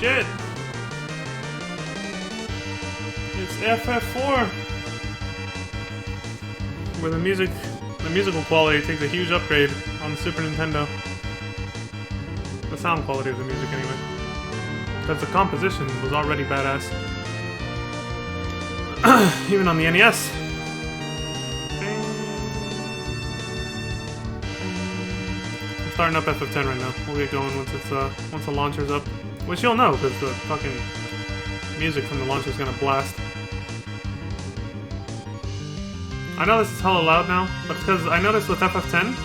shit! It's FF4! Where the musical quality takes a huge upgrade on the Super Nintendo. The sound quality of the music, anyway. Because the composition was already badass. Even on the NES. I'm starting up FF10 right now. We'll get going once the launcher's up. Which you'll know, because the fucking music from the launcher's gonna blast. I know this is hella loud now, but because I noticed with FF10,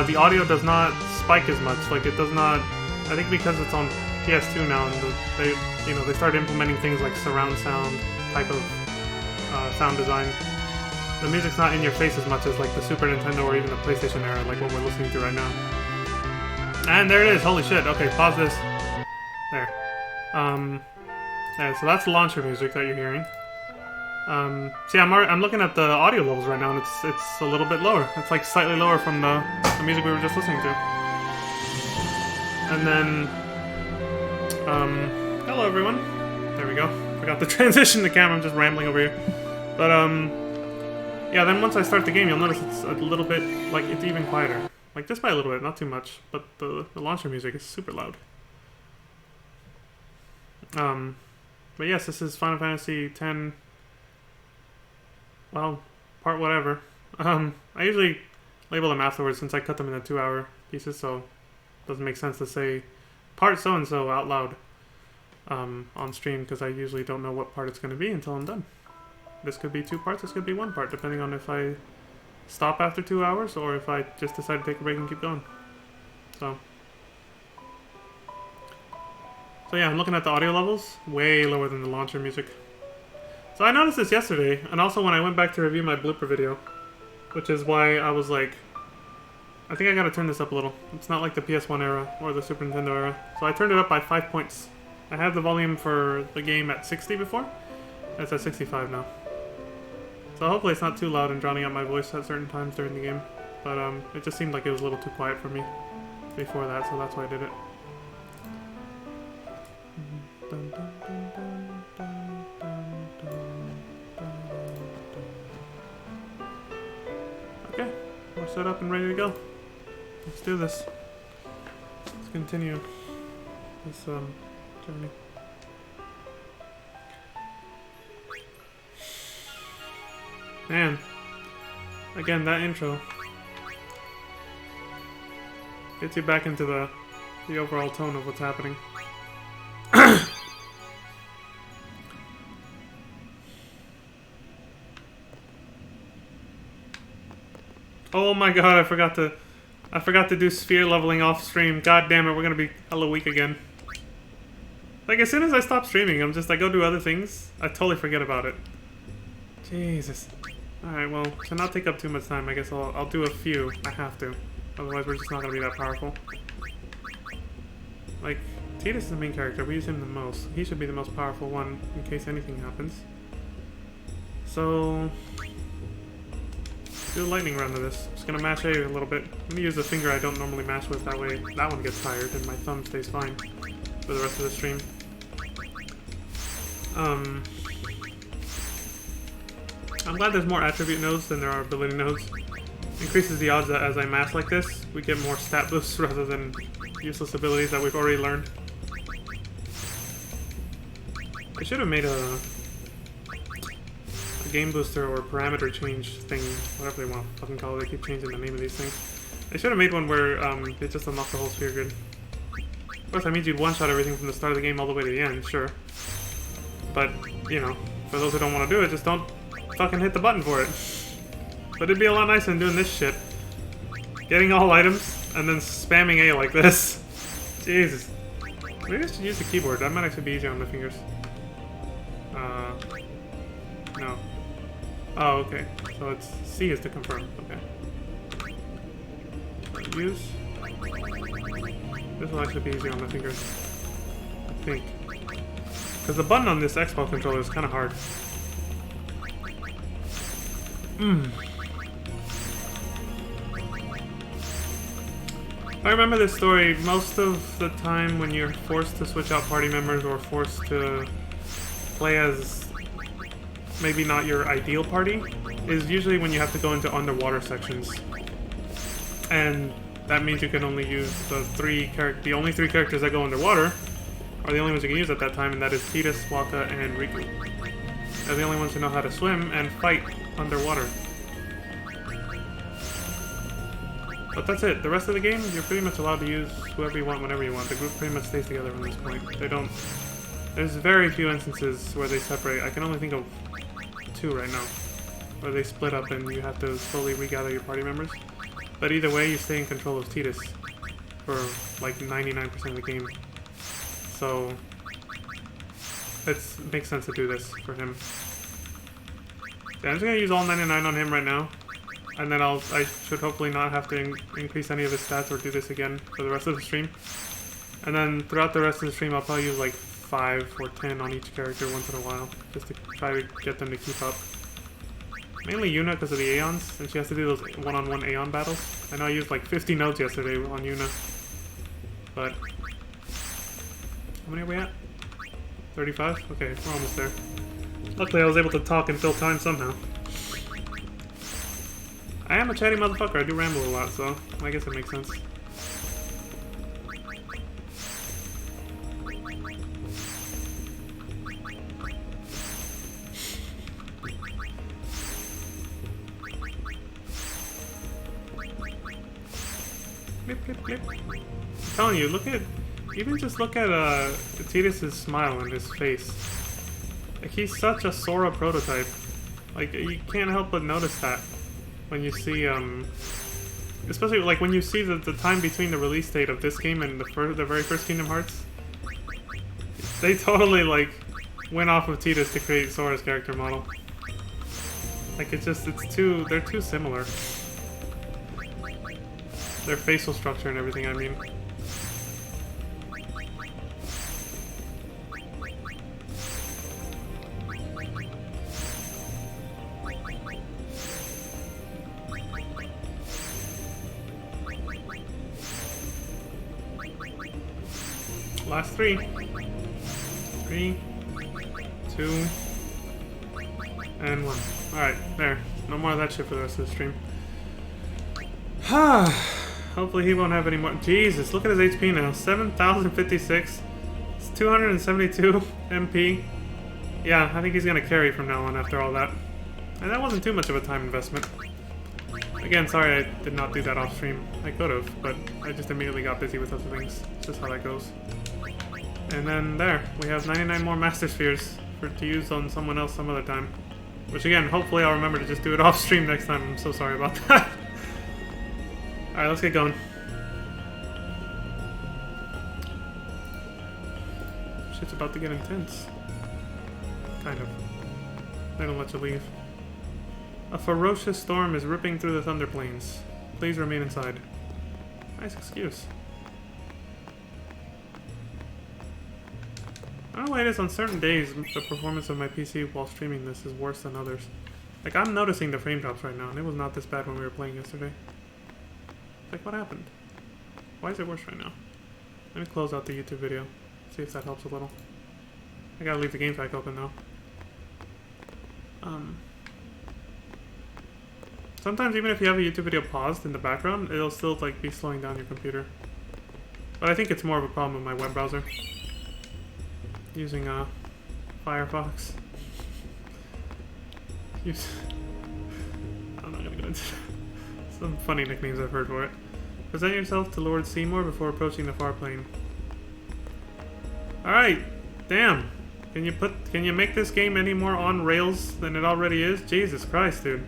the audio does not spike as much. Like, it does not... I think because it's on PS2 now, and they started implementing things like surround sound type of sound design. The music's not in your face as much as like the Super Nintendo or even the PlayStation era, like what we're listening to right now. And there it is. Holy shit. Okay, pause this. There. Yeah, so that's the launcher music that you're hearing. See, I'm looking at the audio levels right now, and it's a little bit lower. It's like slightly lower from the music we were just listening to. And then, hello everyone. There we go. Forgot to transition the camera. I'm just rambling over here. But yeah. Then once I start the game, you'll notice it's a little bit like it's even quieter. Like just by a little bit, not too much. But the launcher music is super loud. But yes, this is Final Fantasy X. Well, part whatever. I usually label them afterwards since I cut them into 2-hour pieces, so it doesn't make sense to say part so-and-so out loud on stream, because I usually don't know what part it's going to be until I'm done. This could be 2 parts, this could be 1 part, depending on if I stop after 2 hours or if I just decide to take a break and keep going. So yeah, I'm looking at the audio levels, way lower than the launcher music. So I noticed this yesterday, and also when I went back to review my blooper video, which is why I was like, I think I gotta turn this up a little. It's not like the PS1 era or the Super Nintendo era. So I turned it up by 5 points. I had the volume for the game at 60 before. It's at 65 now. So hopefully it's not too loud and drowning out my voice at certain times during the game. But it just seemed like it was a little too quiet for me before that, so that's why I did it. Okay, we're set up and ready to go. Let's do this. Let's continue this journey. Man, again, that intro gets you back into the overall tone of what's happening. Oh my god, I forgot to do sphere leveling off stream. God damn it, we're gonna be hella weak again. Like, as soon as I stop streaming, I go do other things, I totally forget about it. Jesus. Alright, well, to not take up too much time, I guess I'll do a few. I have to. Otherwise, we're just not gonna be that powerful. Like, Tidus is the main character. We use him the most. He should be the most powerful one in case anything happens. So... do a lightning round of this. Just gonna mash A a little bit. I'm gonna use the finger I don't normally mash with, that way that one gets tired and my thumb stays fine for the rest of the stream. I'm glad there's more attribute nodes than there are ability nodes. Increases the odds that as I mash like this, we get more stat boosts rather than useless abilities that we've already learned. I should have made a game booster or parameter change thing, whatever they want to fucking call it. They keep changing the name of these things. They should have made one where they just unlock the whole sphere grid. Of course, that means you'd one-shot everything from the start of the game all the way to the end, sure. But, you know, for those who don't want to do it, just don't fucking hit the button for it. But it'd be a lot nicer than doing this shit. Getting all items, and then spamming A like this. Jesus. Maybe I should use the keyboard. That might actually be easier on the fingers. No. Oh, okay. So it's C is to confirm. Okay. Use. This will actually be easier on the fingers. I think. Because the button on this Xbox controller is kind of hard. I remember this story. Most of the time when you're forced to switch out party members or forced to play as maybe not your ideal party is usually when you have to go into underwater sections. And that means you can only use the only three characters that go underwater are the only ones you can use at that time, and that is Tidus, Wakka, and Riku. They're the only ones who know how to swim and fight underwater. But that's it. The rest of the game, you're pretty much allowed to use whoever you want, whenever you want. The group pretty much stays together from this point. They don't... There's very few instances where they separate. I can only think of 2 right now, where they split up and you have to slowly regather your party members. But either way, you stay in control of Tidus for like 99% of the game. So it makes sense to do this for him. Yeah, I'm just gonna use all 99 on him right now, and then I should hopefully not have to increase any of his stats or do this again for the rest of the stream. And then throughout the rest of the stream, I'll probably use like 5 or 10 on each character once in a while, just to try to get them to keep up. Mainly Yuna because of the Aeons, and she has to do those one-on-one Aeon battles. I know I used like 50 nodes yesterday on Yuna, but how many are we at? 35? Okay, we're almost there. Luckily I was able to talk and fill time somehow. I am a chatty motherfucker, I do ramble a lot, so I guess it makes sense. Blip, blip, blip. I'm telling you, just look at Tidus' smile on his face. Like, he's such a Sora prototype. Like, you can't help but notice that when you see, especially like when you see the time between the release date of this game and the very first Kingdom Hearts. They totally like went off of Tidus to create Sora's character model. Like, they're too similar. Their facial structure and everything, I mean. Last 3. 3, 2, and 1. Alright, there. No more of that shit for the rest of the stream. Hopefully he won't have any more. Jesus, look at his HP now. 7,056. It's 272 MP. Yeah, I think he's gonna carry from now on after all that. And that wasn't too much of a time investment. Again, sorry I did not do that off stream. I could have, but I just immediately got busy with other things. It's just how that goes. And then there, we have 99 more Master Spheres to use on someone else some other time. Which again, hopefully I'll remember to just do it off stream next time. I'm so sorry about that. Alright, let's get going. Shit's about to get intense. Kind of. They don't let you leave. A ferocious storm is ripping through the Thunder Plains. Please remain inside. Nice excuse. I don't know why it is on certain days the performance of my PC while streaming this is worse than others. Like, I'm noticing the frame drops right now, and it was not this bad when we were playing yesterday. Like, what happened? Why is it worse right now? Let me close out the YouTube video. See if that helps a little. I gotta leave the game pack open though. Sometimes even if you have a YouTube video paused in the background, it'll still like be slowing down your computer. But I think it's more of a problem with my web browser. Using Firefox. I'm not gonna go into some funny nicknames I've heard for it. Present yourself to Lord Seymour before approaching the far plane. Alright, damn. Can you make this game any more on rails than it already is? Jesus Christ, dude.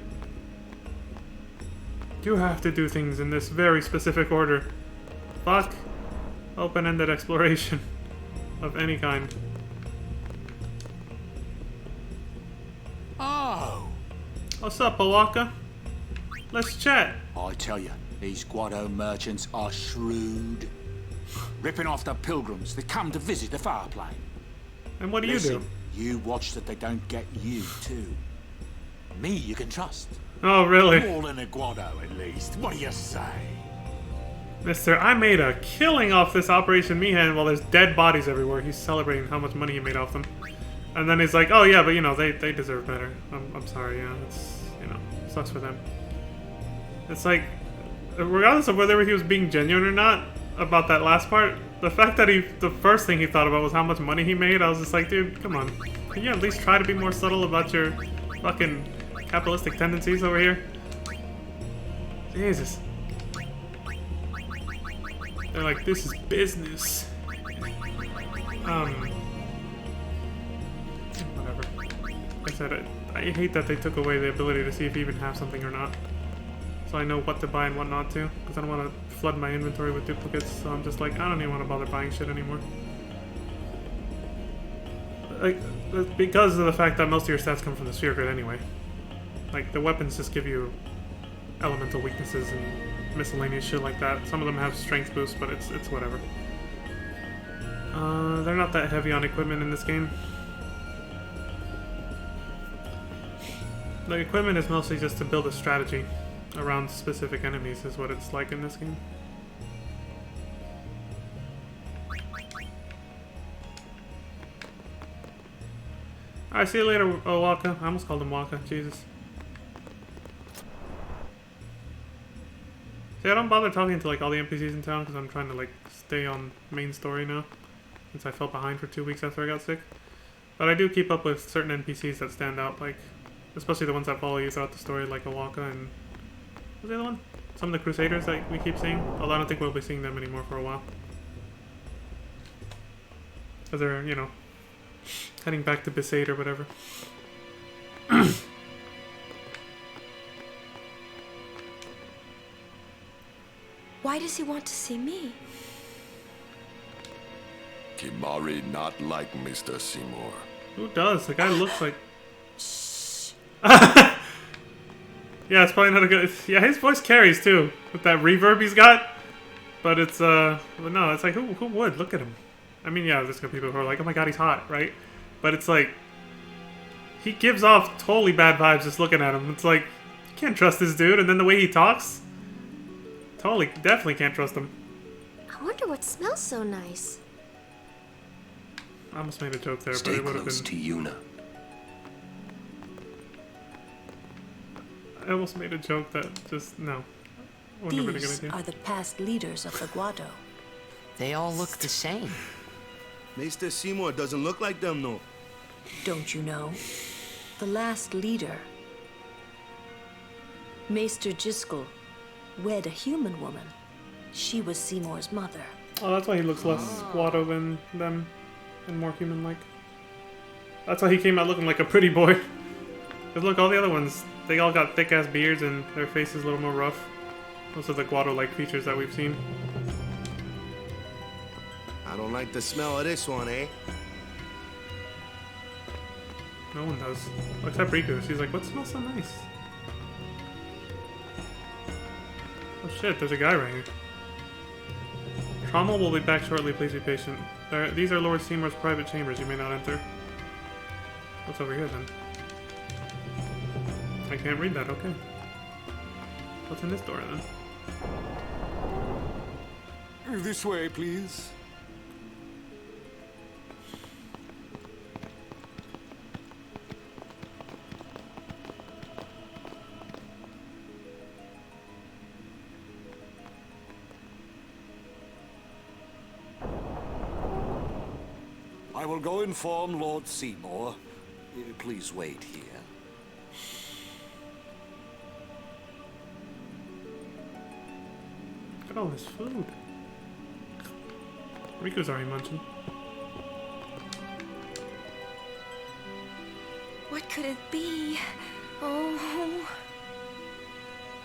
You have to do things in this very specific order. Fuck. Open-ended exploration of any kind. Oh! What's up, Awaka? Let's chat. I tell you, these Guado merchants are shrewd. Ripping off the pilgrims that come to visit the far plane. And what do you do? You watch that they don't get you, too. Me you can trust. Oh, really? All in a Guado, at least. What do you say? Mister, I made a killing off this Operation Mihan while there's dead bodies everywhere. He's celebrating how much money he made off them. And then he's like, oh yeah, but you know, they deserve better. I'm sorry, yeah, it's, you know, sucks for them. It's like, regardless of whether he was being genuine or not about that last part, the fact that the first thing he thought about was how much money he made, I was just like, dude, come on. Can you at least try to be more subtle about your fucking capitalistic tendencies over here? Jesus. They're like, this is business. Whatever. Like I said, I hate that they took away the ability to see if you even have something or not. So I know what to buy and what not to. Because I don't want to flood my inventory with duplicates. So I'm just like, I don't even want to bother buying shit anymore. Like, because of the fact that most of your stats come from the sphere grid anyway. Like, the weapons just give you elemental weaknesses and miscellaneous shit like that. Some of them have strength boosts, but it's whatever. They're not that heavy on equipment in this game. The equipment is mostly just to build a strategy around specific enemies, is what it's like in this game. Alright, see you later, Waka. I almost called him Waka, Jesus. See, I don't bother talking to like all the NPCs in town because I'm trying to like stay on main story now, since I fell behind for 2 weeks after I got sick. But I do keep up with certain NPCs that stand out, like especially the ones that follow you throughout the story, like Awaka and what's the other one? Some of the Crusaders that we keep seeing. Although I don't think we'll be seeing them anymore for a while, because they're, you know, heading back to Besaid or whatever. Why does he want to see me? Kimahri not like Mr. Seymour. Who does? The guy looks like... Shh. Yeah, it's probably not a good... Yeah, his voice carries too, with that reverb he's got. But it's, but no, it's like, who would? Look at him. I mean, yeah, there's gonna be people who are like, oh my god, he's hot, right? But it's like... He gives off totally bad vibes just looking at him. It's like, you can't trust this dude, and then the way he talks... Totally, definitely can't trust him. I wonder what smells so nice. I almost made a joke there, Stay but it would have close been... to Yuna. I almost made a joke that just... No. Wouldn't have been a good These idea. are the past leaders of the Guado. They all look the same. Mr. Seymour doesn't look like them, no. Don't you know? The last leader, Maester Jiskel, wed a human woman. She was Seymour's mother. Oh, that's why he looks less Guado than them and more human-like. That's why he came out looking like a pretty boy. Because look, all the other ones, they all got thick-ass beards and their face is a little more rough. Those are the Guado-like features that we've seen. I don't like the smell of this one, eh? No one does. Except Riku. She's like, what smells so nice? Oh shit, there's a guy right here. Trommel will be back shortly, please be patient. These are Lord Seymour's private chambers, you may not enter. What's over here then? I can't read that, okay. What's in this door then? This way, please. I will go inform Lord Seymour. Please wait here. Look at all this food. Riku's already munching. What could it be? Oh.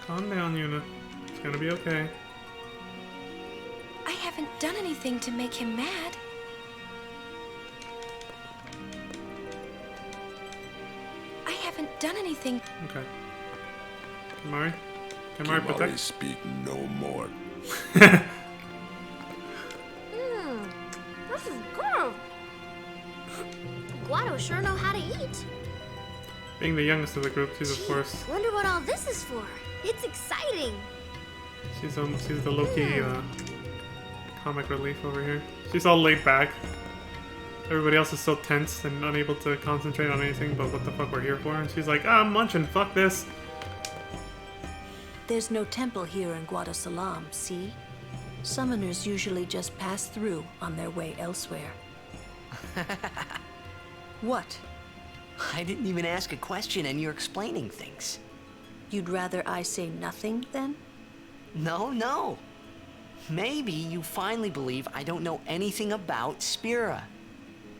Calm down, Yuna. It's gonna be okay. I haven't done anything to make him mad. I haven't done anything. Okay. Kimahri? Kimahri, Kimahri protect? speak no more. This is good. Guado sure know how to eat. Being the youngest of the group, she's of course. Wonder what all this is for. It's exciting. She's the low-key comic relief over here. She's all laid back. Everybody else is so tense and unable to concentrate on anything but what the fuck we're here for. And she's like, I'm munching, fuck this. There's no temple here in Guadasalam, see? Summoners usually just pass through on their way elsewhere. What? I didn't even ask a question and you're explaining things. You'd rather I say nothing, then? No. Maybe you finally believe I don't know anything about Spira.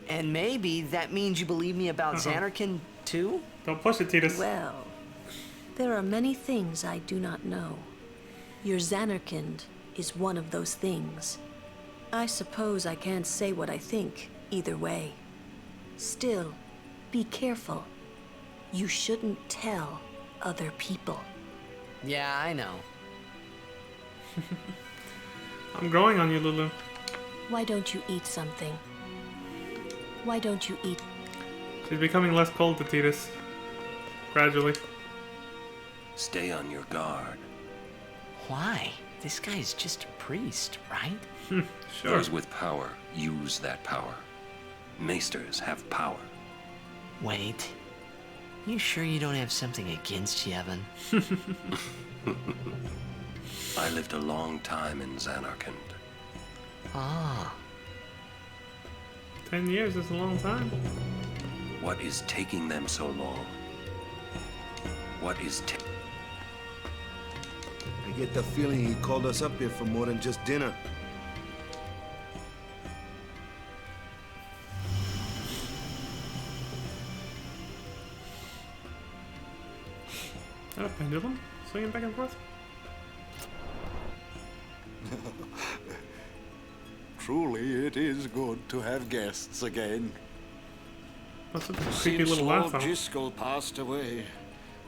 And maybe that means you believe me about Zanarkand, too? Don't push it, Tidus. Well, there are many things I do not know. Your Zanarkand is one of those things. I suppose I can't say what I think, either way. Still, be careful. You shouldn't tell other people. Yeah, I know. I'm growing on you, Lulu. Why don't you eat something? Why don't you eat? She's becoming less cold to Tidus. Gradually. Stay on your guard. Why? This guy's just a priest, right? Sure. Those with power use that power. Maesters have power. Wait. You sure you don't have something against Yevon? I lived a long time in Zanarkand. Ah. 10 years is a long time. What is taking them so long? What is I get the feeling he called us up here for more than just dinner. Is that a pendulum? Swinging back and forth? Truly, it is good to have guests again. That's a creepy Since little Lord laugh out. Jyscal passed away,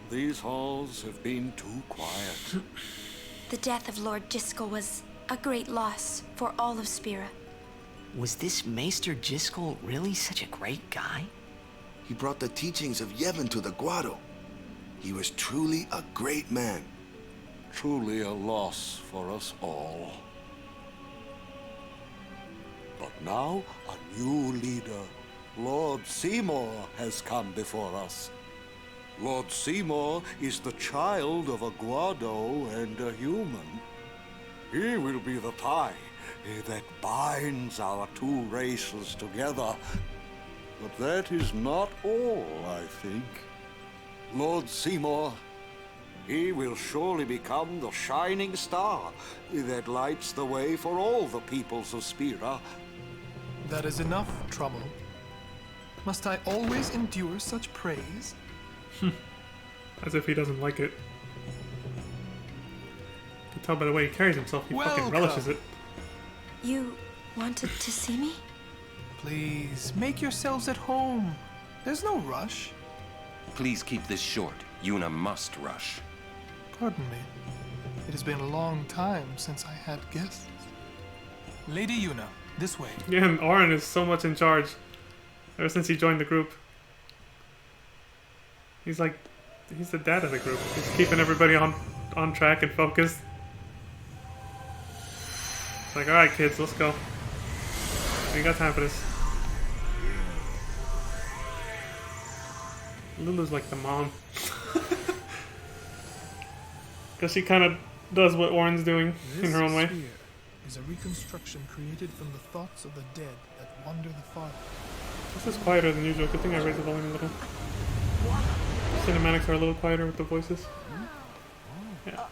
these halls have been too quiet. The death of Lord Jyscal was a great loss for all of Spira. Was this Maester Jyscal really such a great guy? He brought the teachings of Yevon to the Guado. He was truly a great man. Truly a loss for us all. But now, a new leader, Lord Seymour, has come before us. Lord Seymour is the child of a Guado and a human. He will be the tie that binds our two races together. But that is not all, I think. Lord Seymour, he will surely become the shining star that lights the way for all the peoples of Spira. That is enough, Trouble. Must I always endure such praise? As if he doesn't like it. You can tell by the way he carries himself, he fucking relishes it. You wanted to see me? Please, make yourselves at home. There's no rush. Please keep this short. Yuna must rush. Pardon me. It has been a long time since I had guests. Lady Yuna, this way. Yeah, and Auron is so much in charge. Ever since he joined the group. He's like, he's the dad of the group. He's keeping everybody on track and focused. It's like, alright kids, let's go. We got time for this. Lulu's like the mom. Because she kind of does what Auron's doing in her own way. This sphere is a reconstruction created from the thoughts of the dead that wander the farthest. This is quieter than usual. Good thing I raised the volume a little. Cinematics are a little quieter with the voices. Yeah.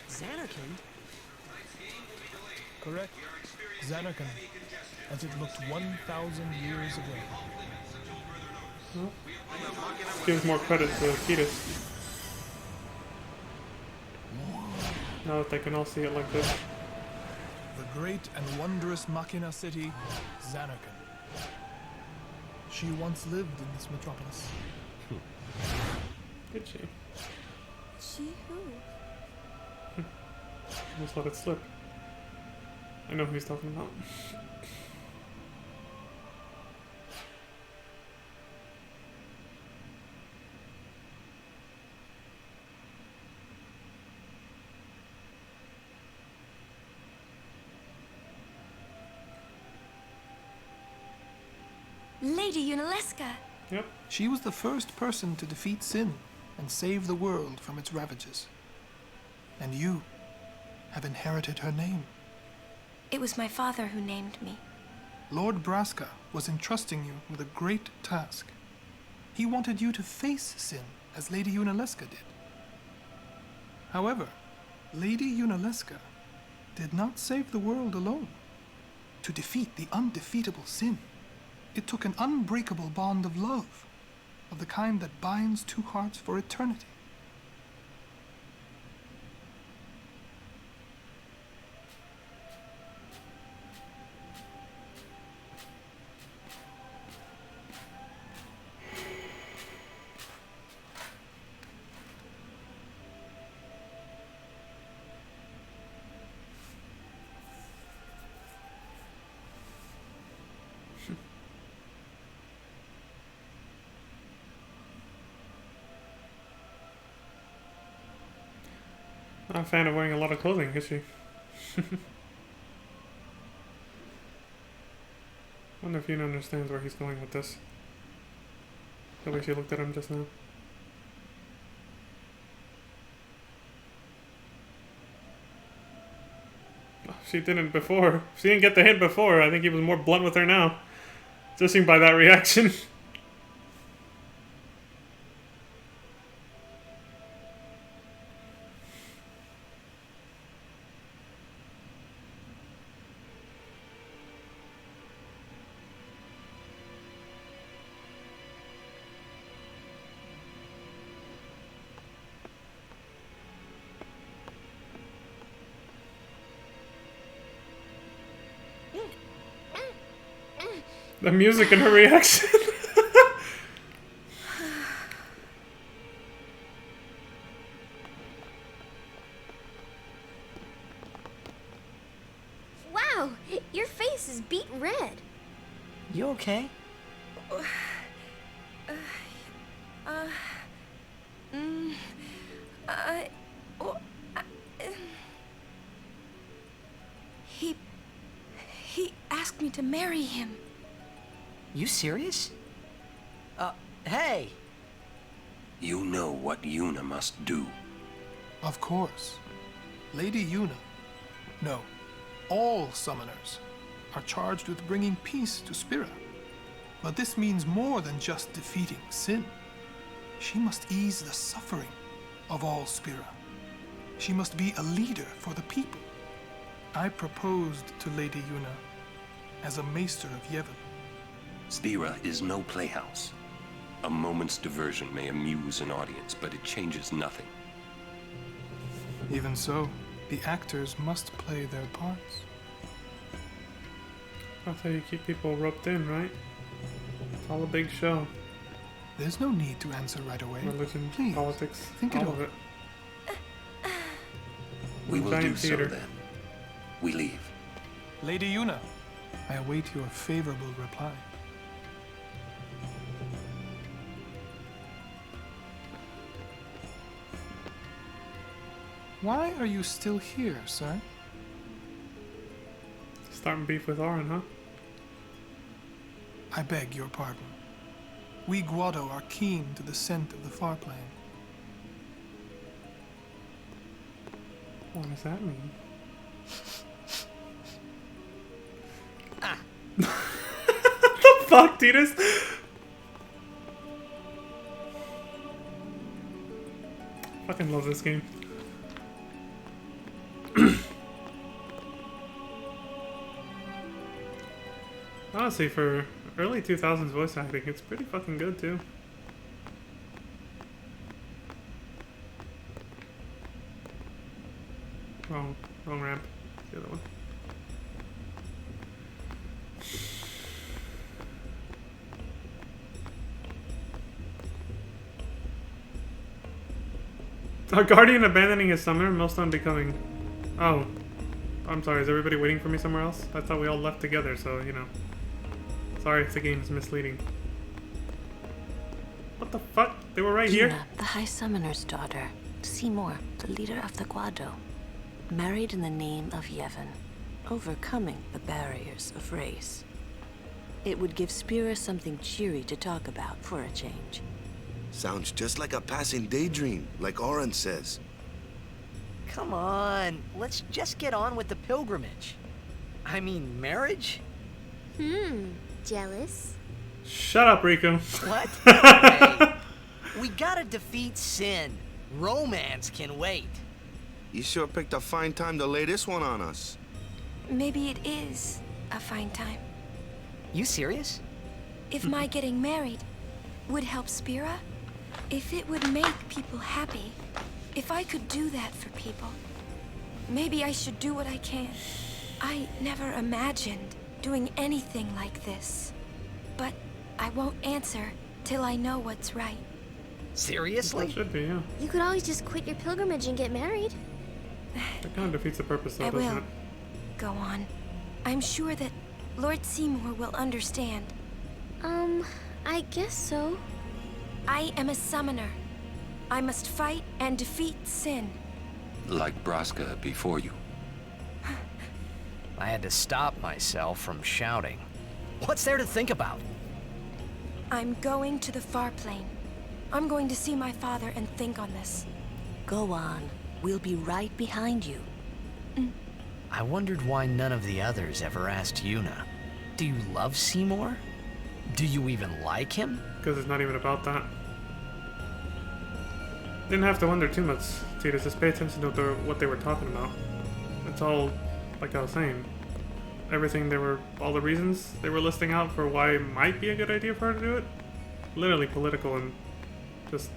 Zanarkand? Correct. Zanarkand, as it looked 1,000 years ago. Well, gives more credit to Tidus. Now that they can all see it like this. The great and wondrous Machina city, Zanarkand. She once lived in this metropolis. Did she? She who? Almost let it slip. I know who he's talking about. Lady Yunalesca. Yep. She was the first person to defeat sin and save the world from its ravages. And you have inherited her name. It was my father who named me. Lord Braska was entrusting you with a great task. He wanted you to face sin as Lady Yunalesca did. However, Lady Yunalesca did not save the world alone. To defeat the undefeatable sin, it took an unbreakable bond of love, of the kind that binds two hearts for eternity. Not a fan of wearing a lot of clothing, is she? Wonder if Yuna understands where he's going with this. The way she looked at him just now. She didn't before. She didn't get the hint before. I think he was more blunt with her now. Judging by that reaction. The music and her reaction. Wow, your face is beet red. You okay? He asked me to marry him. You serious? Hey! You know what Yuna must do. Of course. Lady Yuna, no, all summoners, are charged with bringing peace to Spira. But this means more than just defeating sin. She must ease the suffering of all Spira. She must be a leader for the people. I proposed to Lady Yuna as a maester of Yevon. Spira is no playhouse. A moment's diversion may amuse an audience, but it changes nothing. Even so, the actors must play their parts. That's how you keep people roped in, right? It's all a big show. There's no need to answer right away. Religion, Please, politics, think all it of over. it. We will Giant do so theater. then. We leave. Lady Yuna, I await your favorable reply. Why are you still here, sir? Starting beef with Auron, huh? I beg your pardon. We Guado are keen to the scent of the far plane. What does that mean? What the fuck, Titus? Fucking love this game. Honestly, for early 2000s voice acting, it's pretty fucking good too. Wrong ramp. The other one. A guardian abandoning his summoner, most unbecoming. Oh. I'm sorry, is everybody waiting for me somewhere else? I thought we all left together, so, you know. Sorry if the game is misleading. What the fuck? They were right here? Yuna, the High Summoner's daughter. Seymour, the leader of the Guado. Married in the name of Yevon. Overcoming the barriers of race. It would give Spira something cheery to talk about for a change. Sounds just like a passing daydream, like Oren says. Come on, let's just get on with the pilgrimage. I mean, marriage? Jealous? Shut up, Rico. What? Hey, we gotta defeat sin. Romance can wait. You sure picked a fine time to lay this one on us. Maybe it is a fine time. You serious? If my getting married would help Spira, if it would make people happy, if I could do that for people, maybe I should do what I can. I never imagined doing anything like this, but I won't answer till I know what's right. Seriously? It should be, yeah. You could always just quit your pilgrimage and get married. That kind of defeats the purpose, though, I doesn't will. it? Go on. I'm sure that Lord Seymour will understand. I guess so. I am a summoner. I must fight and defeat sin. Like Braska before you. I had to stop myself from shouting. What's there to think about? I'm going to the far plane. I'm going to see my father and think on this. Go on. We'll be right behind you. I wondered why none of the others ever asked Yuna. Do you love Seymour? Do you even like him? Because it's not even about that. Didn't have to wonder too much, Titus. Just pay attention to what they were talking about. It's all, like I was saying, everything all the reasons they were listing out for why it might be a good idea for her to do it. Literally political and just,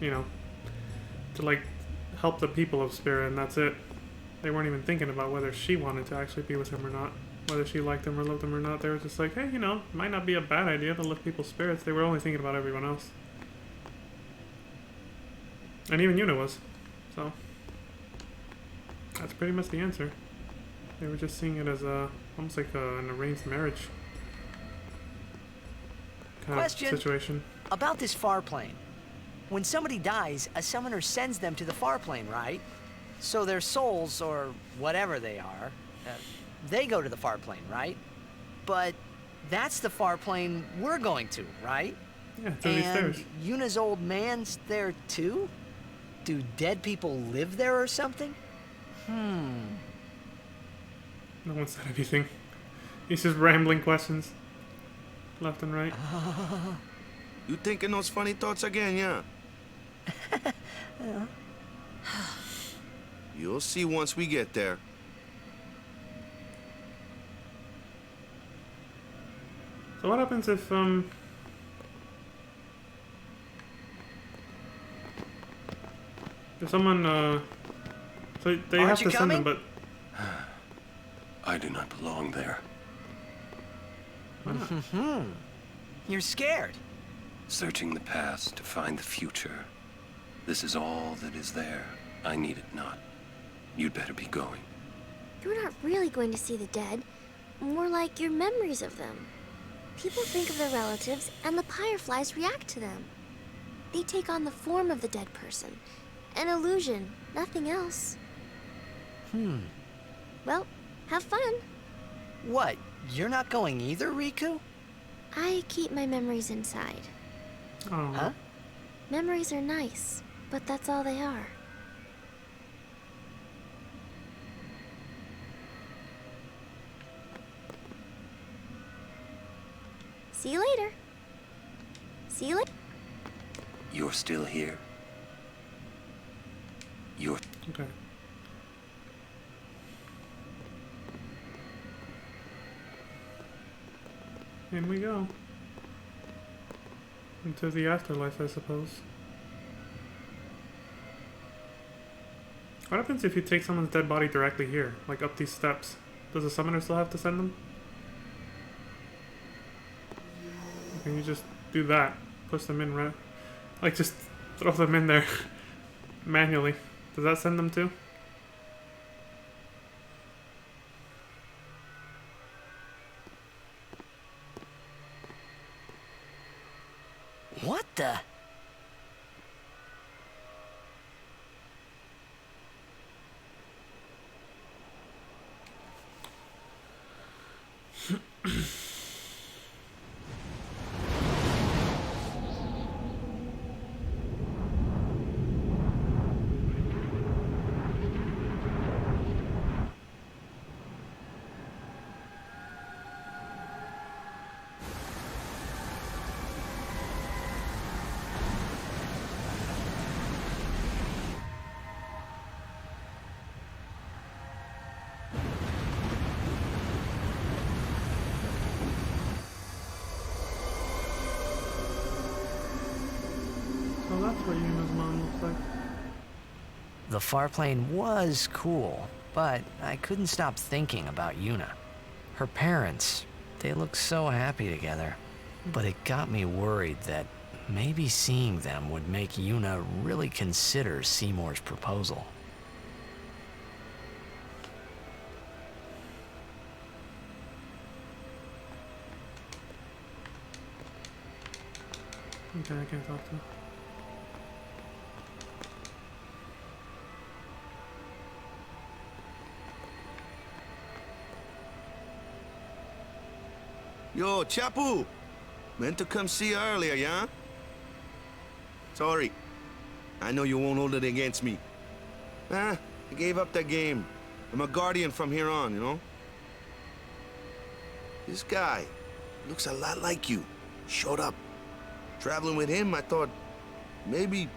you know, to like help the people of Spira, and that's it. They weren't even thinking about whether she wanted to actually be with him or not. Whether she liked him or loved him or not. They were just like, hey, you know, it might not be a bad idea to lift people's spirits. They were only thinking about everyone else. And even Yuna was. So, that's pretty much the answer. They were just seeing it as almost like an arranged marriage kind of situation. About this far plane. When somebody dies, a summoner sends them to the far plane, right? So their souls, or whatever they are, they go to the far plane, right? But that's the far plane we're going to, right? Yeah, it's these stairs. Yuna's old man's there too? Do dead people live there or something? No one said anything. He's just rambling questions. Left and right. You thinking those funny thoughts again, yeah? You'll see once we get there. So what happens if, someone, so they have to send them, but... I do not belong there. You're scared. Searching the past to find the future. This is all that is there. I need it not. You'd better be going. You're not really going to see the dead. More like your memories of them. People think of their relatives, and the Fireflies react to them. They take on the form of the dead person. An illusion, nothing else. Well, have fun. What? You're not going either, Riku? I keep my memories inside. Oh. Huh? Memories are nice, but that's all they are. See you later. See you later. You're still here. You're... Okay. In we go. Into the afterlife, I suppose. What happens if you take someone's dead body directly here? Like up these steps? Does the summoner still have to send them? Or can you just do that? Push them in, right? Like just throw them in there manually. Does that send them too? What the? the Farplane was cool, but I couldn't stop thinking about Yuna. Her parents, they looked so happy together. But it got me worried that maybe seeing them would make Yuna really consider Seymour's proposal. Okay, I can't talk to her. Yo, Chapu! Meant to come see you earlier, yeah? Sorry. I know you won't hold it against me. I gave up that game. I'm a guardian from here on, you know? This guy looks a lot like you. Showed up. Traveling with him, I thought maybe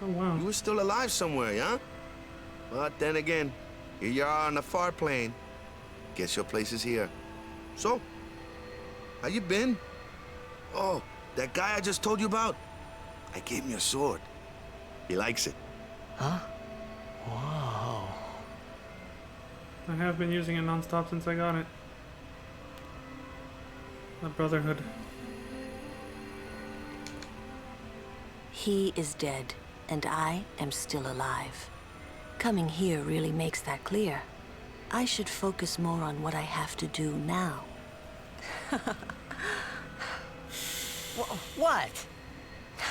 you were still alive somewhere, yeah? But then again, here you are on the far plane. Guess your place is here. So, how you been? Oh, that guy I just told you about? I gave him your sword. He likes it. Huh? Whoa. I have been using it non-stop since I got it. The Brotherhood. He is dead, and I am still alive. Coming here really makes that clear. I should focus more on what I have to do now. What?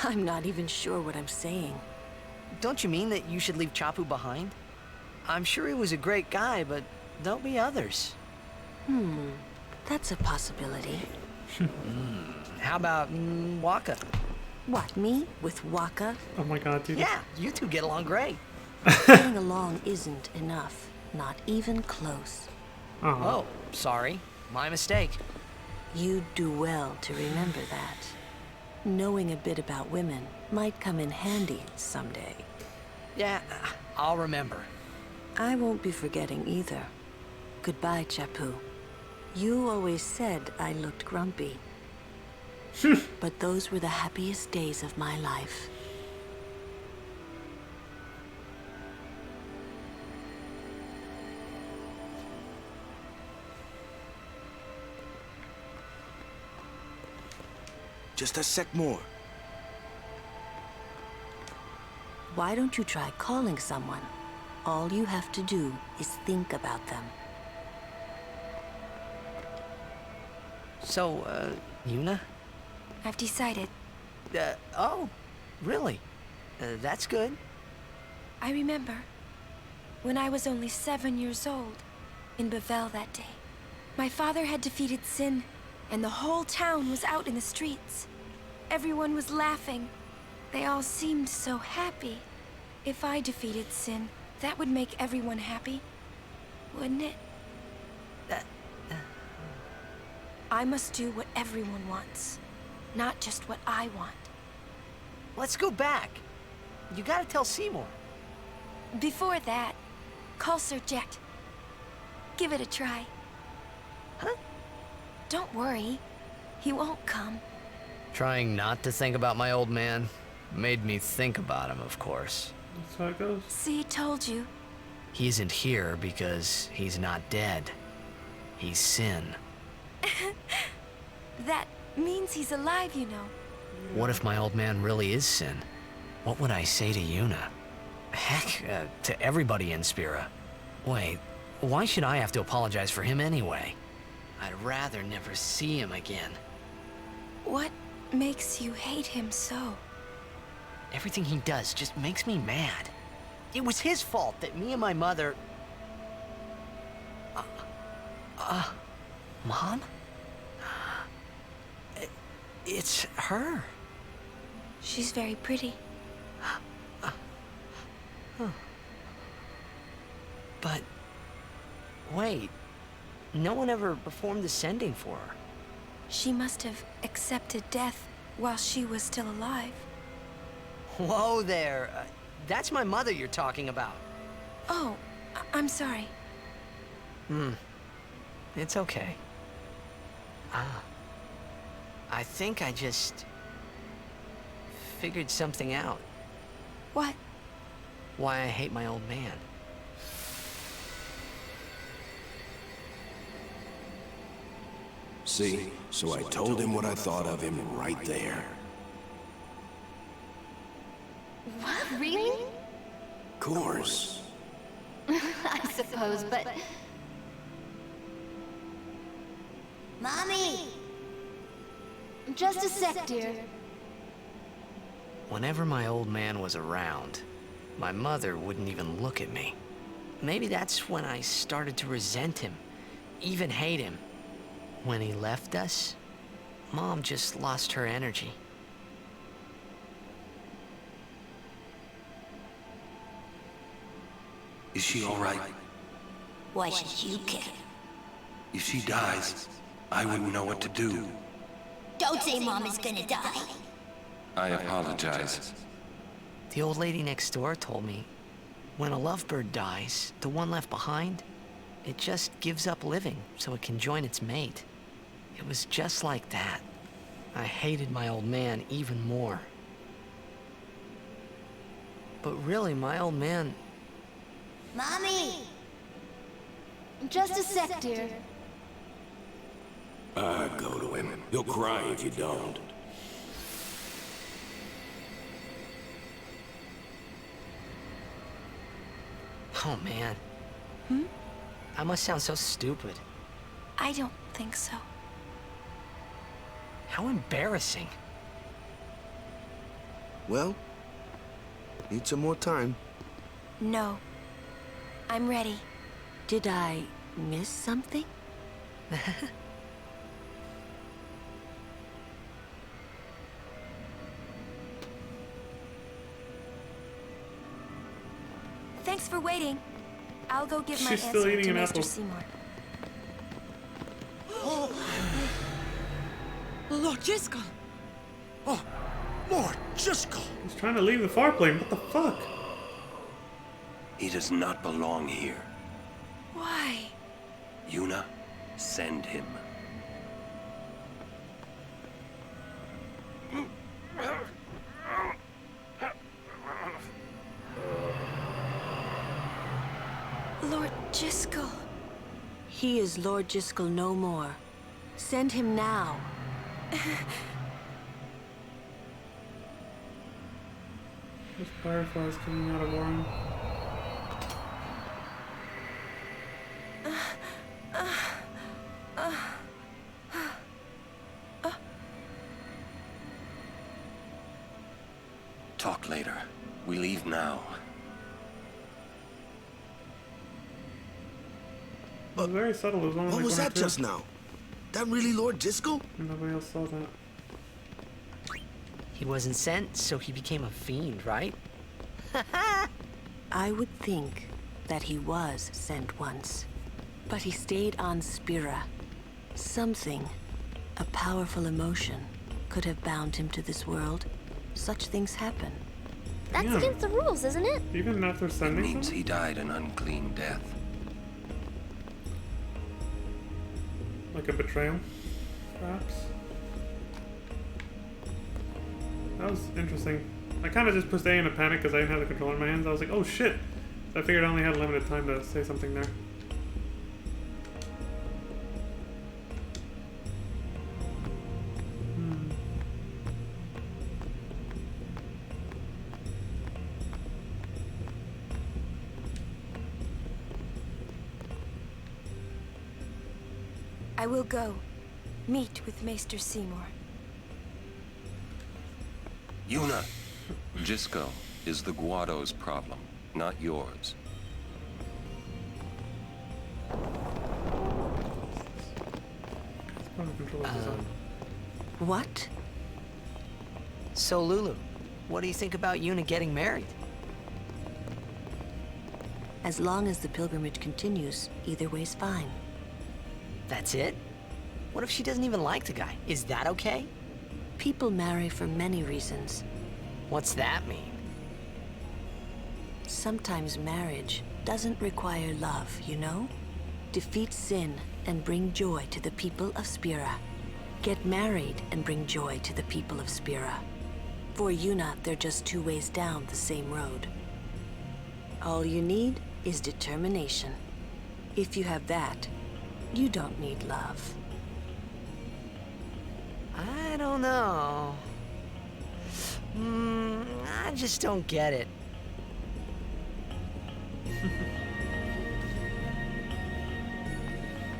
I'm not even sure what I'm saying. Don't you mean that you should leave Chapu behind? I'm sure he was a great guy, but there'll be others. That's a possibility. How about Waka? What, me? With Waka? Oh my god, dude. Yeah, you two get along great. Getting along isn't enough. Not even close. Oh, sorry. My mistake. You'd do well to remember that. Knowing a bit about women might come in handy someday. Yeah, I'll remember. I won't be forgetting either. Goodbye, Chapu. You always said I looked grumpy. But those were the happiest days of my life. Just a sec more. Why don't you try calling someone? All you have to do is think about them. So, Yuna? I've decided. Oh, really? That's good. I remember when I was only 7 years old in Bavel that day. My father had defeated Sin, and the whole town was out in the streets. Everyone was laughing. They all seemed so happy. If I defeated Sin, that would make everyone happy, wouldn't it? I must do what everyone wants, not just what I want. Let's go back. You gotta tell Seymour. Before that, call Sir Jet. Give it a try. Huh? Don't worry. He won't come. Trying not to think about my old man made me think about him, of course. That's how it goes. See, told you. He isn't here because he's not dead. He's Sin. That means he's alive, you know. What if my old man really is Sin? What would I say to Yuna? Heck, to everybody in Spira. Wait, why should I have to apologize for him anyway? I'd rather never see him again. What makes you hate him so? Everything he does just makes me mad. It was his fault that me and my mother... Mom? It's her. She's very pretty. But... wait. No one ever performed the sending for her. She must have accepted death while she was still alive. Whoa there. That's my mother you're talking about. Oh, I'm sorry. It's okay. I think I just... figured something out. What? why I hate my old man. See? So I told him what I thought of him right there. What? Really? Of course. I suppose, but... Mommy! Just a sec, dear. Whenever my old man was around, my mother wouldn't even look at me. Maybe that's when I started to resent him, even hate him. When he left us, Mom just lost her energy. Is she all right? Why should you care? If she dies, I wouldn't know what to do. Don't say Mom is gonna die. I apologize. The old lady next door told me, when a lovebird dies, the one left behind, it just gives up living so it can join its mate. It was just like that. I hated my old man even more. But really, my old man... Mommy! Just a sec, dear. Go to him. He'll cry if you don't. Oh, man. I must sound so stupid. I don't think so. How embarrassing. Well, need some more time. No. I'm ready. Did I miss something? Thanks for waiting. I'll go give my She's still answer eating to an Mr. apple. Seymour. Lord Jyscal! Oh, Lord Jyscal! He's trying to leave the far plane. What the fuck? He does not belong here. Why? Yuna, send him. Lord Jyscal. He is Lord Jyscal no more. Send him now. There's fireflies coming out of Warren. Talk later. We leave now. It was very subtle. It was only What like was one or that two. just now? That really Lord Jyscal? Nobody else saw that. He wasn't sent, so he became a fiend, right? I would think that he was sent once. But he stayed on Spira. Something, a powerful emotion, could have bound him to this world. Such things happen. That's Yeah. against the rules, isn't it? Even after It sending means him? he died an unclean death. Like a betrayal, perhaps? That was interesting. I kind of just pushed A in a panic because I didn't have the controller in my hands. I was like, oh shit! So I figured I only had limited time to say something there. I will go. Meet with Maester Seymour. Yuna, Jyscal is the Guado's problem, not yours. Probably controller design. What? So, Lulu, what do you think about Yuna getting married? As long as the pilgrimage continues, either way's fine. That's it? What if she doesn't even like the guy? Is that okay? People marry for many reasons. What's that mean? Sometimes marriage doesn't require love, you know? Defeat sin and bring joy to the people of Spira. Get married and bring joy to the people of Spira. For Yuna, they're just two ways down the same road. All you need is determination. If you have that, you don't need love. I don't know. I just don't get it.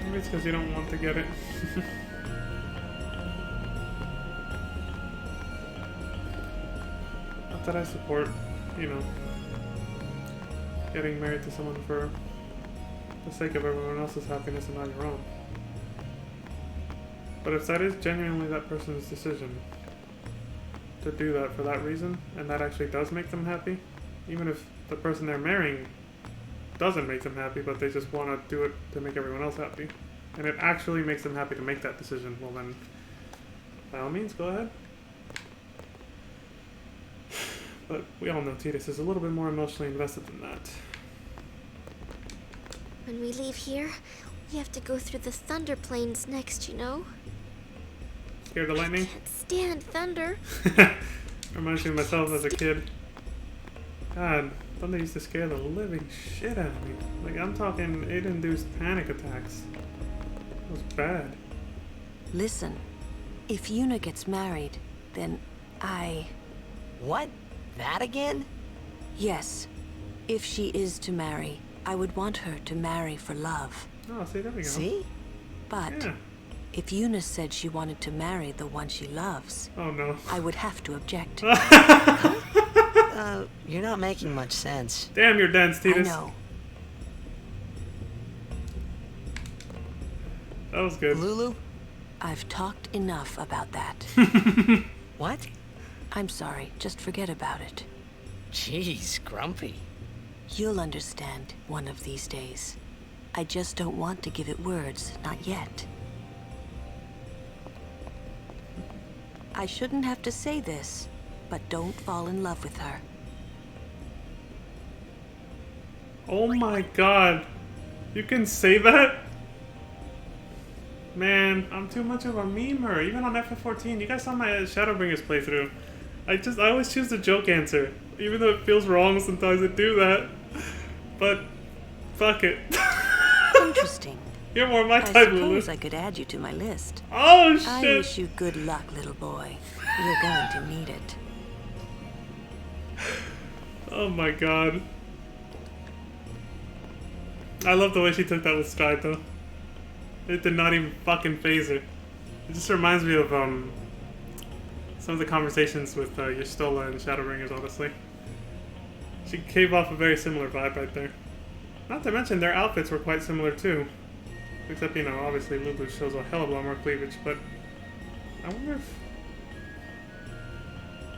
Maybe it's because you don't want to get it. Not that I support, you know, getting married to someone for the sake of everyone else's happiness and not your own. But if that is genuinely that person's decision to do that for that reason, and that actually does make them happy, even if the person they're marrying doesn't make them happy, but they just want to do it to make everyone else happy, and it actually makes them happy to make that decision, well then, by all means, go ahead. But we all know Tidus is a little bit more emotionally invested than that. When we leave here, we have to go through the Thunder Plains next, you know? Scared of lightning? Can't stand thunder. Reminds me of myself as a kid. God, thunder used to scare the living shit out of me. Like, I'm talking, it induced panic attacks. It was bad. Listen, if Yuna gets married, then I... What? That again? Yes. If she is to marry, I would want her to marry for love. Oh, see, there we go. See? But yeah. If Yuna said she wanted to marry the one she loves, oh no, I would have to object. You're not making much sense. Damn, you're dense, Tidus. I know. That was good. Lulu? I've talked enough about that. What? I'm sorry, just forget about it. Jeez, Grumpy. You'll understand one of these days. I just don't want to give it words, not yet. I shouldn't have to say this, but don't fall in love with her. Oh my god. You can say that? Man, I'm too much of a memer, even on FF14. You guys saw my Shadowbringers playthrough. I always choose the joke answer, even though it feels wrong sometimes to do that. But, fuck it. Interesting. You're more my type, Lulu. I suppose I could add you to my list. Oh, shit. I wish you good luck, little boy. You're going to need it. Oh my god. I love the way she took that with stride, though. It did not even fucking phase her. It just reminds me of, some of the conversations with, Y'shtola and Shadowbringers, honestly. She gave off a very similar vibe right there. Not to mention, their outfits were quite similar, too. Except, you know, obviously Lulu shows a hell of a lot more cleavage, but I wonder if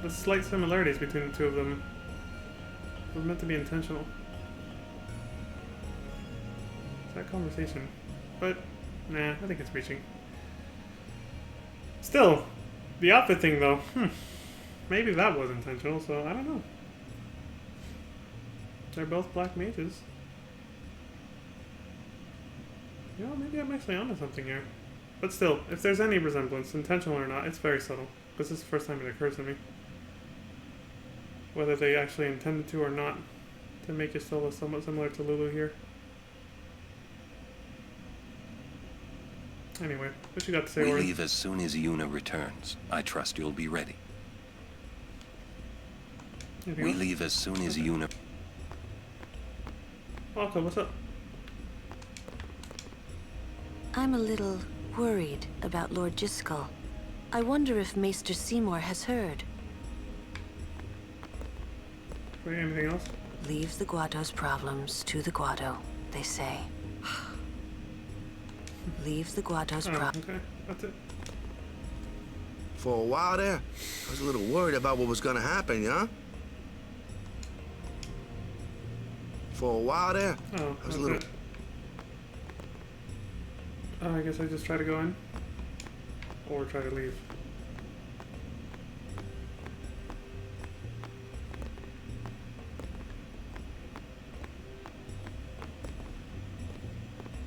the slight similarities between the two of them was meant to be intentional. It's that conversation. But, nah, I think it's reaching. Still, the outfit thing, though, maybe that was intentional, so I don't know. They're both black mages. You know, maybe I'm actually onto something here. But still, if there's any resemblance, intentional or not, it's very subtle. This is the first time it occurs to me. Whether they actually intended to or not, to make Y'shtola somewhat similar to Lulu here. Anyway, what you got to say, We Ori? leave as soon as Yuna returns. I trust you'll be ready. Anything We else? leave as soon as Yuna... Walker, what's up? I'm a little worried about Lord Jyscal. I wonder if Maester Seymour has heard. Wait, anything else? Leave the Guado's problems to the Guado, they say. Leave the Guado's problems. Okay, that's it. For a while there, I was a little worried about what was gonna happen, yeah? For a while there, Oh, I was a that's little... it. I guess I just try to go in. Or try to leave.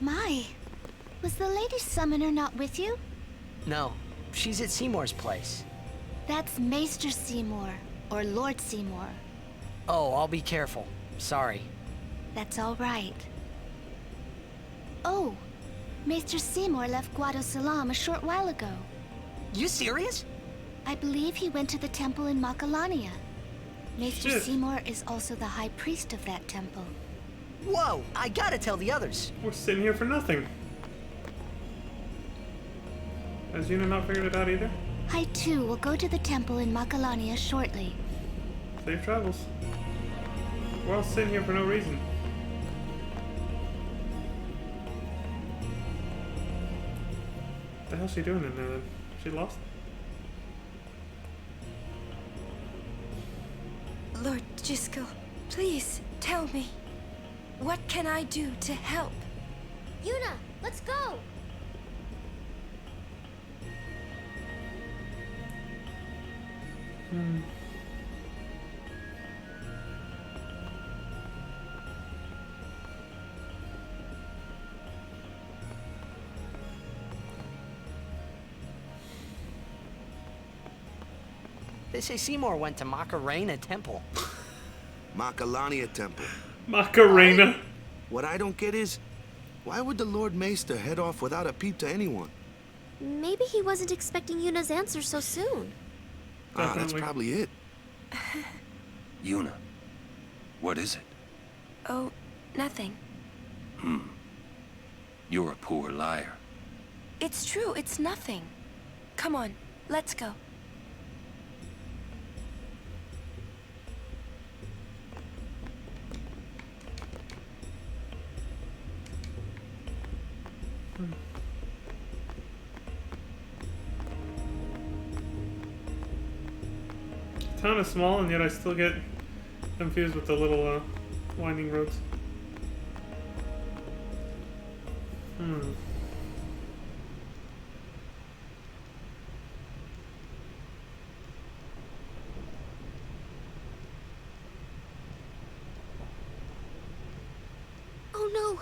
My, was the Lady Summoner not with you? No, she's at Seymour's place. That's Maester Seymour, or Lord Seymour. Oh, I'll be careful. Sorry. That's all right. Oh, Maester Seymour left Guado Salam a short while ago. You serious? I believe he went to the temple in Makalania. Maester Shit. Seymour is also the high priest of that temple. Whoa, I gotta tell the others. We're sitting here for nothing. Has Yuna not figured it out either? I too will go to the temple in Makalania shortly. Safe travels. We're all sitting here for no reason. What the hell's she doing in there then? She lost? Lord Jiskel, please tell me. What can I do to help? Yuna, let's go! They say Seymour went to Macarena Temple. Makalania Temple. Macarena. What I don't get is, why would the Lord Maester head off without a peep to anyone? Maybe he wasn't expecting Yuna's answer so soon. Ah, that's Definitely. probably it. Yuna, what is it? Oh, nothing. You're a poor liar. It's true, it's nothing. Come on, let's go. The town is small, and yet I still get confused with the little winding roads. Oh no,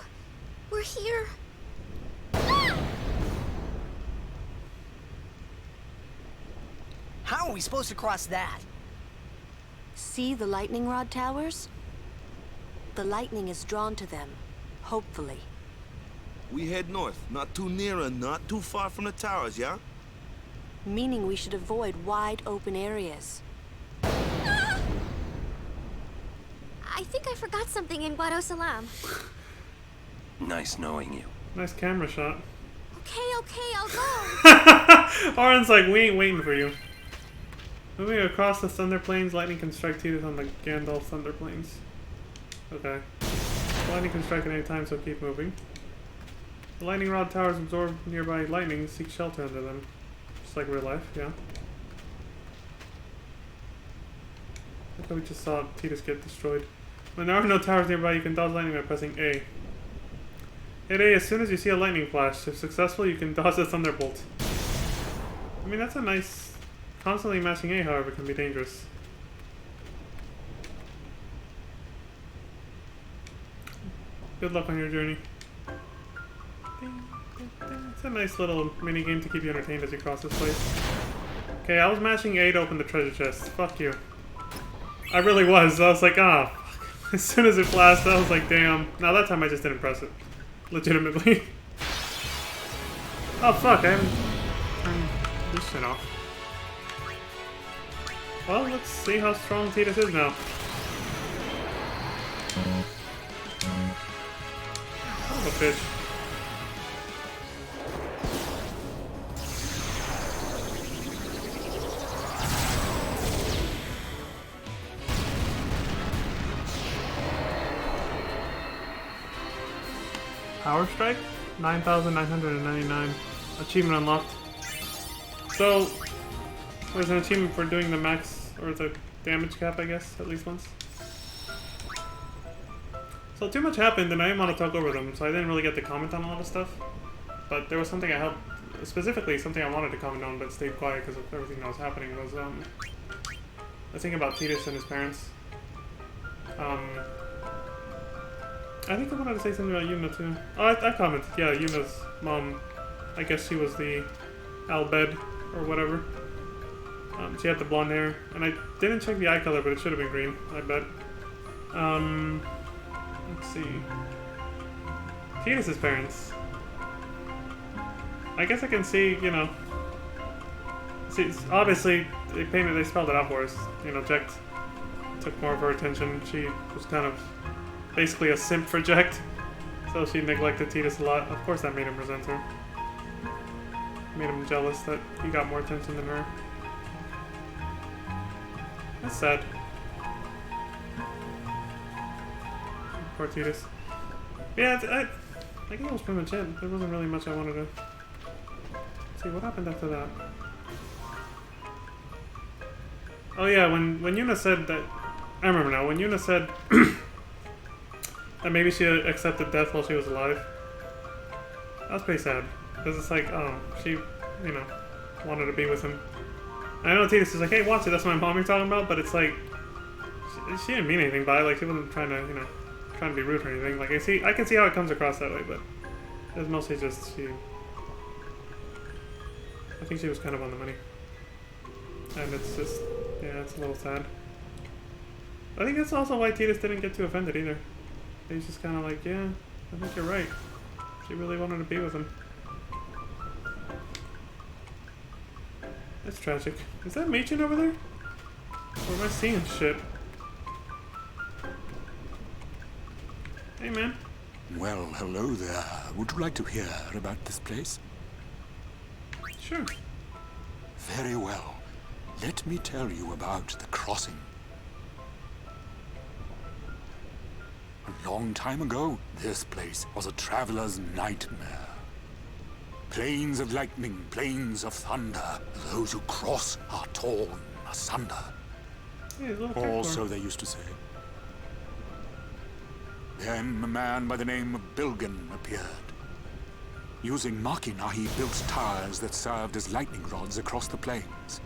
we're here. How are we supposed to cross that? See the lightning rod towers? The lightning is drawn to them, hopefully. We head north, not too near and not too far from the towers, yeah? Meaning we should avoid wide open areas. I think I forgot something in Guado Salam. Nice knowing you. Nice camera shot. Okay, I'll go. Oren's like, we ain't waiting for you. Moving across the Thunder Plains, lightning can strike Tidus on the Gandalf Thunder Plains. Okay. Lightning can strike at any time, so keep moving. The lightning rod towers absorb nearby lightning, seek shelter under them. Just like real life, yeah. I thought we just saw Tidus get destroyed. When there are no towers nearby, you can dodge lightning by pressing A. Hit A as soon as you see a lightning flash. If successful, you can dodge the thunderbolt. I mean, that's a nice... Constantly mashing A, however, can be dangerous. Good luck on your journey. It's a nice little mini game to keep you entertained as you cross this place. Okay, I was mashing A to open the treasure chest. Fuck you. I really was. I was like, ah, fuck. As soon as it flashed, I was like, damn. Now that time I just didn't press it. Legitimately. Oh fuck, I haven't turned this shit off. Well, let's see how strong Tidus is now. Son of a bitch. Power Strike? 9,999. Achievement unlocked. So, there's an achievement for doing the max, or the damage cap, I guess, at least once. So too much happened, and I didn't want to talk over them, so I didn't really get to comment on a lot of stuff. But there was something I helped, specifically something I wanted to comment on, but stayed quiet because of everything that was happening, was, the thing about Tidus and his parents. I think I wanted to say something about Yuna, too. Oh, I commented, yeah, Yuna's mom, I guess she was the Albed, or whatever. She had the blonde hair, and I didn't check the eye color, but it should have been green, I bet. Let's see. Tidus' parents. I guess I can see, you know. See, obviously, they spelled it out for us. You know, Jecht took more of her attention. She was kind of basically a simp for Jecht. So she neglected Tidus a lot. Of course that made him resent her. Made him jealous that he got more attention than her. That's sad. Poor Tidus. Yeah, I think that was pretty much it. There wasn't really much I wanted to... Let's see, what happened after that? Oh yeah, when Yuna said that... I remember now. When Yuna said that maybe she accepted death while she was alive. That was pretty sad. Because it's like, oh, she, you know, wanted to be with him. And I know Tidus is like, hey, watch it, that's my mom you're talking about, but it's like, she didn't mean anything by it. Like, she wasn't trying to, you know, trying to be rude or anything. Like, I can see how it comes across that way, but it was mostly just she... I think she was kind of on the money. And it's just, yeah, it's a little sad. I think that's also why Tidus didn't get too offended either. He's just kind of like, yeah, I think you're right. She really wanted to be with him. That's tragic. Is that Machen over there? Or am I seeing shit? Hey, man. Well, hello there. Would you like to hear about this place? Sure. Very well. Let me tell you about the crossing. A long time ago, this place was a traveler's nightmare. Plains of lightning, plains of thunder. Those who cross are torn asunder. Yeah, or so they used to say. Then a man by the name of Bilgen appeared. Using Machina, he built towers that served as lightning rods across the plains.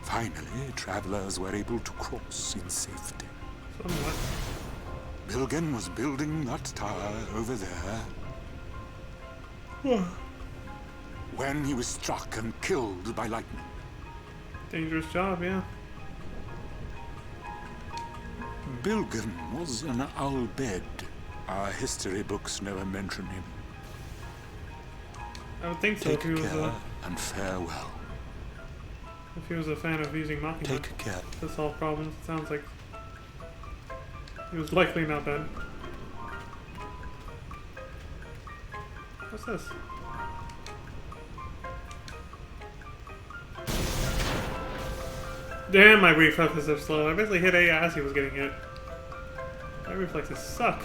Finally, travelers were able to cross in safety. Somewhat. Bilgen was building that tower over there when he was struck and killed by lightning. Dangerous job, yeah. Bilgen was an Al-Bhed. Our history books never mention him. I would think so. Take if he was care and farewell. If he was a fan of using Machina Take care. to solve problems, it sounds like he was likely not dead. What's this? Damn, my reflexes are slow. I basically hit A as he was getting hit. My reflexes suck.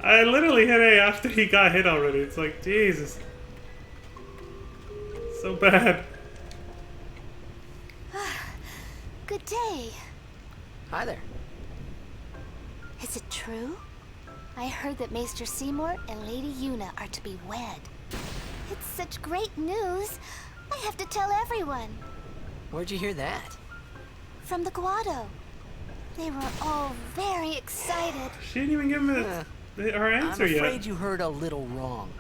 I literally hit A after he got hit already. It's like, Jesus. So bad. Good day. Hi there. Is it true? I heard that Maester Seymour and Lady Yuna are to be wed. It's such great news. I have to tell everyone. Where'd you hear that? From the Guado. They were all very excited. She didn't even give me her answer yet. I'm afraid you heard a little wrong.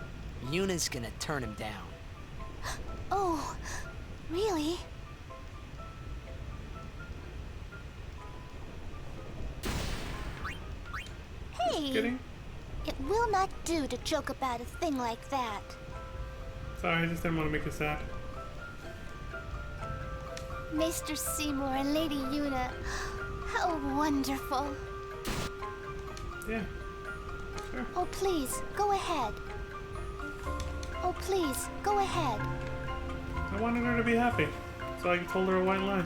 Yuna's gonna turn him down. Oh, really? Hey, Kidding? It will not do to joke about a thing like that. Sorry, I just didn't want to make you sad. Maester Seymour and Lady Yuna, how wonderful. Yeah, sure. Oh, please, go ahead. Oh, please, go ahead. I wanted her to be happy, so I told her a white lie.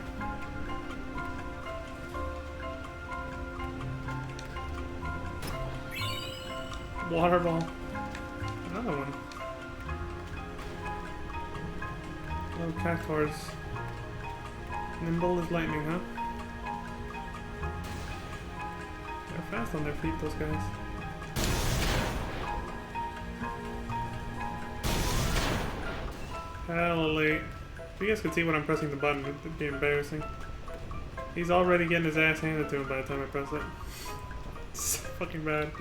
Water ball. Another one. Oh, cactuars. Nimble as lightning, huh? They're fast on their feet, those guys. Hella late. If you guys could see when I'm pressing the button, it'd be embarrassing. He's already getting his ass handed to him by the time I press it. It's so fucking bad.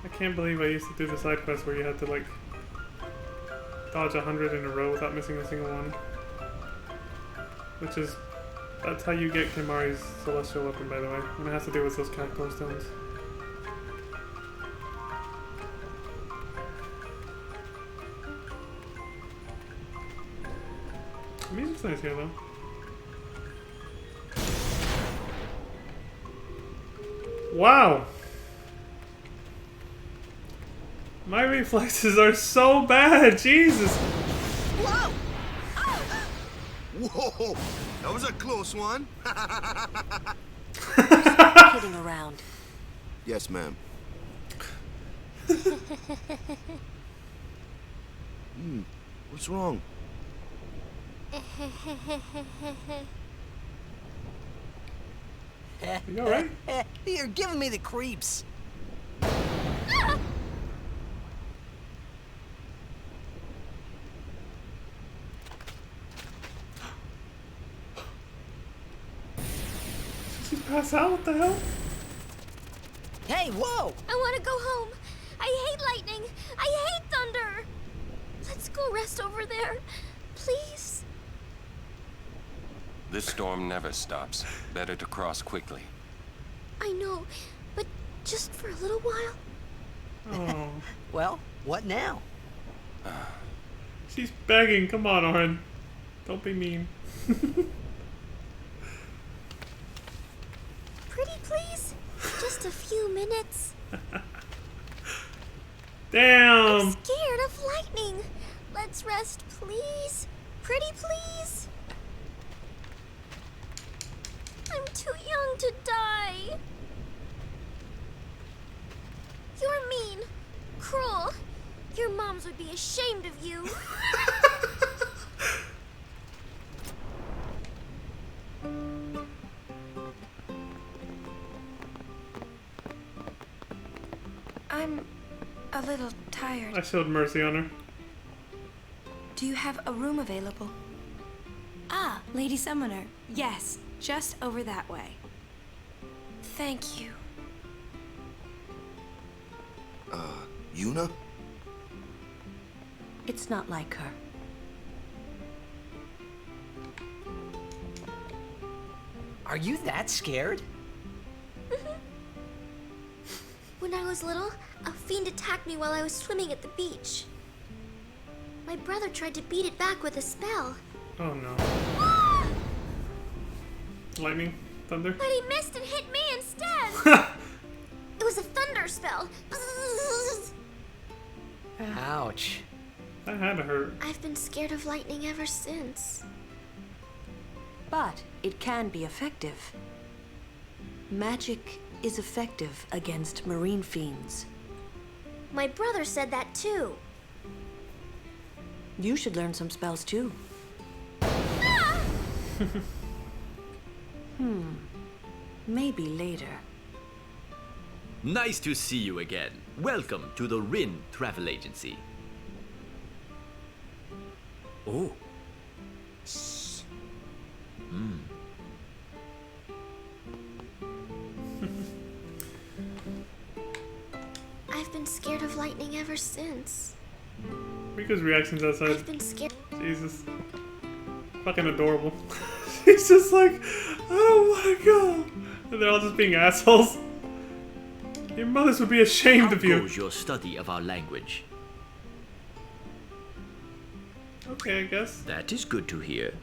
I can't believe I used to do the side quest where you had to like dodge 100 in a row without missing a single one. Which is, that's how you get Kimahri's celestial weapon, by the way. And it has to do with those cactuar stones. The music's nice here though. Wow! My reflexes are so bad, Jesus! Whoa! Whoa! That was a close one. Kidding around. Yes, ma'am. What's wrong? You alright? You're giving me the creeps. Did she pass out? What the hell? Hey, whoa! I want to go home. I hate lightning. I hate thunder. Let's go rest over there. Please. This storm never stops. Better to cross quickly. I know, but just for a little while. Oh. Well, what now? She's begging. Come on, Auron. Don't be mean. Pretty please? Just a few minutes. Damn! I'm scared of lightning. Let's rest, please. Pretty please. I'm too young to die. You're mean. Cruel. Your moms would be ashamed of you. I'm a little tired. I showed mercy on her. Do you have a room available? Ah, Lady Summoner. Yes, just over that way. Thank you. Yuna? It's not like her. Are you that scared? When I was little, a fiend attacked me while I was swimming at the beach. My brother tried to beat it back with a spell. Oh no. Lightning? Thunder? But he missed and hit me instead. It was a thunder spell. Ouch. That had to hurt. I've been scared of lightning ever since. But it can be effective. Magic is effective against marine fiends. My brother said that too. You should learn some spells too. Maybe later. Nice to see you again. Welcome to the Rin Travel Agency. Oh. I've been scared of lightning ever since. Rika's reactions outside. I've been scared. Jesus. Fucking adorable. She's just like, oh my god. And they're all just being assholes. Your mothers would be ashamed of you. How goes your study of our language? Okay, I guess. That is good to hear.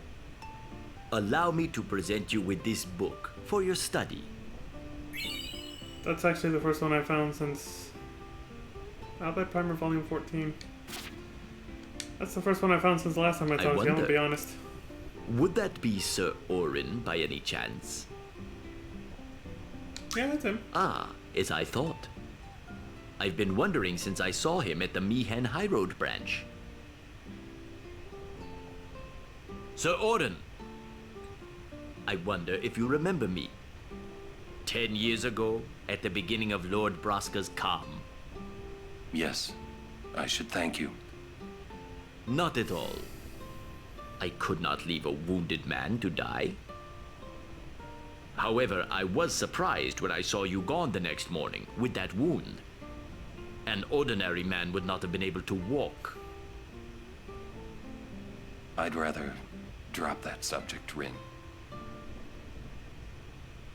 Allow me to present you with this book for your study. That's actually the first one I found since Albight Primer Volume 14. That's the first one I found since the last time I talked to you, I'll be honest. Would that be Sir Auron by any chance? Yeah, that's him. Ah, as I thought. I've been wondering since I saw him at the Mi'ihen High Road branch. Sir Auron! I wonder if you remember me. 10 years ago, at the beginning of Lord Braska's calm. Yes, I should thank you. Not at all. I could not leave a wounded man to die. However, I was surprised when I saw you gone the next morning with that wound. An ordinary man would not have been able to walk. I'd rather drop that subject, Rin.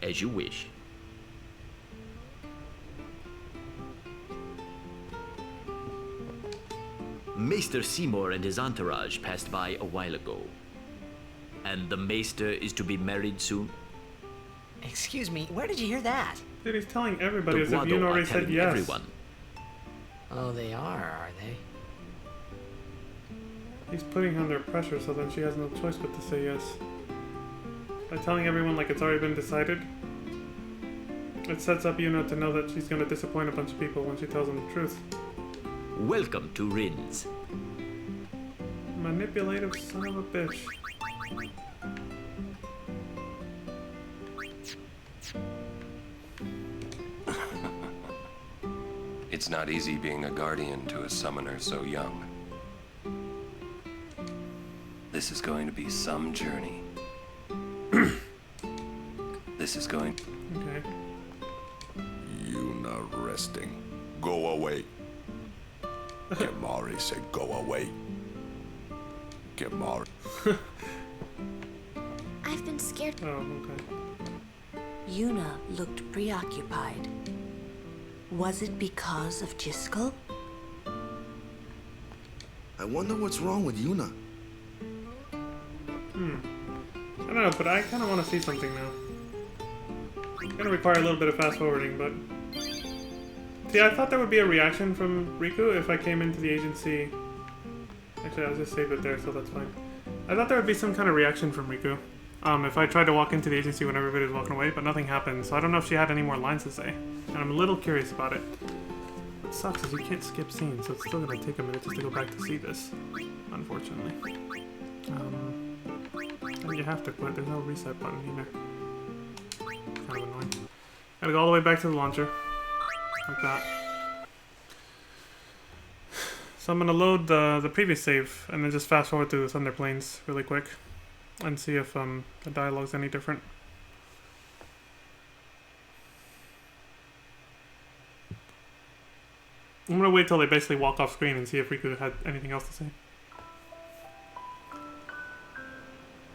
As you wish. Maester Seymour and his entourage passed by a while ago. And the Maester is to be married soon? Excuse me, where did you hear that? Dude, he's telling everybody as The if Yuna Guado already are said telling yes. everyone. Oh, they are they? He's putting her under pressure, so then she has no choice but to say yes. By telling everyone like it's already been decided, it sets up Yuna to know that she's going to disappoint a bunch of people when she tells them the truth. Welcome to Rin's. Manipulative son of a bitch. It's not easy being a guardian to a summoner so young. This is going to be some journey. This is going... Okay. You not resting. Go away. Kimahri said go away. Kimahri. I've been scared. Oh, okay. Yuna looked preoccupied. Was it because of Jyscal? I wonder what's wrong with Yuna. I don't know, but I kind of want to see something now. It's gonna require a little bit of fast forwarding, but... See, I thought there would be a reaction from Riku if I came into the agency... Actually, I'll just save it there, so that's fine. I thought there would be some kind of reaction from Riku. If I tried to walk into the agency when everybody was walking away, but nothing happened, so I don't know if she had any more lines to say. And I'm a little curious about it. What sucks is you can't skip scenes, so it's still gonna take a minute just to go back to see this, unfortunately. And you have to quit, there's no reset button either. Kind of annoying. Gotta go all the way back to the launcher. Like that. So I'm gonna load the previous save, and then just fast forward through the Thunder Plains really quick. And see if the dialogue's any different. I'm gonna wait till they basically walk off screen and see if Riku had anything else to say.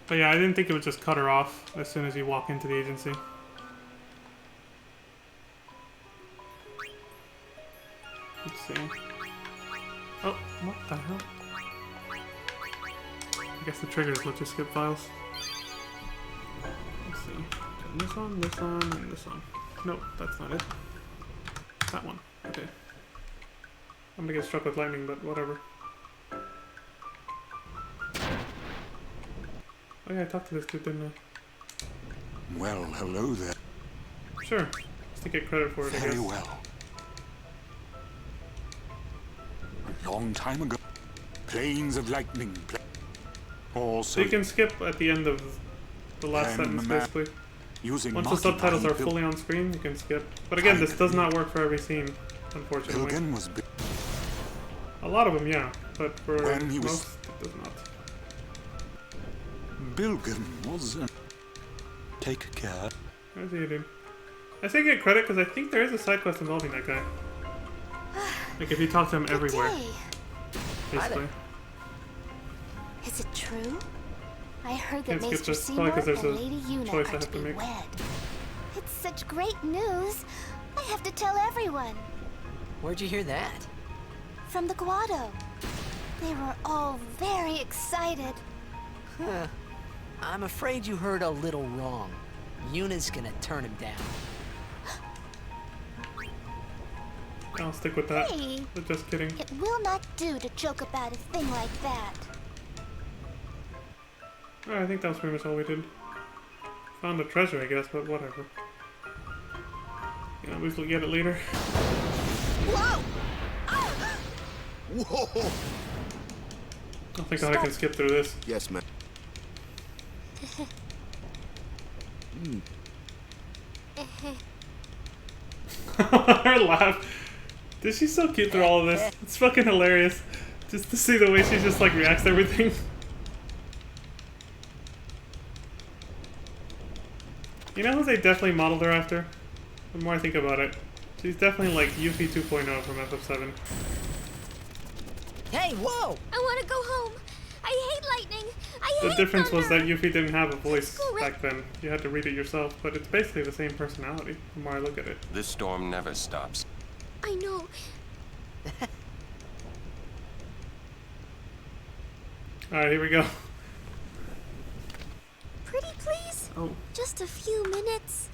But yeah, I didn't think it would just cut her off as soon as you walk into the agency. Let's see. Oh, what the hell? I guess the triggers let you skip files. Let's see. Turn this on, and this on. Nope, that's not it. That one. Okay. I'm gonna get struck with lightning, but whatever. Oh yeah, I talked to this dude, didn't I? Well, hello there. Sure. Just to get credit for it, I guess. Very well. A long time ago. Plains of lightning. So you can skip at the end of the last sentence, basically. Once the subtitles are fully on screen, you can skip. But again, this does not work for every scene, unfortunately. Bilgen was a lot of them, yeah, but for most, it does not. Bilgen was... Take care. I see you, dude. I say get credit because I think there is a side quest involving that guy. Like if you talk to him everywhere. Basically. Is it true? I heard that Can't skip Maester this, Seymour probably and because there's Lady a Yuna choice I are have to to be make. wed. It's such great news. I have to tell everyone. Where'd you hear that? From the Guado. They were all very excited. Huh. I'm afraid you heard a little wrong. Yuna's gonna turn him down. I'll stick with that. Hey, But just kidding. it will not do to joke about a thing like that. Alright, I think that was pretty much all we did. Found a treasure, I guess, but whatever. Yeah, at least we'll get it later. Whoa! Whoa! Oh, thank God I can skip through this. Yes, man. Her laugh. Dude, she's so cute through all of this. It's fucking hilarious. Just to see the way she just like reacts to everything. You know who they definitely modeled her after? The more I think about it. She's definitely like Yuffie 2.0 from FF7. Hey, whoa! I want to go home. I hate lightning. I The hate difference thunder. was that Yuffie didn't have a voice Go, Rick. back then. You had to read it yourself, but it's basically the same personality, the more I look at it. This storm never stops. I know. Alright, here we go. Pretty please? Oh. Just a few minutes.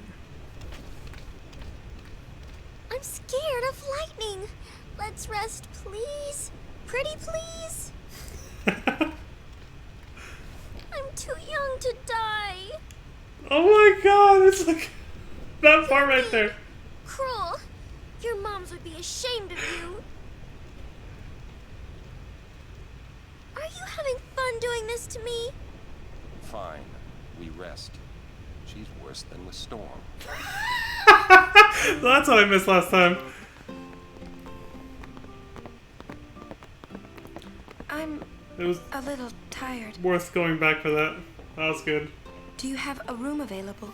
I'm scared of lightning. Let's rest, please. Pretty please? I'm too young to die. Oh my god, it's like that part right there. Cruel. Your moms would be ashamed of you. Are you having fun doing this to me? Fine. We rest. She's worse than the storm. That's what I missed last time. I'm It was a little tired. worth going back for that. That was good. Do you have a room available?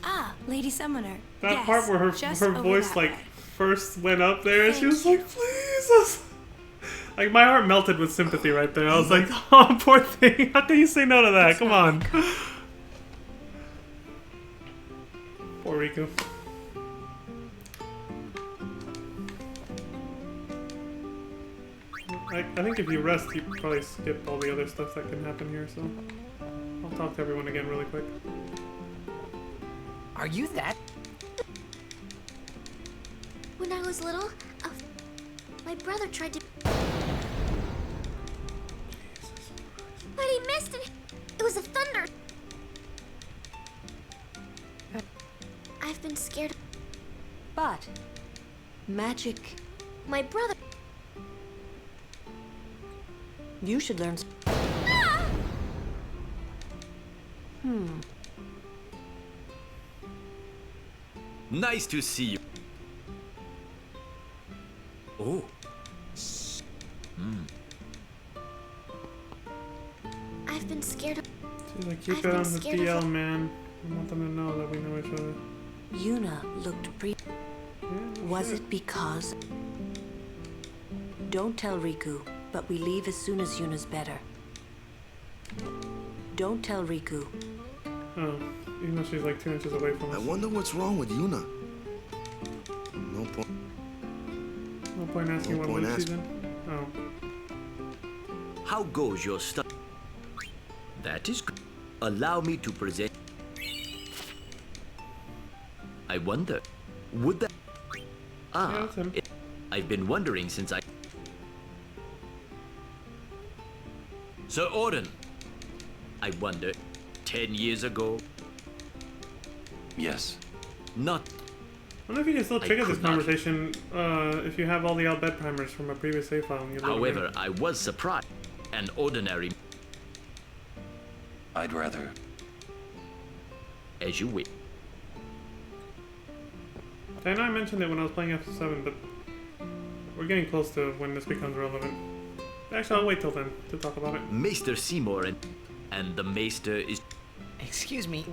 Ah, Lady Summoner. That Yes, part where her just her over voice that like way. first went up there and she Thank was like, please. Like my heart melted with sympathy right there. I was like, oh poor thing. How can you say no to that? Come on. Poor Riku. I think if you rest, you probably skip all the other stuff that can happen here, so I'll talk to everyone again really quick. Are you that? When I was little, my brother tried to... But he missed it. It was a thunder. I've been scared. But magic, My brother... you should learn. Nice to see you. Oh. I've been scared of... She's like, keep I've it been on the scared of DL, man. I want them to know that we know each other. Yuna looked pretty. Yeah, Was sure. it because? Don't tell Riku, but we leave as soon as Yuna's better. Don't tell Riku. Oh, even though she's like 2 inches away from I us. wonder what's wrong with Yuna. No point. No point asking No what point mood she's asking. in. Oh. How goes your study? That is good. Allow me to present. I wonder, would that... Yeah, Ah, that's him. I've been wondering since I... Sir Odin, I wonder, 10 years ago, Yes. not... I wonder if you can still I trigger this could not. conversation if you have all the Al Bhed primers from a previous save file. And you load them in. However, I was surprised. An ordinary... I'd rather... As you wish. I know I mentioned it when I was playing FF7, but we're getting close to when this becomes relevant. Actually, I'll wait till then to talk about it. Maester Seymour and the Maester is Excuse me.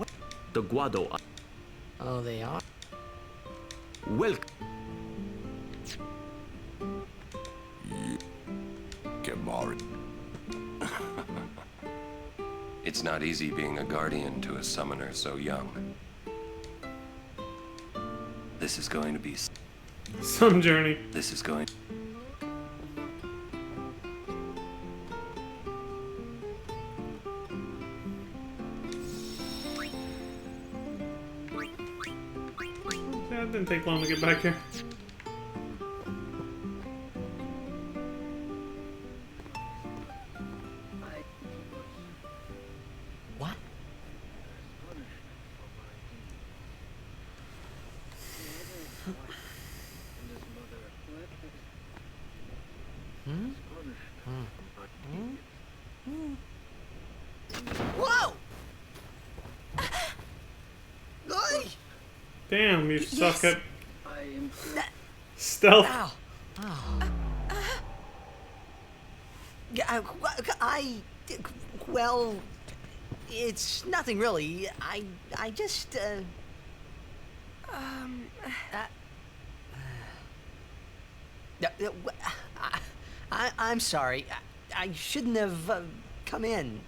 the Guado. Oh, they are? Welcome. Gamari. It's not easy being a guardian to a summoner so young. This is going to be... Some journey. This is going... Yeah, it didn't take long to get back here. What? Whoa! Oi! Damn, you suck at That- stealth. Ow. Oh. Yeah, well, it's nothing really. I just, I'm sorry. I shouldn't have come in.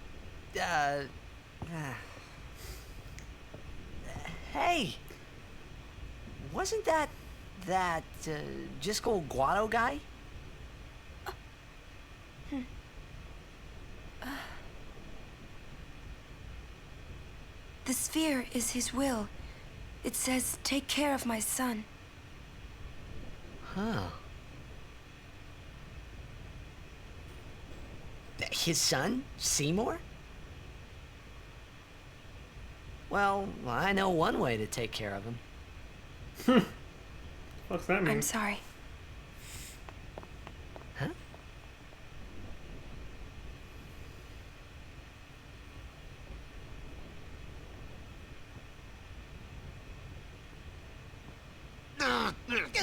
Hey, wasn't that Jisco Guado guy? The sphere is his will. It says, take care of my son. Huh. His son, Seymour? Well, I know one way to take care of him. What's that mean? I'm sorry. Huh?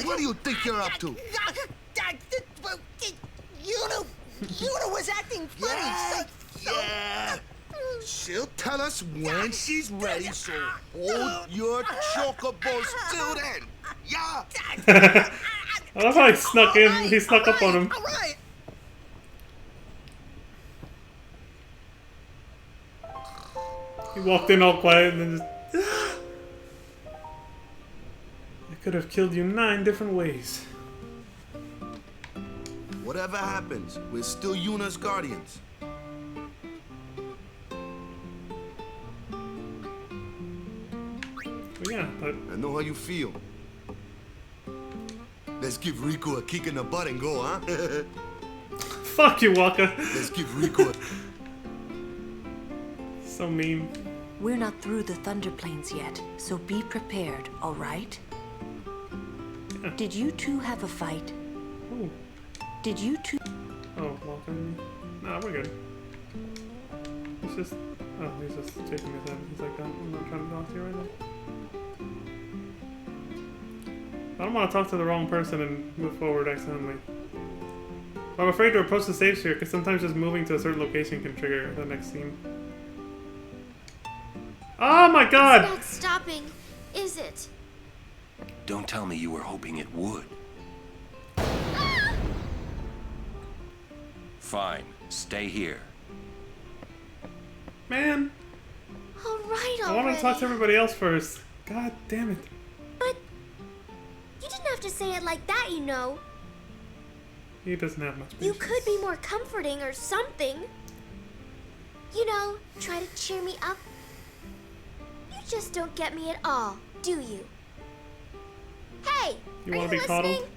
What do you think you're up to? Yuna was acting funny. Yeah. She'll tell us when she's ready, so hold your chocobos till then. Yeah. I love how he snuck in. He snuck up on him. All right. He walked in all quiet and then just... I could have killed you 9 different ways. Whatever happens, we're still Yuna's guardians. Well, yeah, but... I know how you feel. Let's give Rico a kick in the butt and go, huh? Fuck you, Waka. Let's give Rico a... So mean. We're not through the Thunder Plains yet, so be prepared, all right? Yeah. Did you two have a fight? Ooh. Did you two... Oh, welcome. Nah, we're good. It's just... Oh, he's just shaking his head. He's like, I'm not trying to talk to you right now. I don't want to talk to the wrong person and move forward accidentally. I'm afraid to approach the save sphere because sometimes just moving to a certain location can trigger the next scene. Oh my god! It's not stopping, is it? Don't tell me you were hoping it would. Fine, stay here. Man! All right, I want to talk to everybody else first. God damn it. But you didn't have to say it like that, you know. He doesn't have much patience. You could be more comforting or something. You know, try to cheer me up. You just don't get me at all, do you? Hey, You are want you to be listening? coddled?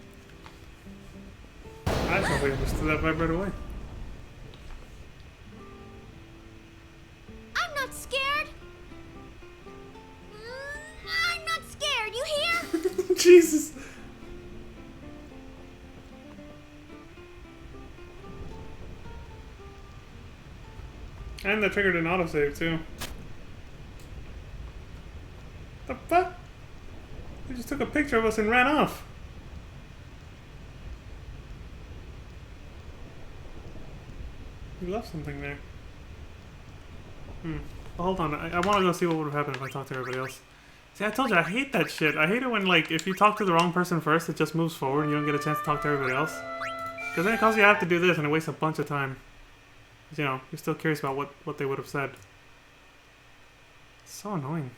I probably understood that vibe right away. I'm not scared. I'm not scared, you hear? Jesus! And that triggered an autosave too. The fuck? They just took a picture of us and ran off. We left something there. Well, hold on. I want to go see what would have happened if I talked to everybody else. See, I told you, I hate that shit. I hate it when, like, if you talk to the wrong person first, it just moves forward and you don't get a chance to talk to everybody else. Because then it causes you to have to do this and it wastes a bunch of time. You know, you're still curious about what they would have said. It's so annoying.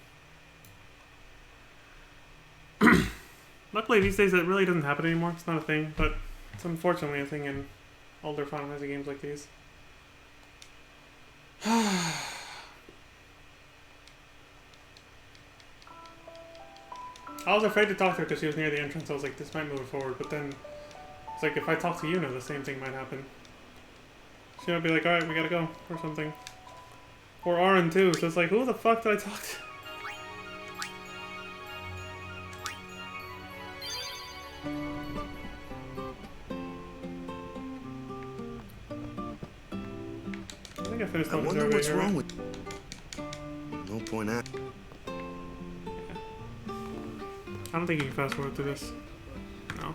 Luckily, these days it really doesn't happen anymore. It's not a thing, but it's unfortunately a thing in older Final Fantasy games like these. I was afraid to talk to her because she was near the entrance. I was like, this might move it forward, but then it's like if I talk to Yuna, the same thing might happen. She might be like, alright, we gotta go, or something. Or Aaron too, so it's like, who the fuck did I talk to? I think I finished I on this wonder what's earlier, wrong right? with... No point at... I don't think you can fast forward through this. No.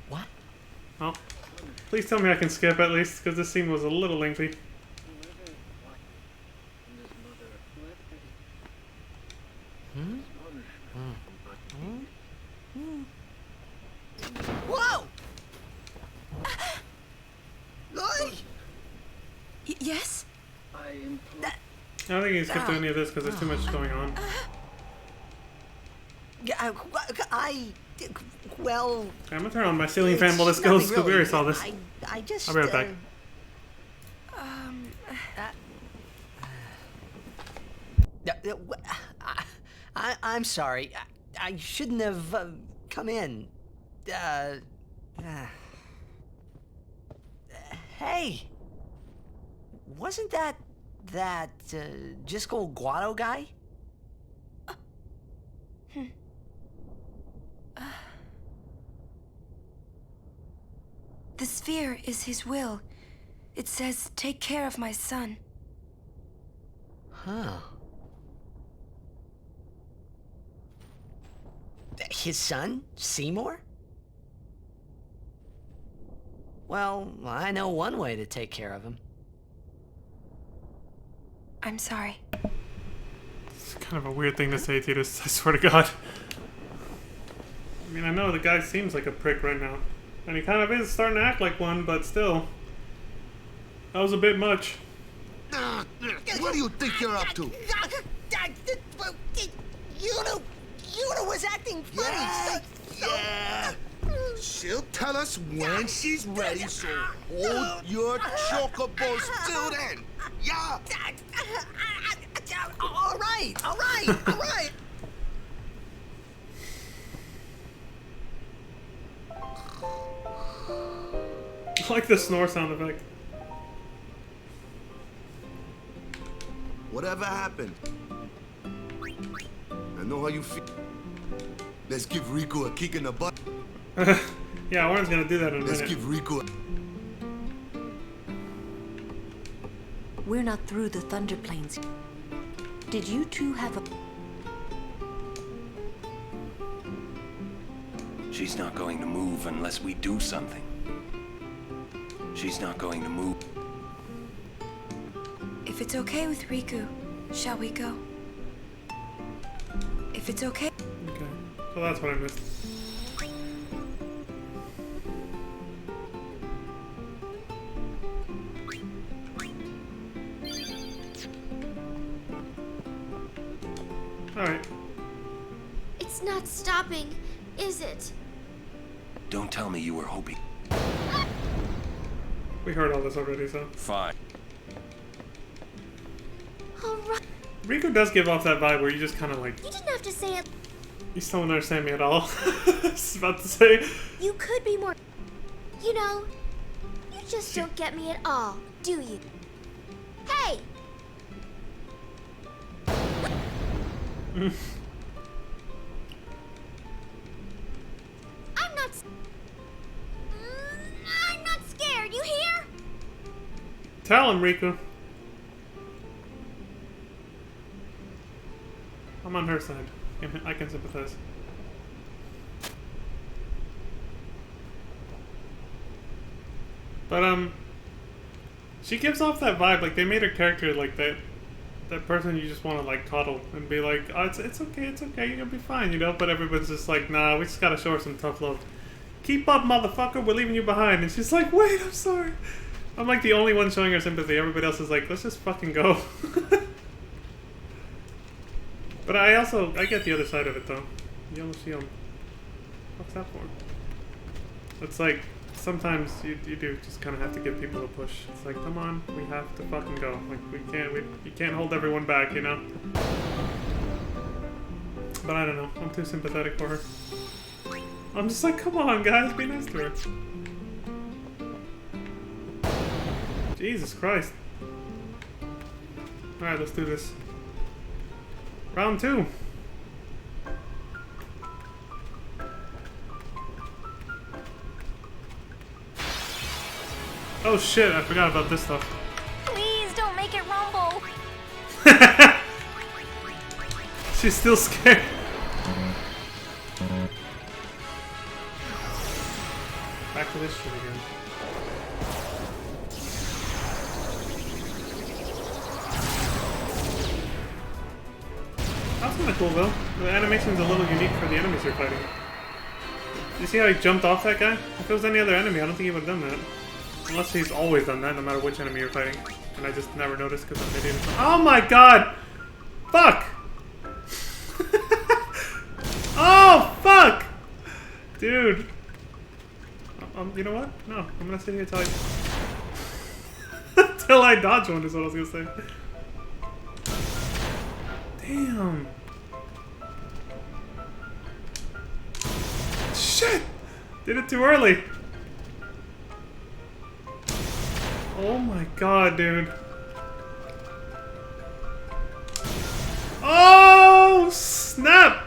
What? Oh. Please tell me I can skip at least, because this scene was a little lengthy. Whoa! I don't think you can skip through any of this because there's too much going on. Well... Okay, I'm gonna turn on my ceiling fan while this goes. Scooby already saw this. I just... I'll be right back. I'm sorry. I shouldn't have come in. Hey! Wasn't that Jisco Guado guy? The sphere is his will. It says, take care of my son. Huh. His son, Seymour? Well, I know one way to take care of him. I'm sorry. It's kind of a weird thing to say, Titus, I swear to God. I mean, I know the guy seems like a prick right now. And he kind of is starting to act like one, but still. That was a bit much. What do you think you're up to? Yuna was acting funny. Yeah. She'll tell us when she's ready, so hold your chocobos till then. Yeah. All right. I like the snore sound effect. Whatever happened? I know how you feel. Let's give Riku a kick in the butt. Yeah, Warren's gonna do that in a minute. Let's give Riku We're not through the Thunder Plains. Did you two have a... She's not going to move unless we do something. She's not going to move. If it's okay with Riku, shall we go? If it's okay... Okay, so that's what I missed. Alright. It's not stopping, is it? Don't tell me you were hoping. We heard all this already, so... Fine. All right. Riku does give off that vibe where you just kind of like... You didn't have to say it. You still don't understand me at all. I was about to say... You could be more... You know, you just don't get me at all, do you? Hey! I'm not scared, you hear? Tell him, Riku. I'm on her side. I can sympathize. But, she gives off that vibe, like, they made her character like that person you just want to, like, cuddle and be like, oh, it's okay, you're gonna be fine, you know? But everyone's just like, nah, we just gotta show her some tough love. Keep up, motherfucker, we're leaving you behind. And she's like, wait, I'm sorry. I'm like the only one showing her sympathy. Everybody else is like, let's just fucking go. But I get the other side of it, though. Yellow shield. What's that for? It's like, sometimes you do just kind of have to give people a push. It's like, come on, we have to fucking go. Like, you can't hold everyone back, you know? But I don't know, I'm too sympathetic for her. I'm just like, come on, guys, be nice to her. Jesus Christ. Alright, let's do this. Round 2. Oh shit, I forgot about this stuff. Please don't make it rumble. She's still scared. Back to this shit again. That's kinda cool though. The animation's a little unique for the enemies you're fighting. You see how he jumped off that guy? If it was any other enemy, I don't think he would have done that. Unless he's always done that, no matter which enemy you're fighting. And I just never noticed because I'm an idiot. Oh my god! Fuck! Oh, fuck! Dude. You know what? No, I'm gonna sit here till I... till I dodge one is what I was gonna say. Damn. Shit! Did it too early. Oh my god, dude. Oh, snap!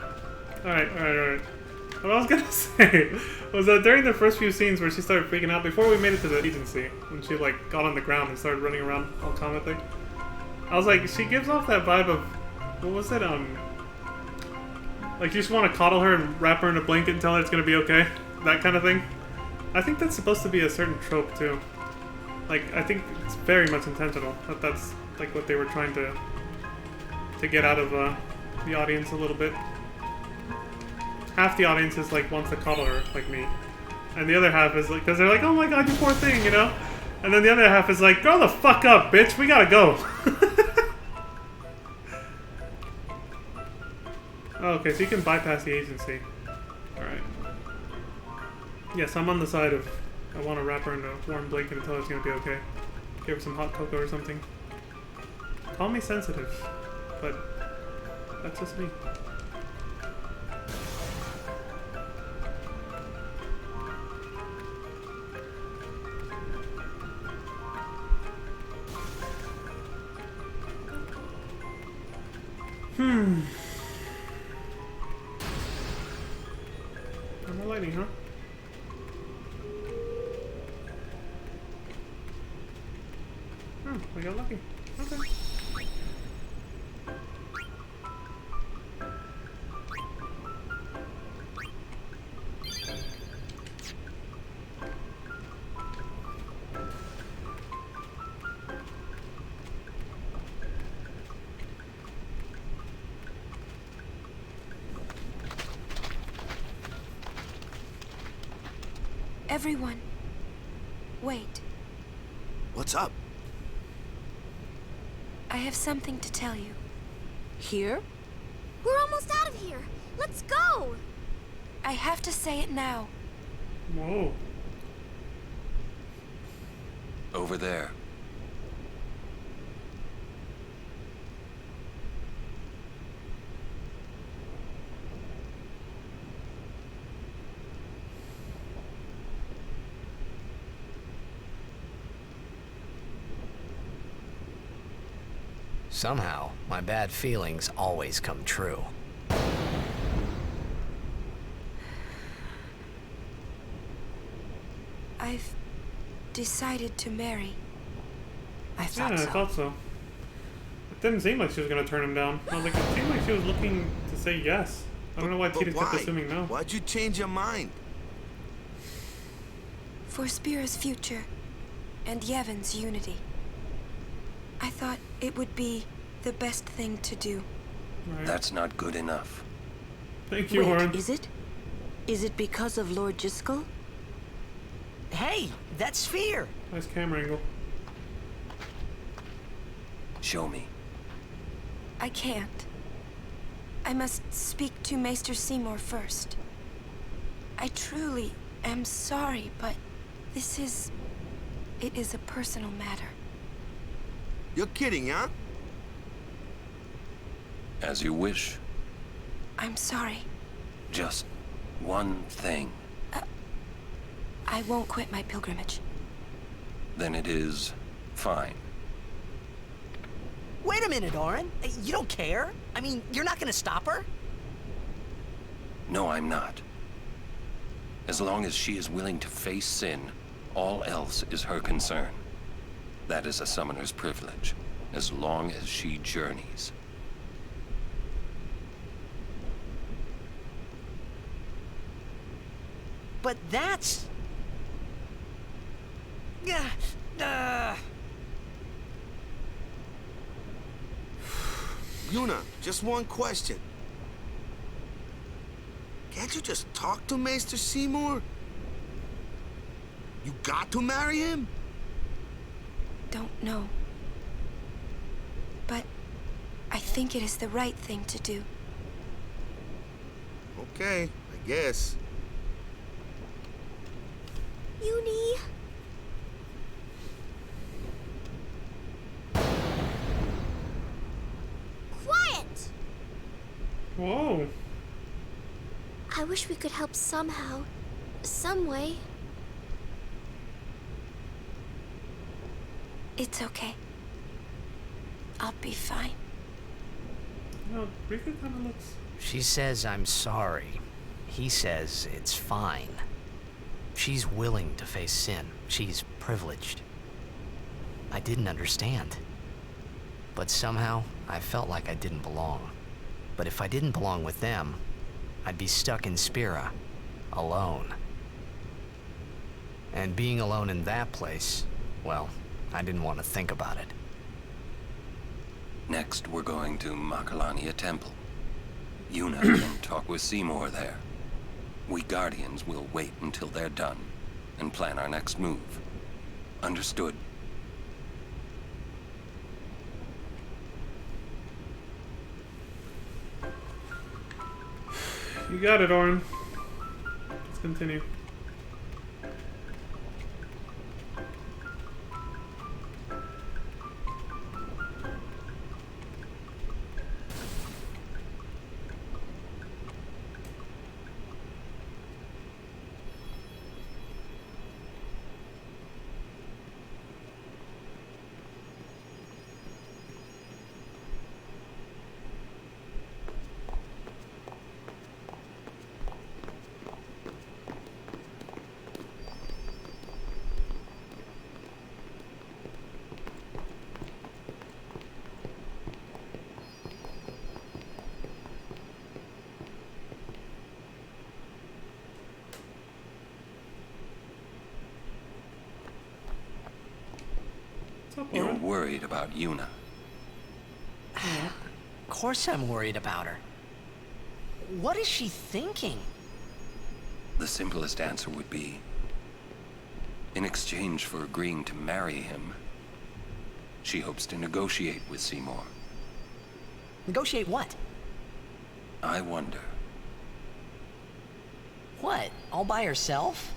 Alright. What I was gonna say was that during the first few scenes where she started freaking out, before we made it to the agency, when she like got on the ground and started running around all comically, I was like, she gives off that vibe of, what was it, like you just want to coddle her and wrap her in a blanket and tell her it's gonna be okay? That kind of thing. I think that's supposed to be a certain trope too. Like, I think it's very much intentional. That's like what they were trying to get out of the audience a little bit. Half the audience is like wants to coddle her, like me, and the other half is like, because they're like, oh my god, you poor thing, you know. And then the other half is like, grow the fuck up, bitch, we gotta go. Oh, okay, so you can bypass the agency. Alright. Yes, I'm on the side of, I want to wrap her in a warm blanket and tell her it's gonna be okay. Give her some hot cocoa or something. Call me sensitive, but that's just me. No more lighting, huh? Oh, we got lucky. Okay. Everyone, wait. What's up? I have something to tell you. Here? We're almost out of here. Let's go. I have to say it now. Whoa. Over there. Somehow, my bad feelings always come true. I've decided to marry. I thought I thought so. It didn't seem like she was gonna turn him down. I was like, it seemed like she was looking to say yes. I don't know why Tita kept assuming no. Why'd you change your mind? For Spira's future and Yevon's unity. I thought it would be the best thing to do. Right. That's not good enough. Thank you, Wait, Warren. is it? Is it because of Lord Jiskel? Hey, that sphere! Nice camera angle. Show me. I can't. I must speak to Maester Seymour first. I truly am sorry, but this is... it is a personal matter. You're kidding, huh? As you wish. I'm sorry. Just one thing. I won't quit my pilgrimage. Then it is fine. Wait a minute, Auron. You don't care? I mean, you're not gonna stop her? No, I'm not. As long as she is willing to face sin, all else is her concern. That is a summoner's privilege, as long as she journeys. But that's... Yuna, just one question. Can't you just talk to Maester Seymour? You got to marry him? don't know. But I think it is the right thing to do. Okay, I guess. Uni. Quiet! Whoa. I wish we could help somehow. Some way. It's okay. I'll be fine. No, Rika kind of looks... She says I'm sorry. He says it's fine. She's willing to face sin. She's privileged. I didn't understand. But somehow, I felt like I didn't belong. But if I didn't belong with them, I'd be stuck in Spira, alone. And being alone in that place, well, I didn't want to think about it. Next, we're going to Makalania Temple. Yuna can talk with Seymour there. We Guardians will wait until they're done and plan our next move. Understood? You got it, Orin. Let's continue. You're worried about Yuna. Of course I'm worried about her. What is she thinking? The simplest answer would be, in exchange for agreeing to marry him, she hopes to negotiate with Seymour. Negotiate what? I wonder. What? All by herself?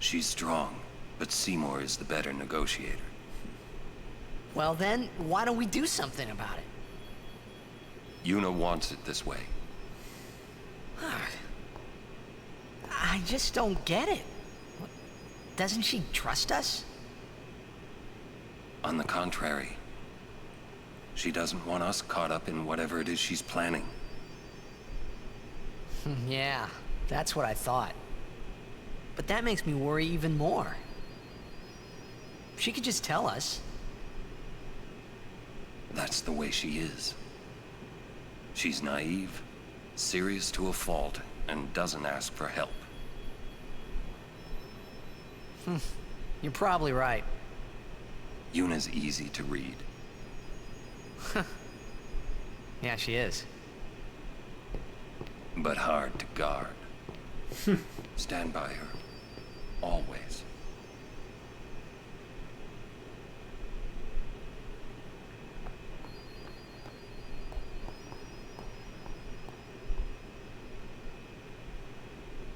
She's strong, but Seymour is the better negotiator. Well then, why don't we do something about it? Yuna wants it this way. I just don't get it. Doesn't she trust us? On the contrary, she doesn't want us caught up in whatever it is she's planning. Yeah, that's what I thought. But that makes me worry even more. She could just tell us. That's the way she is. She's naive, serious to a fault, and doesn't ask for help. You're probably right. Yuna's easy to read. Yeah, she is. But hard to guard. Stand by her. Always.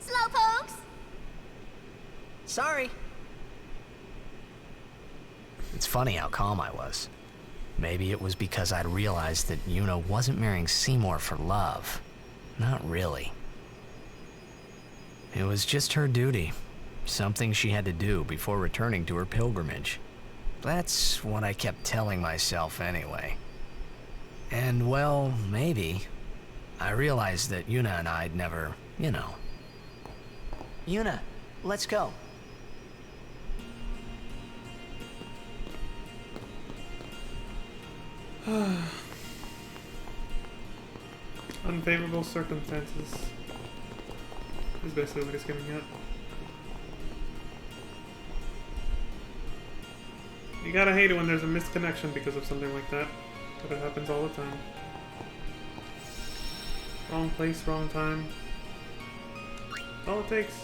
Slowpokes! Sorry. It's funny how calm I was. Maybe it was because I'd realized that Yuna wasn't marrying Seymour for love. Not really. It was just her duty. Something she had to do before returning to her pilgrimage. That's what I kept telling myself anyway. And well, maybe. I realized that Yuna and I'd never, you know. Yuna, let's go. Unfavorable circumstances is basically what he's getting at. You gotta hate it when there's a misconnection because of something like that. But it happens all the time. Wrong place, wrong time. That's all it takes.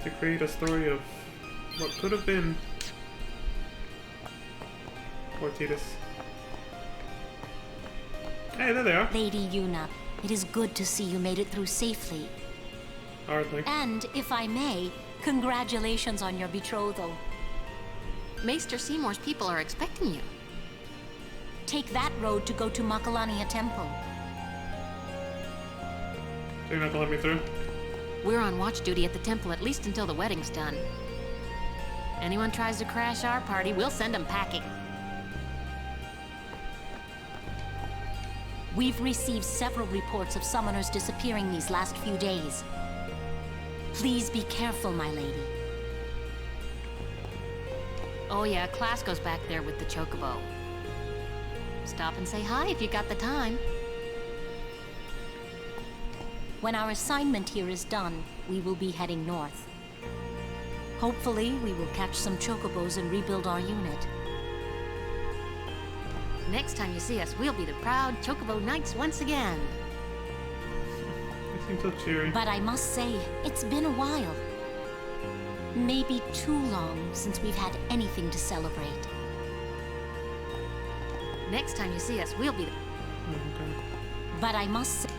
to create a story of what could have been. Poor Tidus. Hey, there they are. Lady Yuna, it is good to see you made it through safely. Hardly. And, if I may, congratulations on your betrothal. Maester Seymour's people are expecting you. Take that road to go to Makalania Temple. So you're not gonna let me through? We're on watch duty at the temple at least until the wedding's done. Anyone tries to crash our party, we'll send them packing. We've received several reports of summoners disappearing these last few days. Please be careful, my lady. Oh yeah, Class goes back there with the chocobo. Stop and say hi if you got the time. When our assignment here is done, we will be heading north. Hopefully, we will catch some chocobos and rebuild our unit. Next time you see us, we'll be the proud Chocobo Knights once again. You seem so cheery. But I must say, it's been a while. Maybe too long since we've had anything to celebrate. Next time you see us, we'll be the... Okay. But I must say,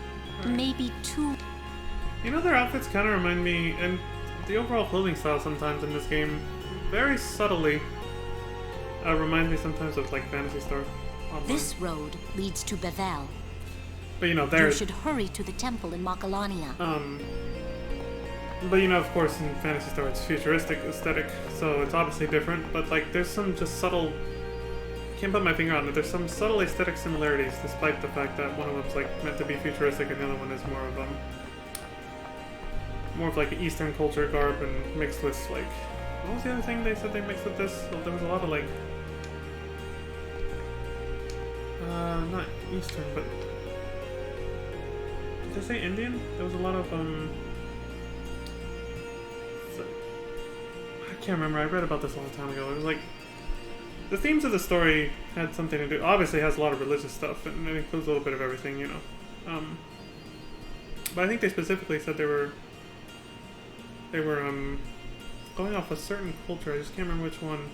maybe too... You know, their outfits kind of remind me, and the overall clothing style sometimes in this game, very subtly, reminds me sometimes of, like, Phantasy Star. Online. This road leads to Bevel. But, you know, You should hurry to the temple in Makalania. But, you know, of course, in Phantasy Star, it's futuristic aesthetic, so it's obviously different, but, like, there's some just subtle... I can't put my finger on it. There's some subtle aesthetic similarities, despite the fact that one of them's, like, meant to be futuristic and the other one is more of, like, Eastern culture garb and mixed with, like... What was the other thing they said they mixed with this? Well, there was a lot of, like... not Eastern, but... Did they say Indian? There was a lot of, I can't remember, I read about this a long time ago. It was like... The themes of the story had something to do... Obviously it has a lot of religious stuff, and it includes a little bit of everything, you know. But I think they specifically said they were going off a certain culture, I just can't remember which one,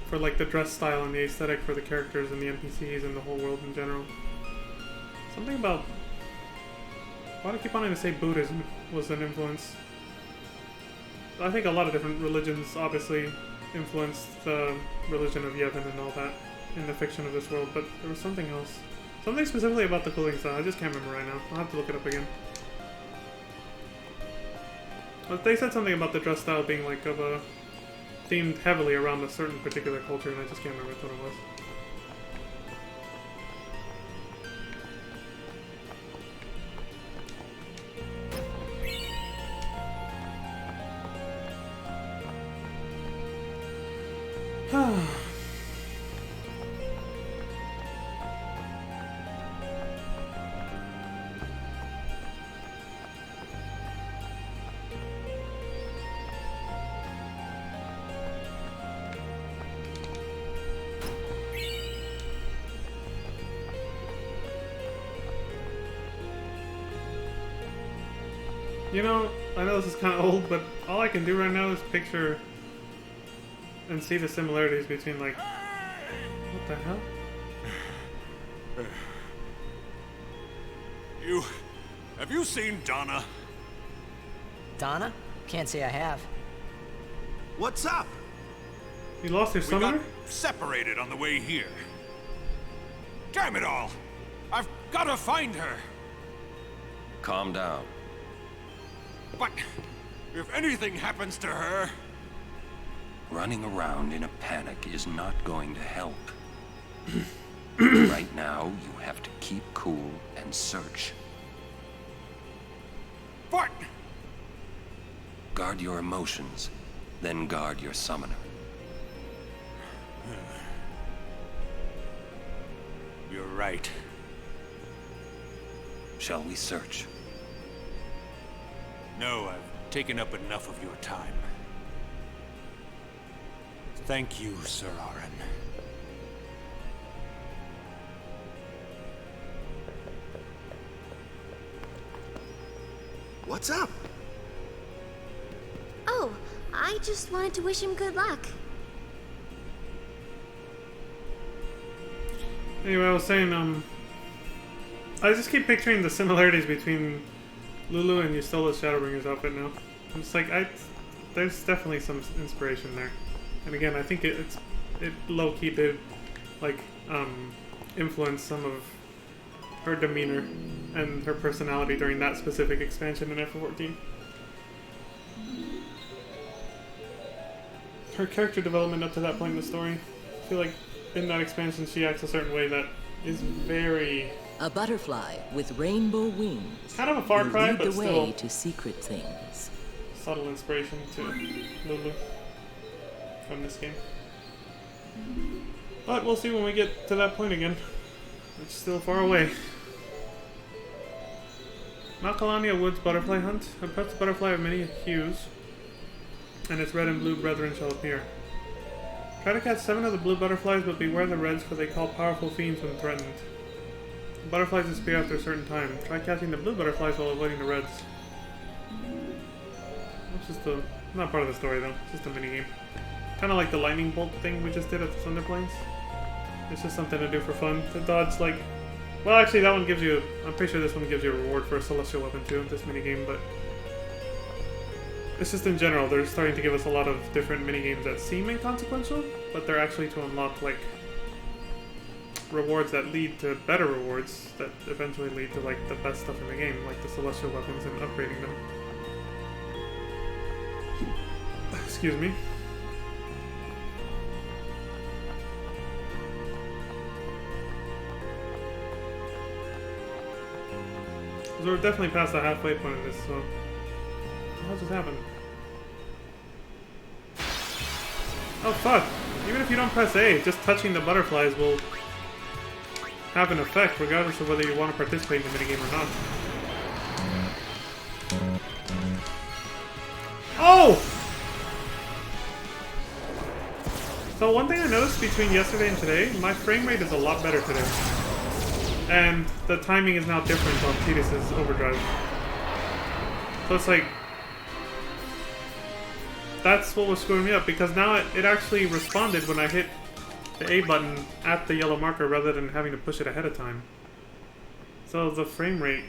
for like the dress style and the aesthetic for the characters and the NPCs and the whole world in general. Something about... Why do I keep wanting to say Buddhism was an influence? I think a lot of different religions obviously influenced the religion of Yevon and all that in the fiction of this world, but there was something else. Something specifically about the clothing style, I just can't remember right now. I'll have to look it up again. But they said something about the dress style being like of a... themed heavily around a certain particular culture, and I just can't remember what it was. You know, I know this is kind of old, but all I can do right now is picture and see the similarities between, like... What the hell? Have you seen Donna? Donna? Can't say I have. What's up? You lost your summoner? We got separated on the way here. Damn it all! I've got to find her! Calm down. But if anything happens to her... Running around in a panic is not going to help. Right now, you have to keep cool and search. But... Guard your emotions, then guard your summoner. You're right. Shall we search? No, I've taken up enough of your time. Thank you, Sir Auron. What's up? Oh, I just wanted to wish him good luck. Anyway, I was saying, I just keep picturing the similarities between Lulu and Ystola's Shadowbringers outfit now. I'm just like, there's definitely some inspiration there. And again, I think it low-key did, like, influence some of her demeanor and her personality during that specific expansion in FF14. Her character development up to that point in the story, I feel like in that expansion she acts a certain way that is very... A butterfly with rainbow wings. Kind of a far cry, lead but the way still to secret things. Subtle inspiration to Lulu from this game. But we'll see when we get to that point again. It's still far away. Macalania Woods Butterfly Hunt. Approach the butterfly of many hues, and its red and blue brethren shall appear. Try to catch 7 of the blue butterflies, but beware the reds, for they call powerful fiends when threatened. The butterflies disappear after a certain time. Try catching the blue butterflies while avoiding the reds. That's just not part of the story though, it's just a minigame. Kind of like the lightning bolt thing we just did at the Thunder Plains. It's just something to do for fun. To dodge like... Well, actually that one gives you... I'm pretty sure this one gives you a reward for a celestial weapon too, this minigame, but... It's just in general, they're starting to give us a lot of different minigames that seem inconsequential, but they're actually to unlock, like, rewards that lead to better rewards that eventually lead to, like, the best stuff in the game, like the celestial weapons and upgrading them. Excuse me. So we're definitely past the halfway point of this, so... How's this happen? Oh fuck! Even if you don't press A, just touching the butterflies will have an effect regardless of whether you want to participate in the minigame or not. Oh! So one thing I noticed between yesterday and today, my frame rate is a lot better today. And the timing is now different on Tidus's overdrive. So it's like... That's what was screwing me up, because now it actually responded when I hit the A button at the yellow marker rather than having to push it ahead of time. So the frame rate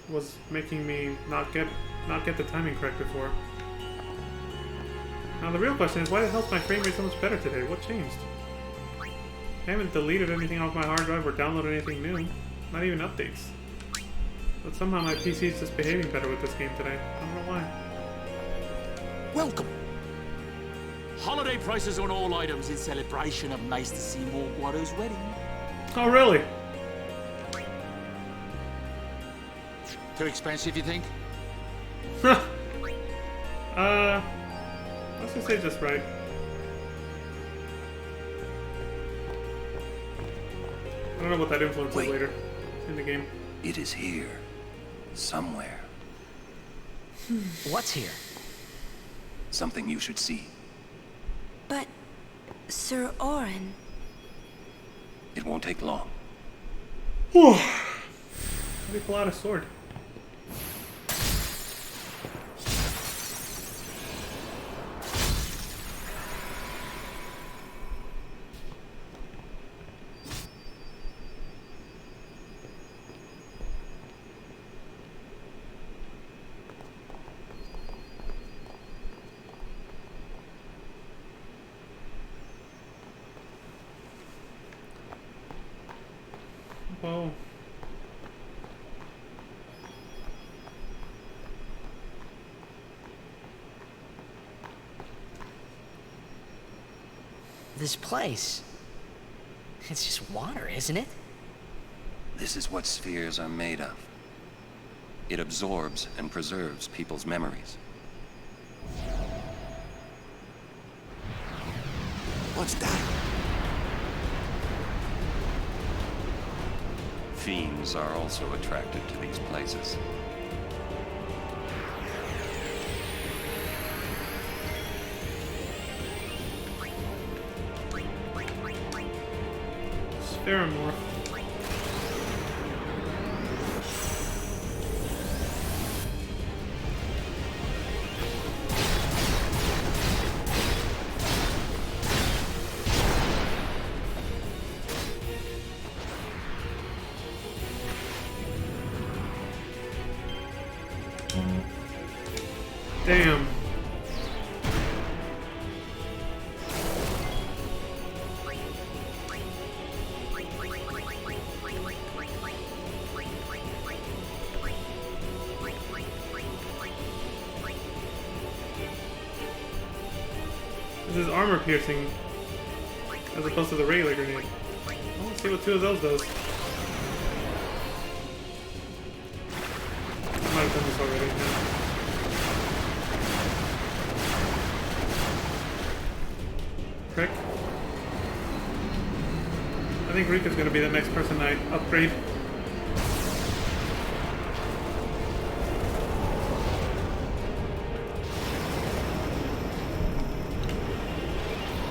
was making me not get the timing correct before. Now the real question is, why the hell is my frame rate so much better today? What changed? I haven't deleted anything off my hard drive or downloaded anything new. Not even updates. But somehow my PC is just behaving better with this game today. I don't know why. Welcome! Holiday prices on all items in celebration of Maester Seymour Guado's wedding. Oh, really? Too expensive, you think? Let's just say just right. I don't know what that influence is later in the game. It is here. Somewhere. What's here? Something you should see. But, Sir Auron... It won't take long. Let me pull out a sword. Whoa. This place... It's just water, isn't it? This is what spheres are made of. It absorbs and preserves people's memories. What's that? Fiends are also attracted to these places. Spheromorph. Damn. This is armor piercing as opposed to the regular grenade. Let's see what 2 of those does. I might have done this already. Yeah. Prick. I think Rika's gonna be the next person I upgrade.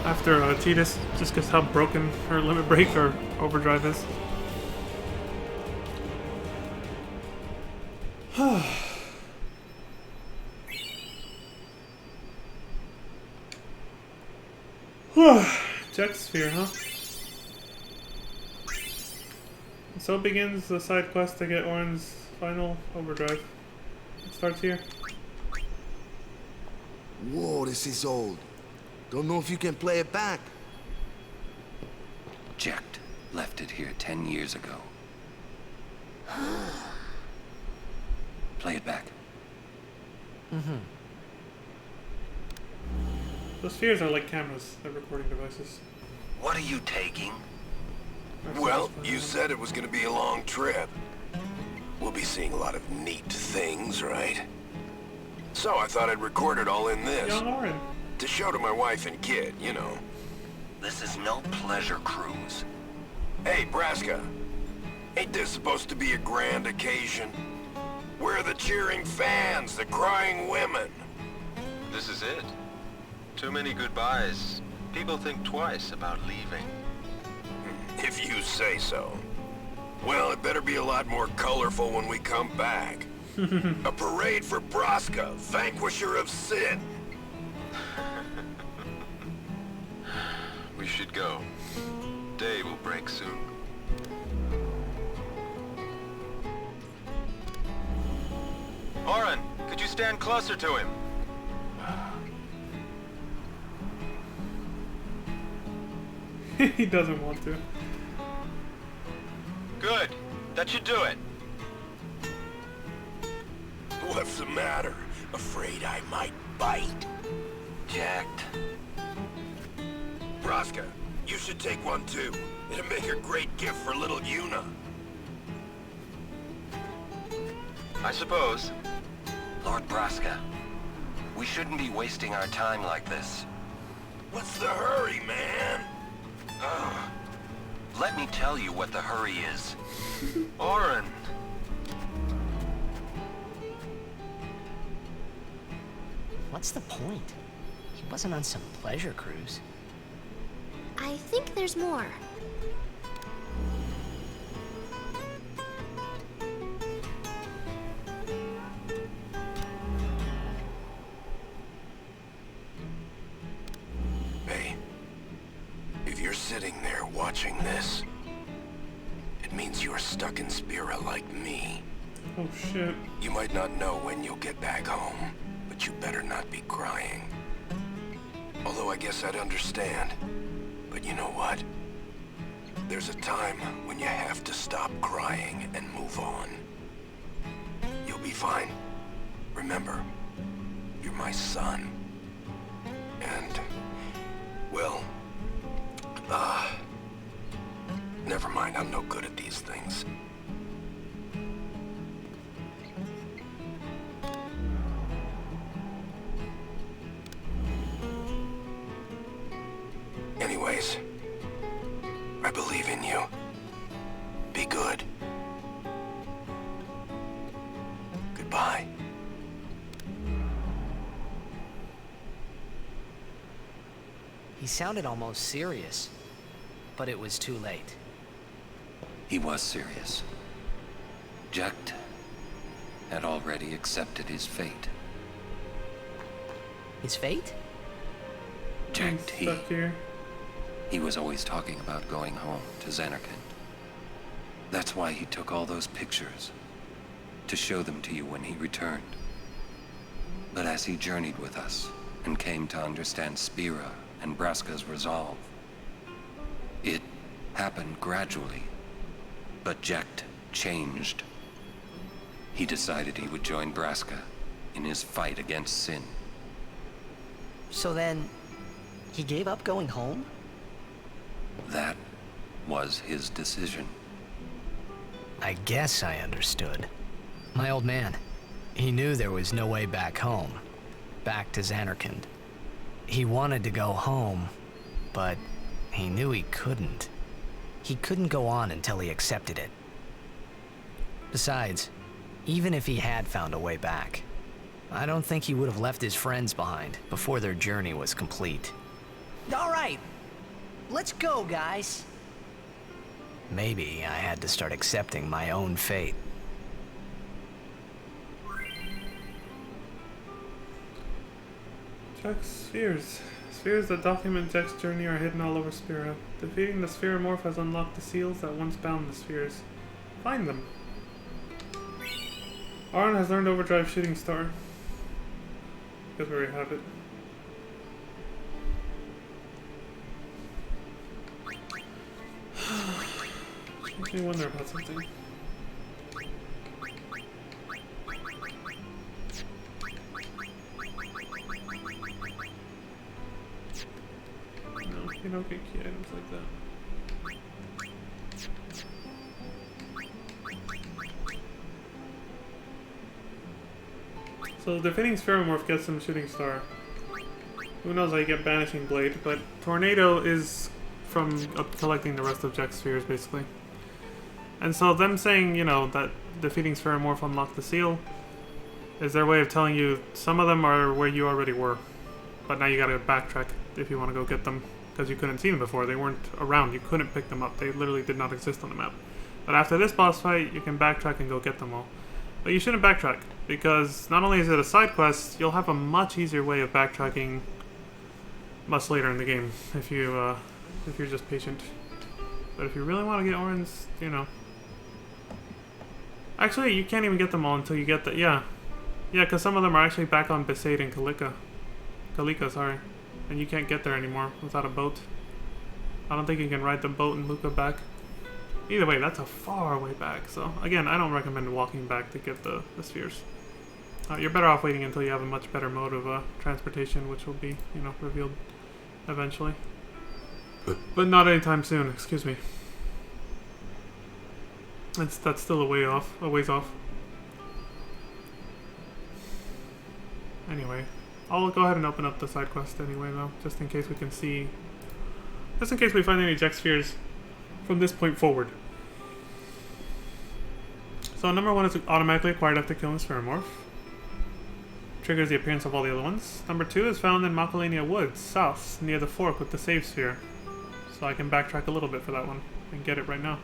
After Tidus, just because how broken her limit break or overdrive is. Jet Sphere, huh? So begins the side quest to get Auron's final overdrive. It starts here. Whoa, this is old. Don't know if you can play it back. Jecht left it here 10 years ago. Play it back. Mm-hmm. Those spheres are like cameras, they're recording devices. What are you taking? Well, you said it was gonna be a long trip. We'll be seeing a lot of neat things, right? So I thought I'd record it all in this. Young Auron. To show to my wife and kid, you know. This is no pleasure cruise. Hey, Braska. Ain't this supposed to be a grand occasion? We're the cheering fans, the crying women. This is it. Too many goodbyes. People think twice about leaving. If you say so. Well, it better be a lot more colorful when we come back. A parade for Braska, vanquisher of sin. We should go. Day will break soon. Auron, could you stand closer to him? He doesn't want to. Good. That should do it. What's the matter? Afraid I might bite? Jecht. Braska, you should take one too. It'll make a great gift for little Yuna. I suppose. Lord Braska, we shouldn't be wasting our time like this. What's the hurry, man? Let me tell you what the hurry is. Auron. What's the point? He wasn't on some pleasure cruise. I think there's more. Hey, if you're sitting there watching this, it means you're stuck in Spira like me. Oh shit. You might not know when you'll get back home, but you better not be crying. Although I guess I'd understand. But you know what? There's a time when you have to stop crying and move on. You'll be fine. Remember, you're my son. And, well, never mind, I'm no good at these things. Anyways, I believe in you. Be good. Goodbye. He sounded almost serious, but it was too late. He was serious. Jecht had already accepted his fate. His fate? Jecht, he was always talking about going home to Zanarkand. That's why he took all those pictures, to show them to you when he returned. But as he journeyed with us and came to understand Spira and Braska's resolve, it happened gradually, but Jecht changed. He decided he would join Braska in his fight against sin. So then, he gave up going home? That was his decision. I guess I understood. My old man, he knew there was no way back home, back to Zanarkand. He wanted to go home, but he knew he couldn't. He couldn't go on until he accepted it. Besides, even if he had found a way back, I don't think he would have left his friends behind before their journey was complete. All right, let's go, guys. Maybe I had to start accepting my own fate. Jecht's spheres. Spheres that document Jecht's journey are hidden all over Spira. Defeating the Spheromorph has unlocked the seals that once bound the spheres. Find them. Arn has learned Overdrive Shooting Star. Guess we already have it. Makes me wonder about something. No, you don't get key items like that. So defeating Spheromorph gets some Shooting Star. Who knows how you get Banishing Blade, but Tornado is from collecting the rest of Jecht's spheres, basically. And so them saying, you know, that defeating Spheromorph unlocked the seal is their way of telling you some of them are where you already were. But now you gotta backtrack if you want to go get them, because you couldn't see them before. They weren't around. You couldn't pick them up. They literally did not exist on the map. But after this boss fight, you can backtrack and go get them all. But you shouldn't backtrack, because not only is it a side quest, you'll have a much easier way of backtracking much later in the game if you're just patient. But if you really want to get Orin's, you know. Actually, you can't even get them all until you get the yeah, because some of them are actually back on Besaid and Kalika, sorry, and you can't get there anymore without a boat. I don't think you can ride the boat and Luca back. Either way, that's a far way back, so again, I don't recommend walking back to get the spheres. You're better off waiting until you have a much better mode of transportation, which will be, you know, revealed eventually. But not anytime soon, excuse me. That's still a ways off. Anyway, I'll go ahead and open up the side quest anyway, though, just in case we can see, just in case we find any Jecht spheres from this point forward. So number 1 is automatically acquired after killing Spheromorph. Triggers the appearance of all the other ones. Number 2 is found in Macalania Woods, south, near the fork with the save sphere. So I can backtrack a little bit for that one and get it right now.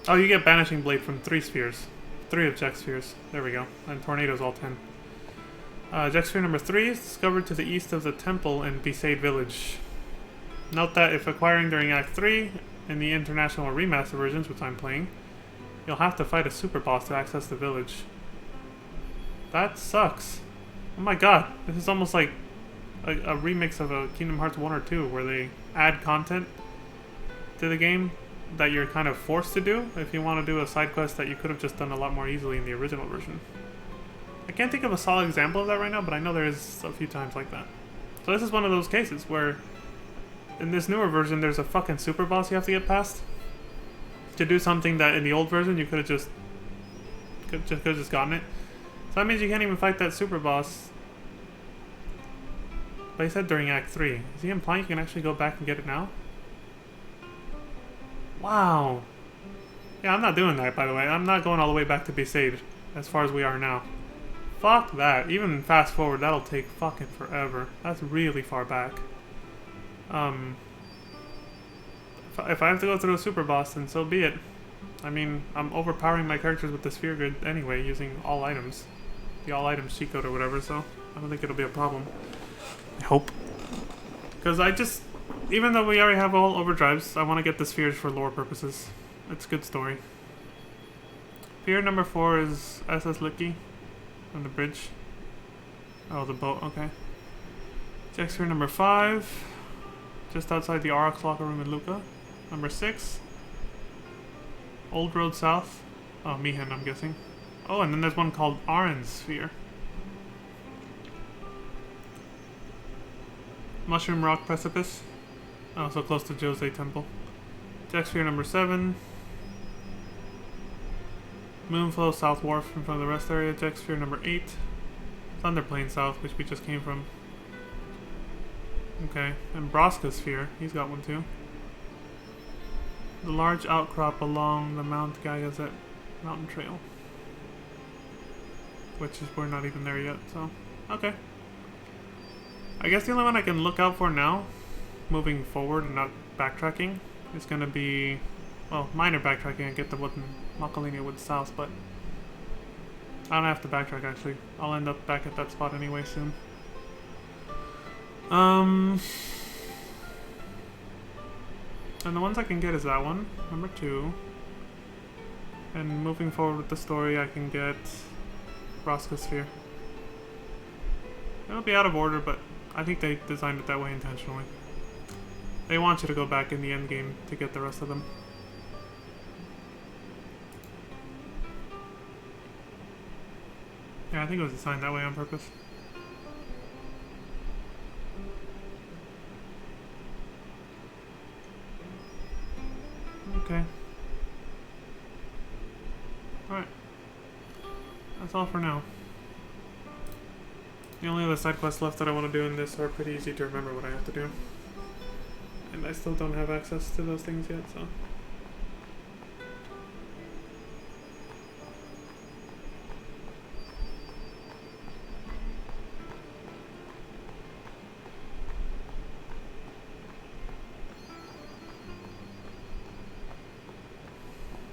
Oh, you get Banishing Blade from 3 spheres. 3 of Jecht spheres. There we go. And Tornado's all 10. Jecht sphere number 3 is discovered to the east of the temple in Besaid Village. Note that if acquiring during Act 3 in the International Remaster versions, which I'm playing, you'll have to fight a super boss to access the village. That sucks. Oh my god, this is almost like a remix of a Kingdom Hearts 1 or 2 where they add content to the game that you're kind of forced to do if you want to do a side quest that you could have just done a lot more easily in the original version. I can't think of a solid example of that right now, but I know there is a few times like that. So this is one of those cases where in this newer version there's a fucking super boss you have to get past to do something that in the old version you could have just gotten it. So that means you can't even fight that super boss. But he said during Act 3. Is he implying you can actually go back and get it now? Wow. Yeah, I'm not doing that, by the way. I'm not going all the way back to Besaid as far as we are now. Fuck that. Even fast forward, that'll take fucking forever. That's really far back. If I have to go through a super boss, then so be it. I mean, I'm overpowering my characters with the sphere grid anyway, using all items. The all items cheat code or whatever, so I don't think it'll be a problem. I hope. Because even though we already have all overdrives, I want to get the spheres for lore purposes. It's a good story. Sphere number 4 is SS Licky. On the bridge. Oh, the boat, okay. Jack Sphere number 5. Just outside the Aurochs locker room in Luca. Number 6. Old Road South. Oh, Mihan, I'm guessing. Oh, and then there's one called Aren's Sphere. Mushroom Rock Precipice. Oh, so close to Jose Temple. Jack Sphere number 7. Moonflow South Wharf in front of the rest area. Jack Sphere number 8. Thunderplane South, which we just came from. Okay, and Braska Sphere. He's got one too. The large outcrop along the Mount Gagazet mountain trail. Which is, we're not even there yet, so... Okay. I guess the only one I can look out for now, moving forward and not backtracking, is gonna be... Well, minor backtracking. I get the wood in Macalania Wood South, but... I don't have to backtrack, actually. I'll end up back at that spot anyway soon. And the ones I can get is that one, number 2. And moving forward with the story, I can get Braska Sphere. It'll be out of order, but I think they designed it that way intentionally. They want you to go back in the end game to get the rest of them. Yeah, I think it was designed that way on purpose. Okay. Alright. That's all for now. The only other side quests left that I want to do in this are pretty easy to remember what I have to do. And I still don't have access to those things yet, so...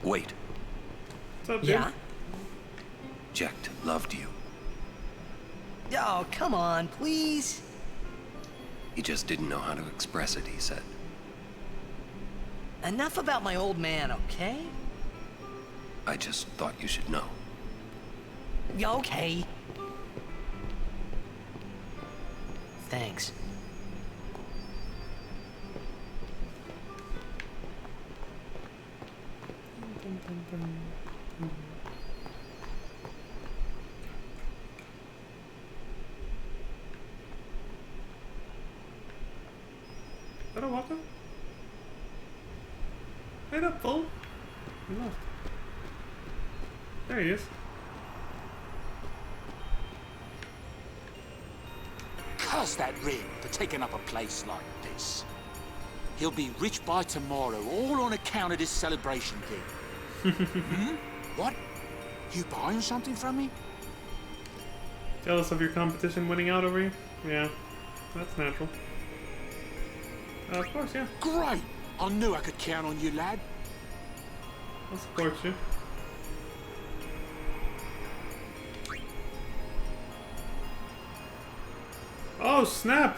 Wait. What's up, dude? Yeah? Jecht loved you. Oh, come on, please. He just didn't know how to express it, he said. Enough about my old man, okay? I just thought you should know. Okay. Thanks. Is that a walker? Right up, fool. He left. There he is. Curse that ring for taking up a place like this. He'll be rich by tomorrow, all on account of this celebration thing. Hmm? What? You buying something from me? Jealous of your competition winning out over you? Yeah, that's natural. Of course, yeah. Great! I knew I could count on you, lad. I'll support you. Oh, snap!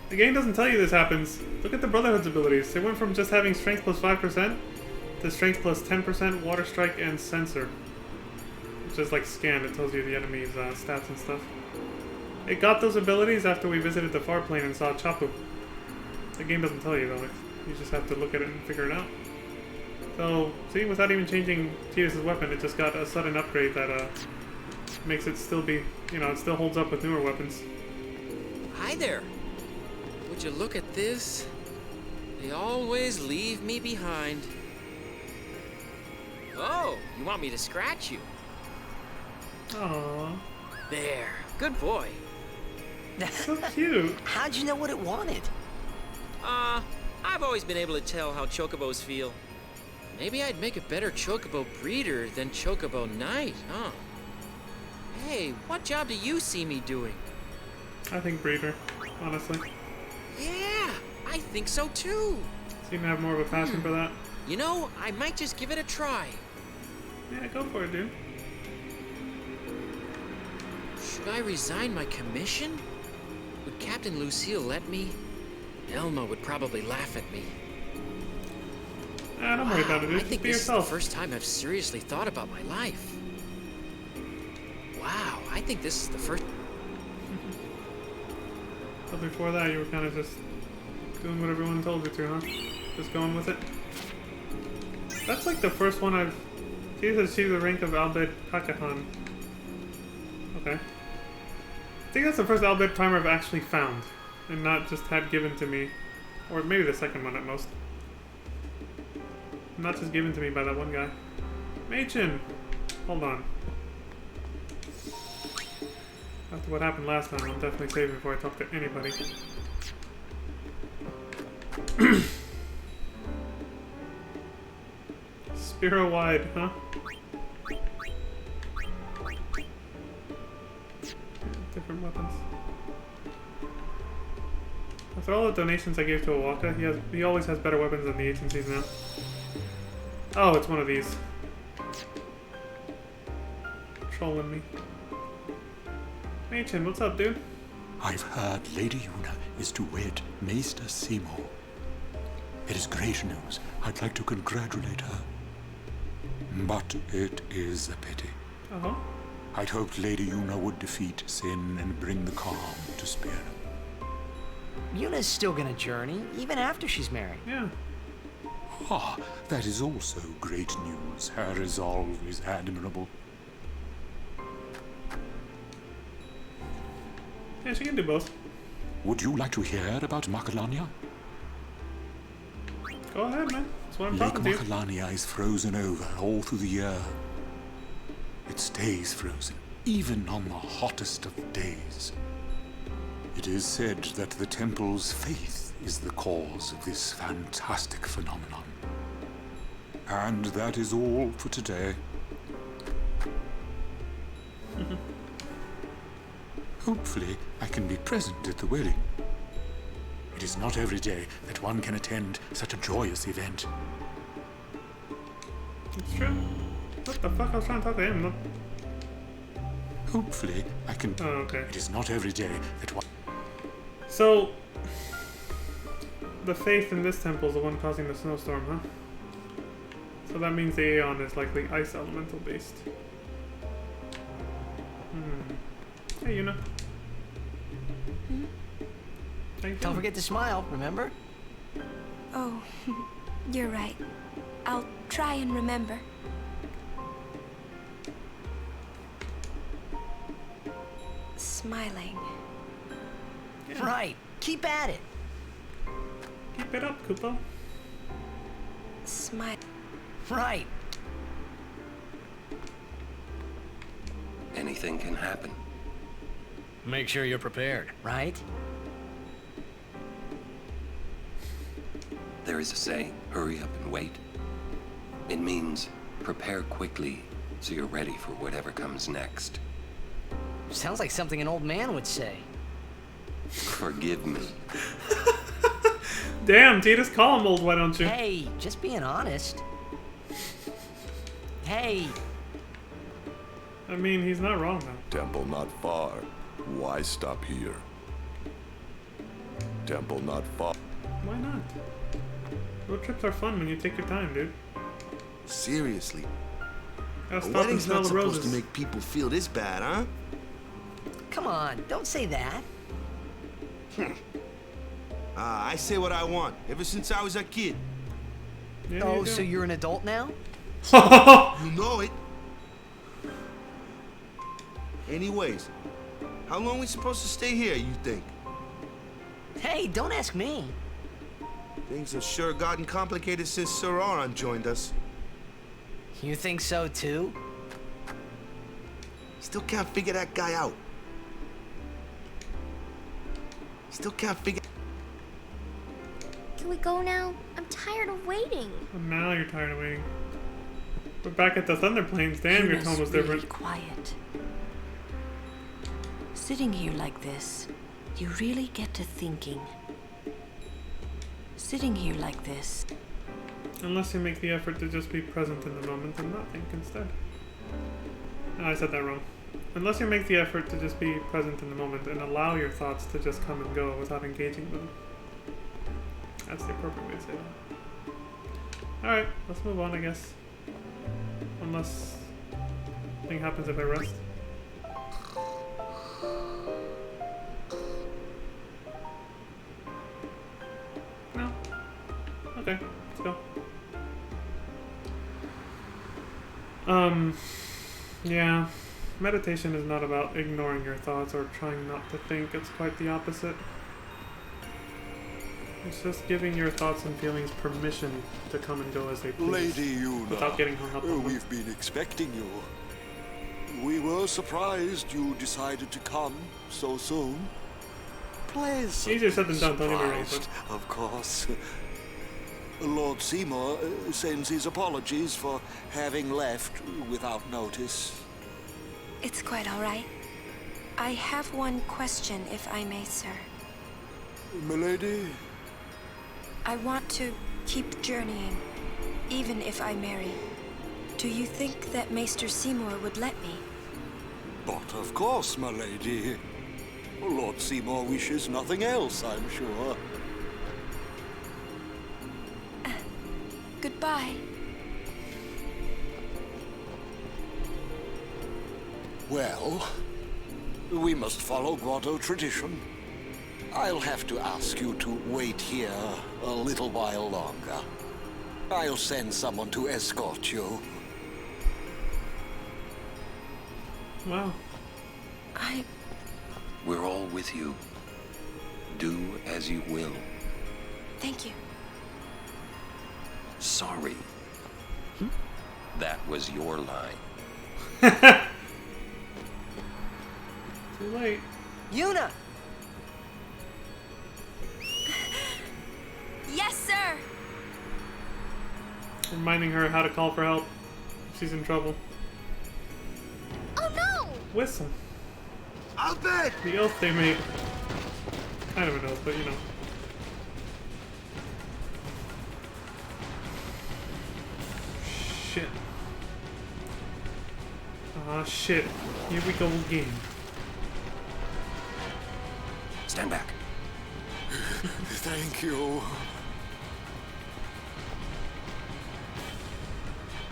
The game doesn't tell you this happens. Look at the Brotherhood's abilities. They went from just having strength plus 5% to strength plus 10%, water strike, and sensor. Which is like scan, it tells you the enemy's stats and stuff. It got those abilities after we visited the far plane and saw Chapu. The game doesn't tell you though, you just have to look at it and figure it out. So, see, without even changing Tidus' weapon, it just got a sudden upgrade that makes it still be, you know, it still holds up with newer weapons. Hi there. Would you look at this? They always leave me behind. Oh, you want me to scratch you? Aww. There. Good boy. So cute. How'd you know what it wanted? I've always been able to tell how chocobos feel. Maybe I'd make a better chocobo breeder than chocobo knight, huh? Hey, what job do you see me doing? I think breeder, honestly. Yeah, I think so too. Seem to have more of a passion for that. You know, I might just give it a try. Yeah, go for it, dude. Should I resign my commission? Would Captain Lucille let me? Elma would probably laugh at me. Don't worry about it, dude. I Just think be this yourself. is the first time I've seriously thought about my life. Wow, I think this is the first... But before that, you were kind of just doing what everyone told you to, huh? Just going with it. That's like the first one I've... She's achieved the rank of Albed Kakahan. Okay. I think that's the first Albed primer I've actually found. And not just had given to me. Or maybe the second one at most. Not just given to me by that one guy. Machin! Hold on. After what happened last time, I'm definitely saving before I talk to anybody. Spiro wide, huh? Different weapons. After all the donations I gave to Owaka, he always has better weapons than the agencies now. Oh, it's one of these. Trolling me. Machin, what's up, dude? I've heard Lady Yuna is to wed Maester Seymour. It is great news. I'd like to congratulate her. But it is a pity. Uh-huh. I'd hoped Lady Yuna would defeat Sin and bring the calm to Spira. Yuna's still gonna journey, even after she's married. Yeah. Ah, that is also great news. Her resolve is admirable. Yeah, she can do both. Would you like to hear about Makalania? Go ahead, man. That's what I'm Lake talking to you. Makalania is frozen over all through the year. It stays frozen, even on the hottest of days. It is said that the temple's faith is the cause of this fantastic phenomenon. And that is all for today. Hopefully, I can be present at the wedding. It is not every day that one can attend such a joyous event. It's true. What the fuck? I was trying to talk to him. Look. Hopefully, I can... Oh, okay. It is not every day that one... So, the faith in this temple is the one causing the snowstorm, huh? So that means the Aeon is likely ice elemental based. Hey, Yuna. Don't forget to smile, remember? Oh, you're right. I'll try and remember. Smiling. Yeah. Right. Keep at it. Keep it up, Kupo. Smile. Right. Anything can happen. Make sure you're prepared, right? There is a saying, hurry up and wait. It means prepare quickly so you're ready for whatever comes next. Sounds like something an old man would say. Forgive me. Damn, Titus, call him old, why don't you? Hey, just being honest. Hey. I mean, he's not wrong, though. Temple not far. Why stop here? Temple not far. Why not? Road trips are fun when you take your time, dude. Seriously. Gotta A stop and wedding's smell not the supposed roses. to make people feel this bad, huh? Come on, don't say that. I say what I want, ever since I was a kid. Yeah, oh, you do. so you're an adult now? You know it. Anyways, how long we supposed to stay here, you think? Hey, don't ask me. Things have sure gotten complicated since Sir Auron joined us. You think so too? Still can't figure that guy out. Still can't figure... Can we go now? I'm tired of waiting. Well, now you're tired of waiting. We're back at the Thunder Plains. Damn, your tone was really different. quiet. Sitting here like this, you really get to thinking. Sitting here like this. Unless you make the effort to just be present in the moment and not think instead. No, I said that wrong. Unless you make the effort to just be present in the moment and allow your thoughts to just come and go without engaging them. That's the appropriate way to say that. Alright, let's move on, I guess. Unless something happens if I rest. Okay, let's go. Yeah. Meditation is not about ignoring your thoughts or trying not to think. It's quite the opposite. It's just giving your thoughts and feelings permission to come and go as they please. Lady Yuna, without getting hung up on them. We've been expecting you. We were surprised you decided to come so soon. Pleasant. Easier said than done, don't get me wrong. Surprised, of course. Lord Seymour sends his apologies for having left without notice. It's quite all right. I have one question, if I may, sir. Milady? I want to keep journeying, even if I marry. Do you think that Maester Seymour would let me? But of course, my lady. Lord Seymour wishes nothing else, I'm sure. Goodbye. Well, we must follow Grotto tradition. I'll have to ask you to wait here a little while longer. I'll send someone to escort you. Wow. We're all with you. Do as you will. Thank you. Sorry. That was your line. Too late. Yuna! Yes, sir! Reminding her how to call for help if she's in trouble. Oh no! Whistle. Albert! The oath they made. Kind of an oath, but you know. Shit. Ah, shit. Here we go again. Stand back. Thank you.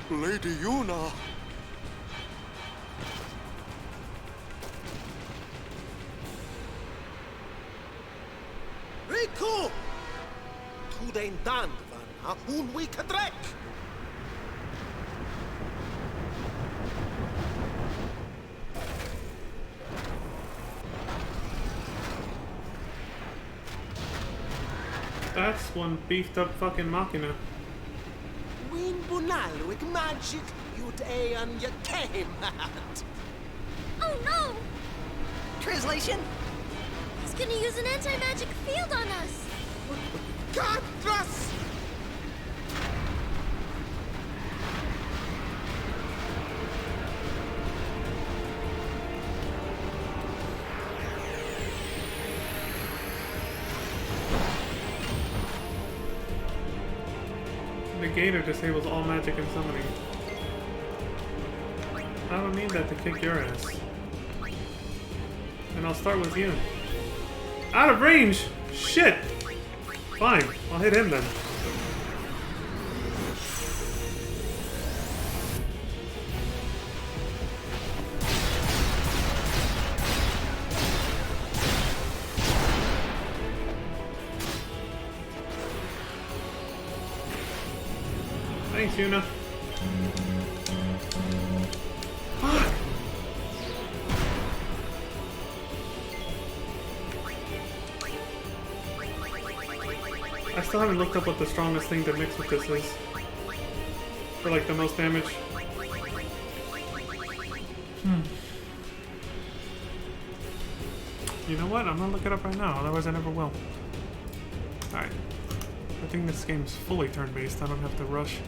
Lady Yuna. Riku! Tu den dan van un week drek. That's one beefed up fucking Machina. Win bunal with magic you'd and you came at. Oh no! Translation? He's gonna use an anti-magic field on us. Katras! Negator disables all magic and summoning. I don't need that to kick your ass. And I'll start with you. Out of range! Shit! Fine, I'll hit him then. Thanks, Yuna. Fuck! I still haven't looked up what the strongest thing to mix with this is. For like the most damage. You know what? I'm gonna look it up right now, otherwise I never will. Alright. I think this game's fully turn-based, I don't have to rush.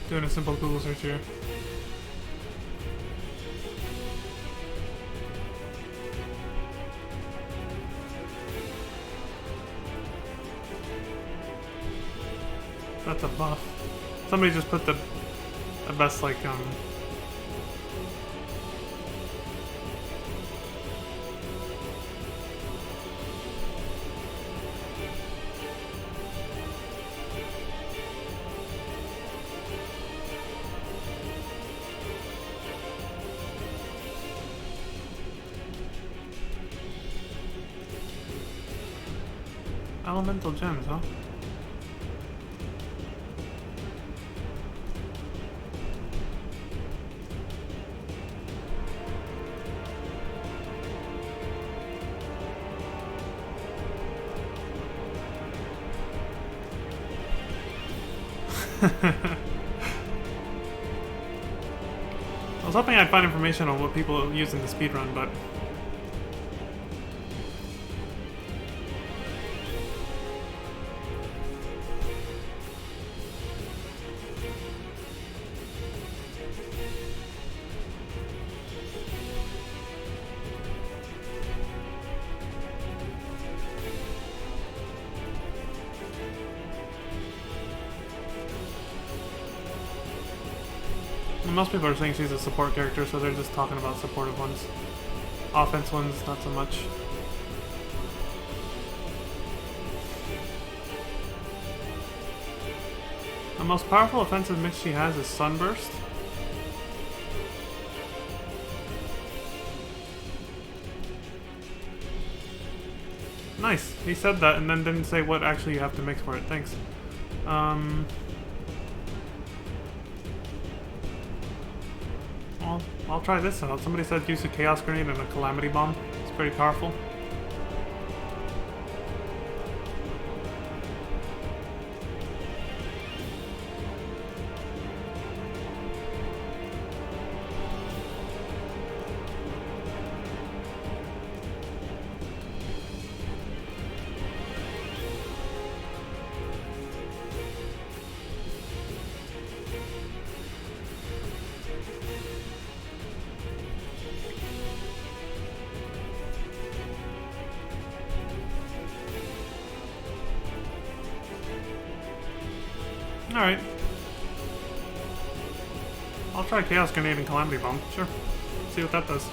Doing a simple Google search here. That's a buff. Somebody just put the best, like, elemental gems, huh? I was hoping I'd find information on what people use in the speedrun, but most people are saying she's a support character, so they're just talking about supportive ones. Offense ones, not so much. The most powerful offensive mix she has is Sunburst. Nice. He said that and then didn't say what actually you have to mix for it. Thanks. Well, I'll try this out. Somebody said use a Chaos Grenade and a Calamity Bomb. It's pretty powerful. Alright. I'll try Chaos Grenade and Calamity Bomb. Sure. See what that does.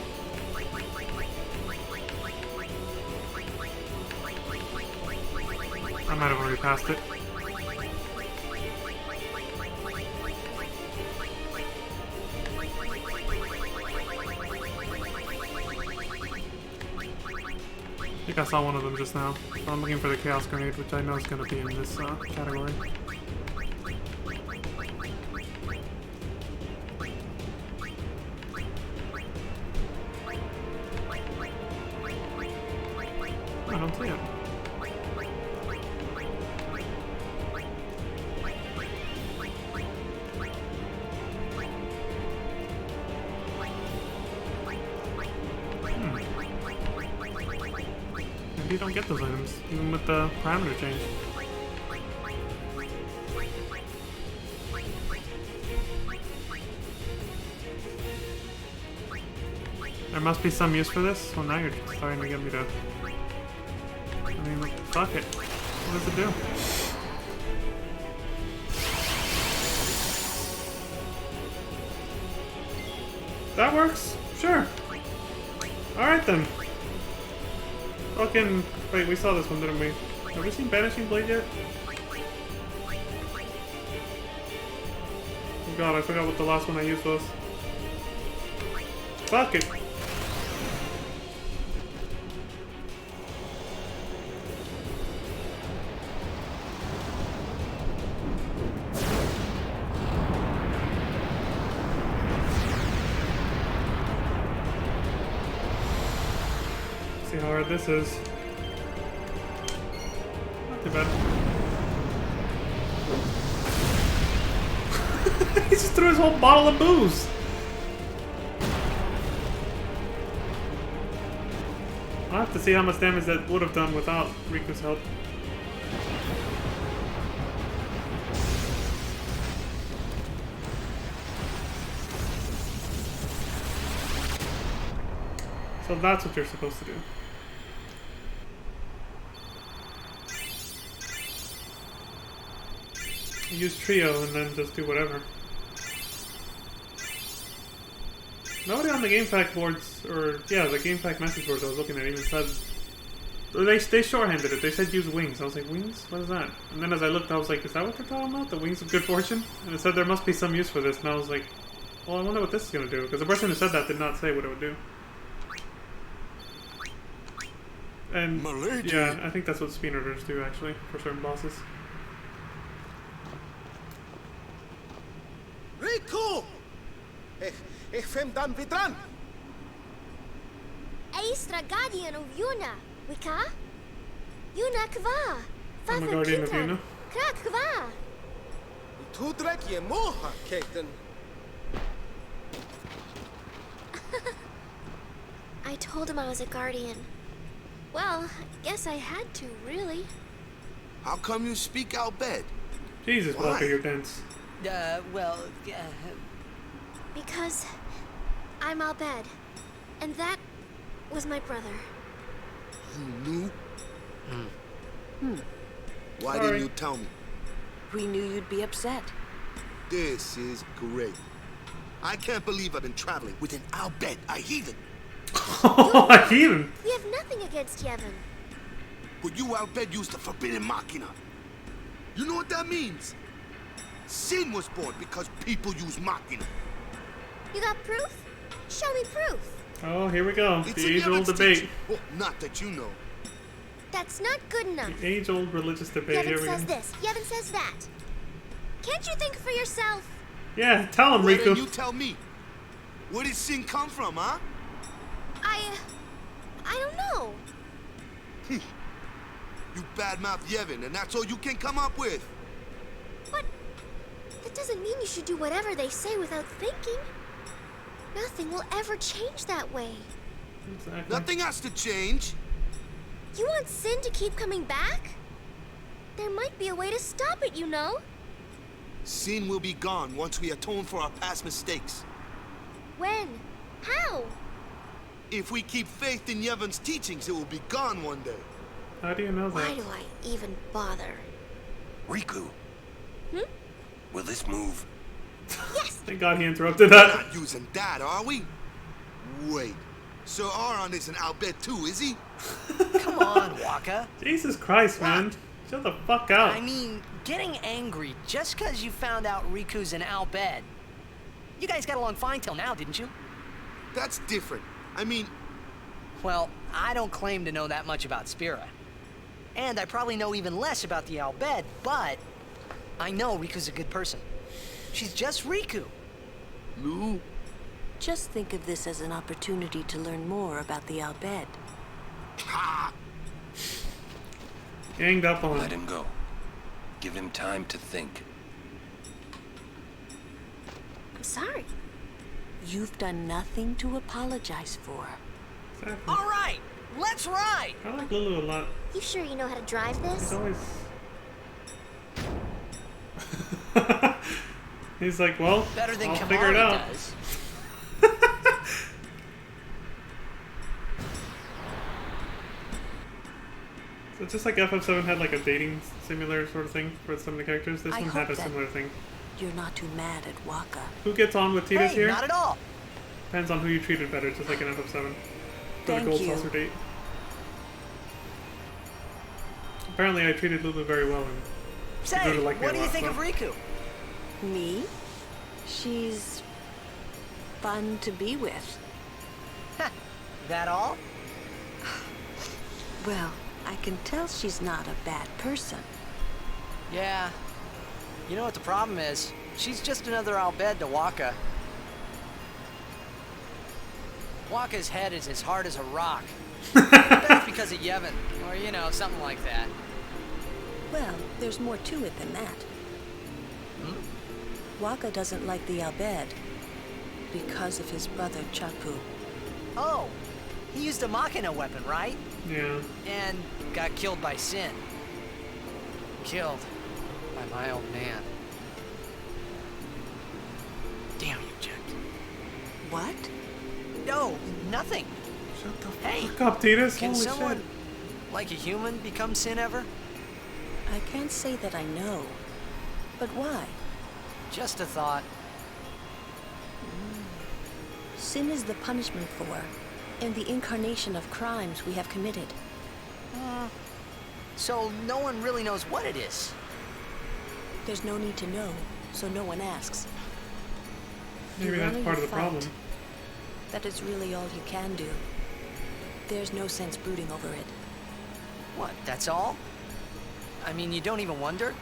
I might have already passed it. I think I saw one of them just now. So I'm looking for the Chaos Grenade, which I know is going to be in this category. I don't see it. Maybe you don't get those items, even with the parameter change. There must be some use for this. Well, now you're starting to get me to... I mean, fuck it. What does it do? That works? Sure. Alright then. Fucking... Wait, we saw this one, didn't we? Have we seen Banishing Blade yet? Oh god, I forgot what the last one I used was. Fuck it. See how hard this is. Not too bad. He just threw his whole bottle of booze. I'll have to see how much damage that would have done without Riku's help. So that's what you're supposed to do. use Trio and then just do whatever. Nobody on the GameFAQ boards, or yeah, the GameFAQ message boards I was looking at even said, they shorthanded it. They said use wings. I was like, wings? What is that? And then as I looked, I was like, is that what they're talking about? The wings of good fortune? And it said there must be some use for this. And I was like, well, I wonder what this is going to do. Because the person who said that did not say what it would do. And Milady. yeah, I think that's what speed orders do actually, for certain bosses. Riku! Ich fem dan vidran! Aistra guardian of Yuna, Wika? Yuna kva? I'm a guardian of Yuna. Krak kva? Tudrek je moha, Katen. I told him I was a guardian. Well, I guess I had to, really. How come you speak Al Bhed? Jesus, Walker, you're dense. Well, Because I'm Al Bhed, and that was my brother. You knew? Why didn't you tell me? We knew you'd be upset. This is great. I can't believe I've been traveling with an Al Bhed, a heathen. A heathen? We have nothing against Yevon. But you, Al Bhed, used the forbidden machina. You know what that means? Sin was born because people use machina. You got proof? Show me proof. Oh, here we go. It's The in age-old Yevon's debate. teaching. Well, not that you know. That's not good enough. The age-old religious debate. Here Yevon we says go. this, Yevon says that. Can't you think for yourself? Yeah, tell him, Well, Riku. then you tell me. Where did sin come from, huh? I don't know. You badmouth Yevon, and that's all you can come up with. But that doesn't mean you should do whatever they say without thinking. Nothing will ever change that way. Exactly. Nothing has to change. You want sin to keep coming back? There might be a way to stop it, you know. Sin will be gone once we atone for our past mistakes. When? How? If we keep faith in Yevon's teachings, it will be gone one day. How do you know that? Why do I even bother? Riku. Will this move? Yes! Thank God he interrupted We're that. not using that, are we? Wait. Sir Aron isn't Al Bhed too, is he? come on, Waka. Jesus Christ, man. Shut the fuck up. I mean, getting angry just because you found out Riku's an Al Bhed. You guys got along fine till now, didn't you? That's different. I mean... Well, I don't claim to know that much about Spira. And I probably know even less about the Al Bhed, but I know Riku's a good person. She's just Riku. Lou? Just think of this as an opportunity to learn more about the Al Bhed. Ganged up on Let him go. Give him time to think. I'm sorry. You've done nothing to apologize for. Exactly. All right, let's ride. I like Lulu a lot. You sure you know how to drive this? He's always... He's like, well, Better than I'll Kamari figure it out. does. So it's just like FF7 had like a dating simulator sort of thing for some of the characters. This I one had hope a similar thing. You're not too mad at Waka. Who gets on with Tidus Hey, here? not at all. Depends on who you treated better, just like in FF7. For the Thank gold you. saucer date. Apparently I treated Lulu very well and she grew Say, to like me what a do you lot, think so. of Riku? Me? She's fun to be with. That all? Well, I can tell she's not a bad person. Yeah. You know what the problem is? She's just another Al Bhed to Waka. Waka's head is as hard as a rock. That's because of Yevon, or you know, something like that. Well, there's more to it than that. Waka doesn't like the Al Bhed because of his brother Chapu. Oh, he used a Machina weapon, right? Yeah. And got killed by Sin. Killed by my old man. Damn you, Jack. What? No, nothing. Shut the Hey, fuck up, Tidus. can Holy someone, shit. like a human, become Sin ever? I can't say that I know. But why? Just a thought. Sin is the punishment for, and the incarnation of crimes we have committed. So no one really knows what it is? There's no need to know, so no one asks. Maybe You that's honor part of your the problem. fight. That is really all you can do. There's no sense brooding over it. What, that's all? I mean, you don't even wonder?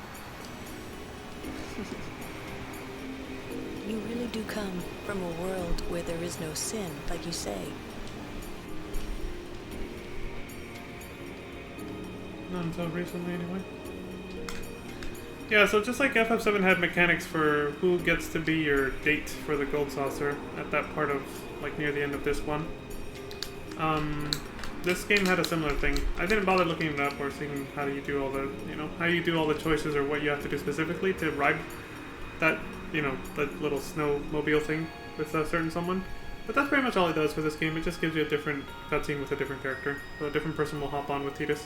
You really do come from a world where there is no sin, like you say. Not until recently, anyway. Yeah, so just like FF7 had mechanics for who gets to be your date for the Gold Saucer at that part of, like, near the end of this one. This game had a similar thing. I didn't bother looking it up or seeing how you do all the, how you do all the choices or what you have to do specifically to ride that, that little snowmobile thing with a certain someone. But that's pretty much all it does for this game. It just gives you a different cutscene with a different character. So a different person will hop on with Tidus.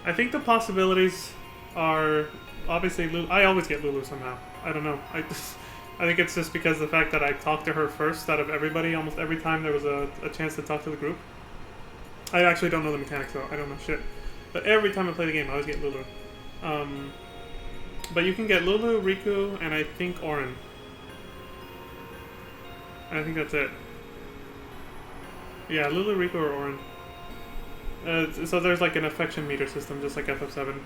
I think the possibilities are obviously Lulu. I always get Lulu somehow. I don't know. I think it's just because the fact that I talked to her first out of everybody almost every time there was a chance to talk to the group. I actually don't know the mechanics though. I don't know shit. But every time I play the game, I always get Lulu. But you can get Lulu, Riku, and I think Auron. I think that's it. Yeah, Lulu, Riku, or Auron. So there's like an affection meter system, just like FF7,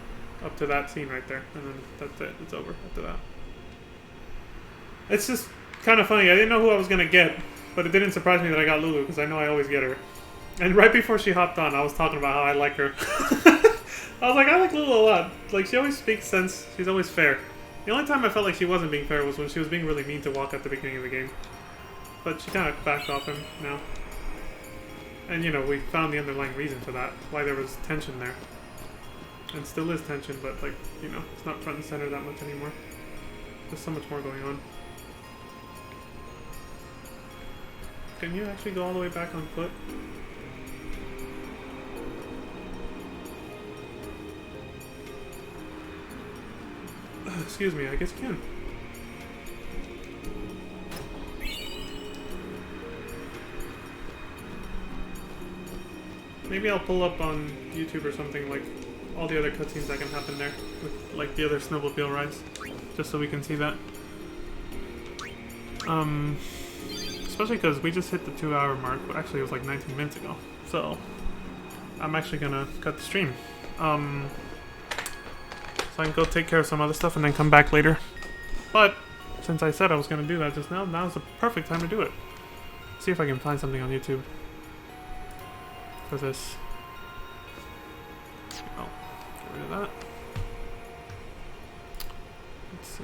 up to that scene right there, and then that's it. It's over after that. It's just kind of funny. I didn't know who I was gonna get, but it didn't surprise me that I got Lulu because I know I always get her. And right before she hopped on, I was talking about how I like her. I was like, I like Lulu a lot. Like, she always speaks sense. She's always fair. The only time I felt like she wasn't being fair was when she was being really mean to Walk at the beginning of the game. But she kind of backed off him now. And, we found the underlying reason for that. Why there was tension there. And still is tension, but, like, it's not front and center that much anymore. There's so much more going on. Can you actually go all the way back on foot? Excuse me, I guess you can. Maybe I'll pull up on YouTube or something, like, all the other cutscenes that can happen there, with, like, the other snowmobile rides, just so we can see that. Especially because we just hit the 2-hour mark. Actually, it was like 19 minutes ago. So, I'm actually gonna cut the stream. So I can go take care of some other stuff and then come back later. But, since I said I was gonna do that just now, now's the perfect time to do it. See if I can find something on YouTube for this. Oh, get rid of that. Let's see.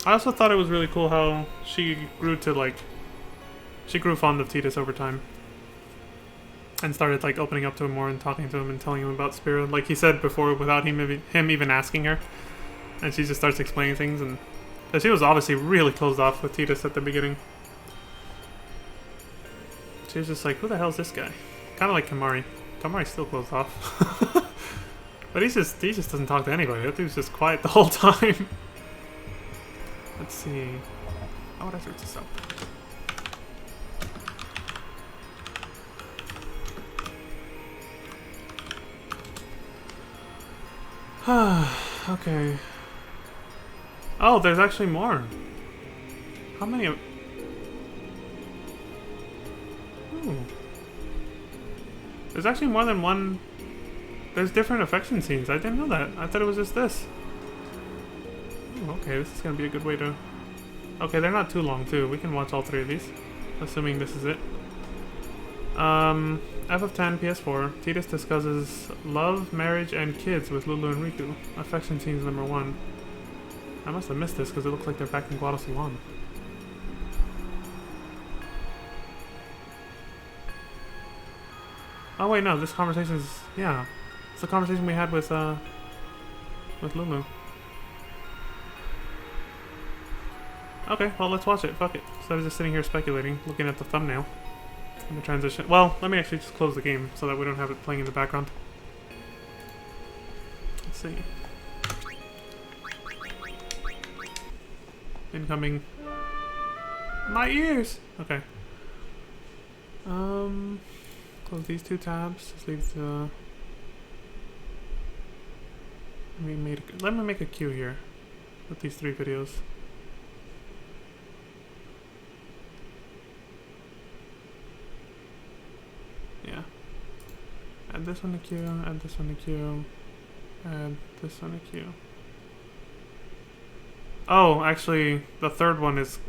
I also thought it was really cool how she grew to, like, she grew fond of Tidus over time. And started, like, opening up to him more and talking to him and telling him about Spira. Like he said before, without him even asking her. And she just starts explaining things. And she was obviously really closed off with Tidus at the beginning. She was just like, who the hell's this guy? Kind of like Kimahri. Kimahri's still closed off. But he just doesn't talk to anybody. That dude's just quiet the whole time. Let's see. How would I search this up? Okay. Oh, there's actually more. How many of... Ooh. There's actually more than one... There's different affection scenes. I didn't know that. I thought it was just this. Ooh, okay, this is gonna be a good way to... Okay, they're not too long, too. We can watch all three of these. Assuming this is it. FF10 PS4. Tidus discusses love, marriage, and kids with Lulu and Riku. Affection scenes number 1. I must have missed this because it looks like they're back in Guadalajara. Oh wait, no, this conversation is... Yeah. It's the conversation we had with Lulu. Okay, well, let's watch it. Fuck it. Instead of just sitting here speculating, looking at the thumbnail and the transition. Well, let me actually just close the game so that we don't have it playing in the background. Let's see. Incoming. My ears! Okay. Close these two tabs. Just leave the... Let me make a queue here with these 3 videos. Yeah. Add this one to queue, add this one to queue, add this one to queue. Oh, actually, the third one is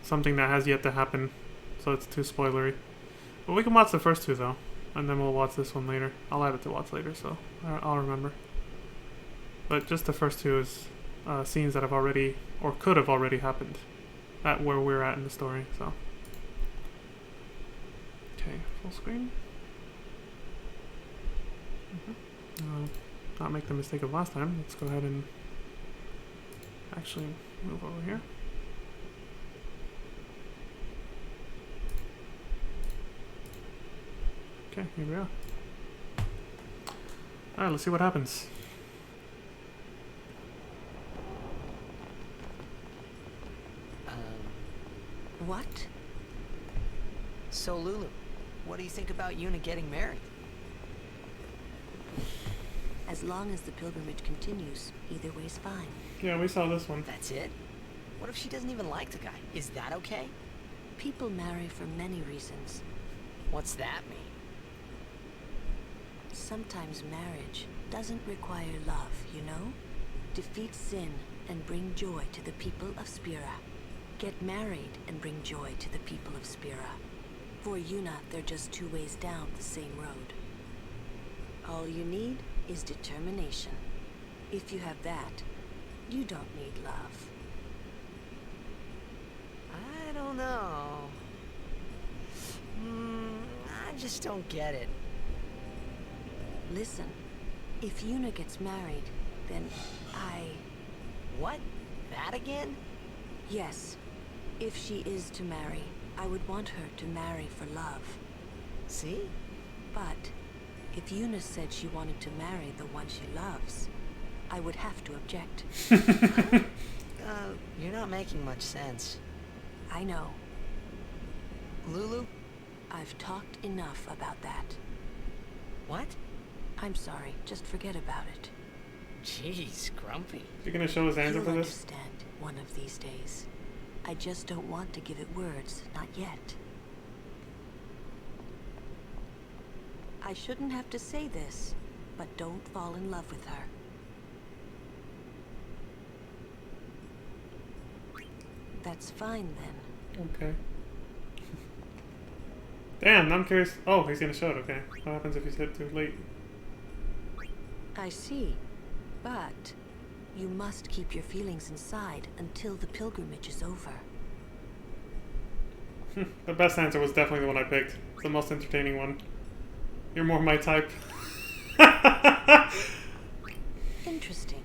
something that has yet to happen, so it's too spoilery. But we can watch the first 2 though, and then we'll watch this one later. I'll add it to watch later, so I'll remember. But just the first 2 is scenes that have already, or could have already happened, at where we're at in the story, so. Okay, full screen. Not make the mistake of last time. Let's go ahead and actually move over here. Okay, here we are. Alright, let's see what happens. What? So, Lulu, what do you think about Yuna getting married? As long as the pilgrimage continues, either way's fine. Yeah, we saw this one. That's it? What if she doesn't even like the guy? Is that okay? People marry for many reasons. What's that mean? Sometimes marriage doesn't require love, you know? Defeat sin and bring joy to the people of Spira. Get married and bring joy to the people of Spira. For Yuna, they're just 2 ways down the same road. All you need is determination. If you have that, you don't need love. I don't know. I just don't get it. Listen, if Yuna gets married, then What? That again? Yes. If she is to marry, I would want her to marry for love. See? But if Yuna said she wanted to marry the one she loves, I would have to object. You're not making much sense. I know. Lulu? I've talked enough about that. What? I'm sorry, just forget about it. Jeez, Grumpy. You're gonna show his answer You'll for this? understand one of these days. I just don't want to give it words, not yet. I shouldn't have to say this, but don't fall in love with her. That's fine then. Okay. Damn, I'm curious. Oh, he's gonna show it, okay. What happens if he's hit too late? I see. But you must keep your feelings inside until the pilgrimage is over. The best answer was definitely the one I picked. It's the most entertaining one. You're more my type. Interesting.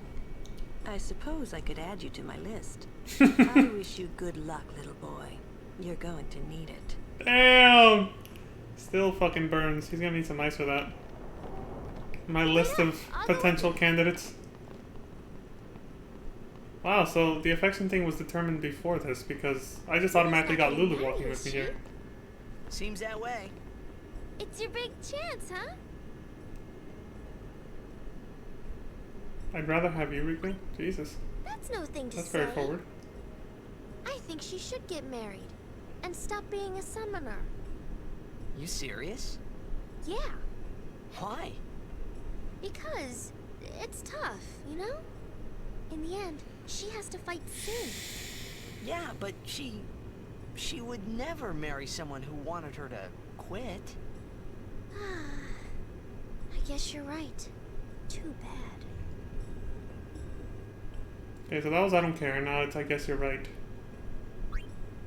I suppose I could add you to my list. I wish you good luck, little boy. You're going to need it. Damn! Still fucking burns. He's gonna need some ice for that. My list of potential candidates. Wow, so the affection thing was determined before this because I just automatically got Lulu walking with me here. Seems that way. It's your big chance, huh? I'd rather have you, Rika. Jesus. That's no thing to That's say. very forward. I think she should get married and stop being a summoner. You serious? Yeah, Why? because it's tough, you know? In the end, she has to fight sin. Yeah, but she would never marry someone who wanted her to quit. I guess you're right. Too bad. Okay, so that was I don't care. Now it's I guess you're right.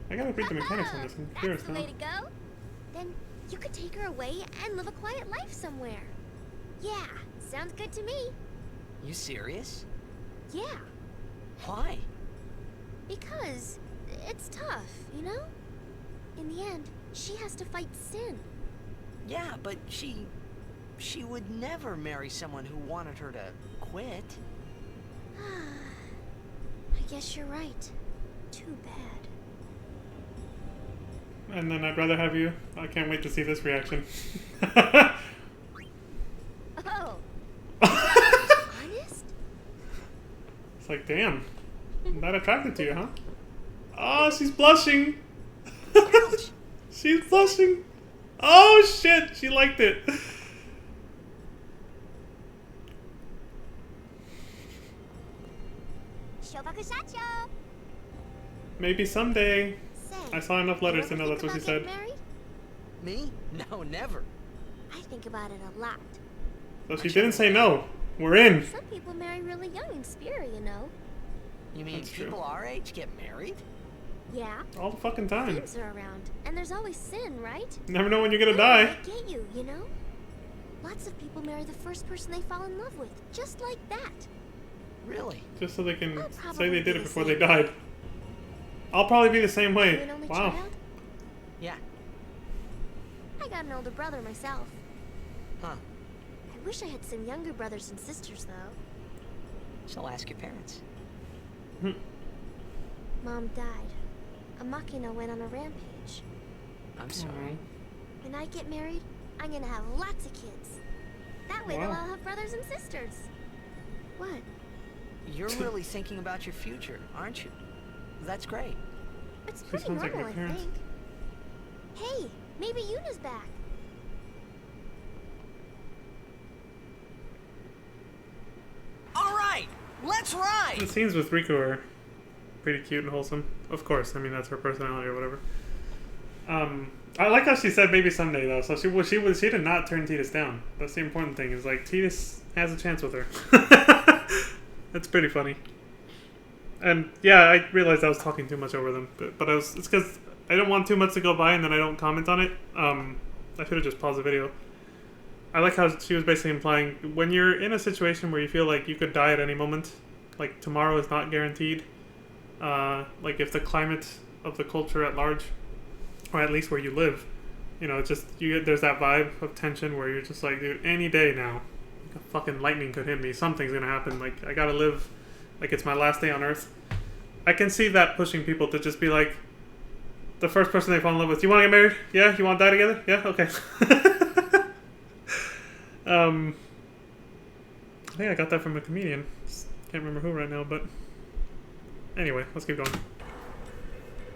I gotta read the mechanics on this. I'm curious That's the now. way to go. Then you could take her away and live a quiet life somewhere. Yeah, sounds good to me. You serious? Yeah, Why? because it's tough, you know? In the end, she has to fight sin. Yeah, but she would never marry someone who wanted her to quit. I guess you're right. Too bad. And then I'd rather have you. I can't wait to see this reaction. Oh. Honest? It's like, damn. I'm not attracted to you, huh? Oh, she's blushing. She's blushing. Oh, shit. She liked it. Maybe someday. I saw enough letters to know that's what she said. Me? No, never. I think about it a lot. So she didn't say no. We're in. Some people marry really young in Spira, you know. You mean That's true. people our age get married? Yeah. All the fucking time. Thieves are around, and there's always sin, right? Never know when you're gonna I die. get you, you know? Lots of people marry the first person they fall in love with, just like that. Really? Just so they can I'll say probably they did be it the before same. they died. I'll probably be the same You way. an only Wow. child? Yeah. I got an older brother myself. Huh. I wish I had some younger brothers and sisters, though. So ask your parents. Mom died. A Machina went on a rampage. I'm sorry. When I get married, I'm gonna have lots of kids. That way they'll Wow. all have brothers and sisters. What? You're really thinking about your future, aren't you? That's great. It's She pretty sounds like normal, my I parents. think. Hey, maybe Yuna's back. All right, let's ride. The scenes with Riku are pretty cute and wholesome. Of course, I mean that's her personality or whatever. I like how she said maybe someday though. So she did not turn Tidus down. That's the important thing. Is like Tidus has a chance with her. That's pretty funny. And yeah, I realized I was talking too much over them, but it's because I don't want too much to go by and then I don't comment on it. I should have just paused the video. I like how she was basically implying when you're in a situation where you feel like you could die at any moment, like tomorrow is not guaranteed. Like if the climate of the culture at large, or at least where you live, you know, it's just there's that vibe of tension where you're just like, dude, any day now, like a fucking lightning could hit me. Something's gonna happen. Like I gotta live, like it's my last day on Earth. I can see that pushing people to just be like, the first person they fall in love with. You want to get married? Yeah. You want to die together? Yeah. Okay. I think I got that from a comedian. Can't remember who right now, but anyway, let's keep going.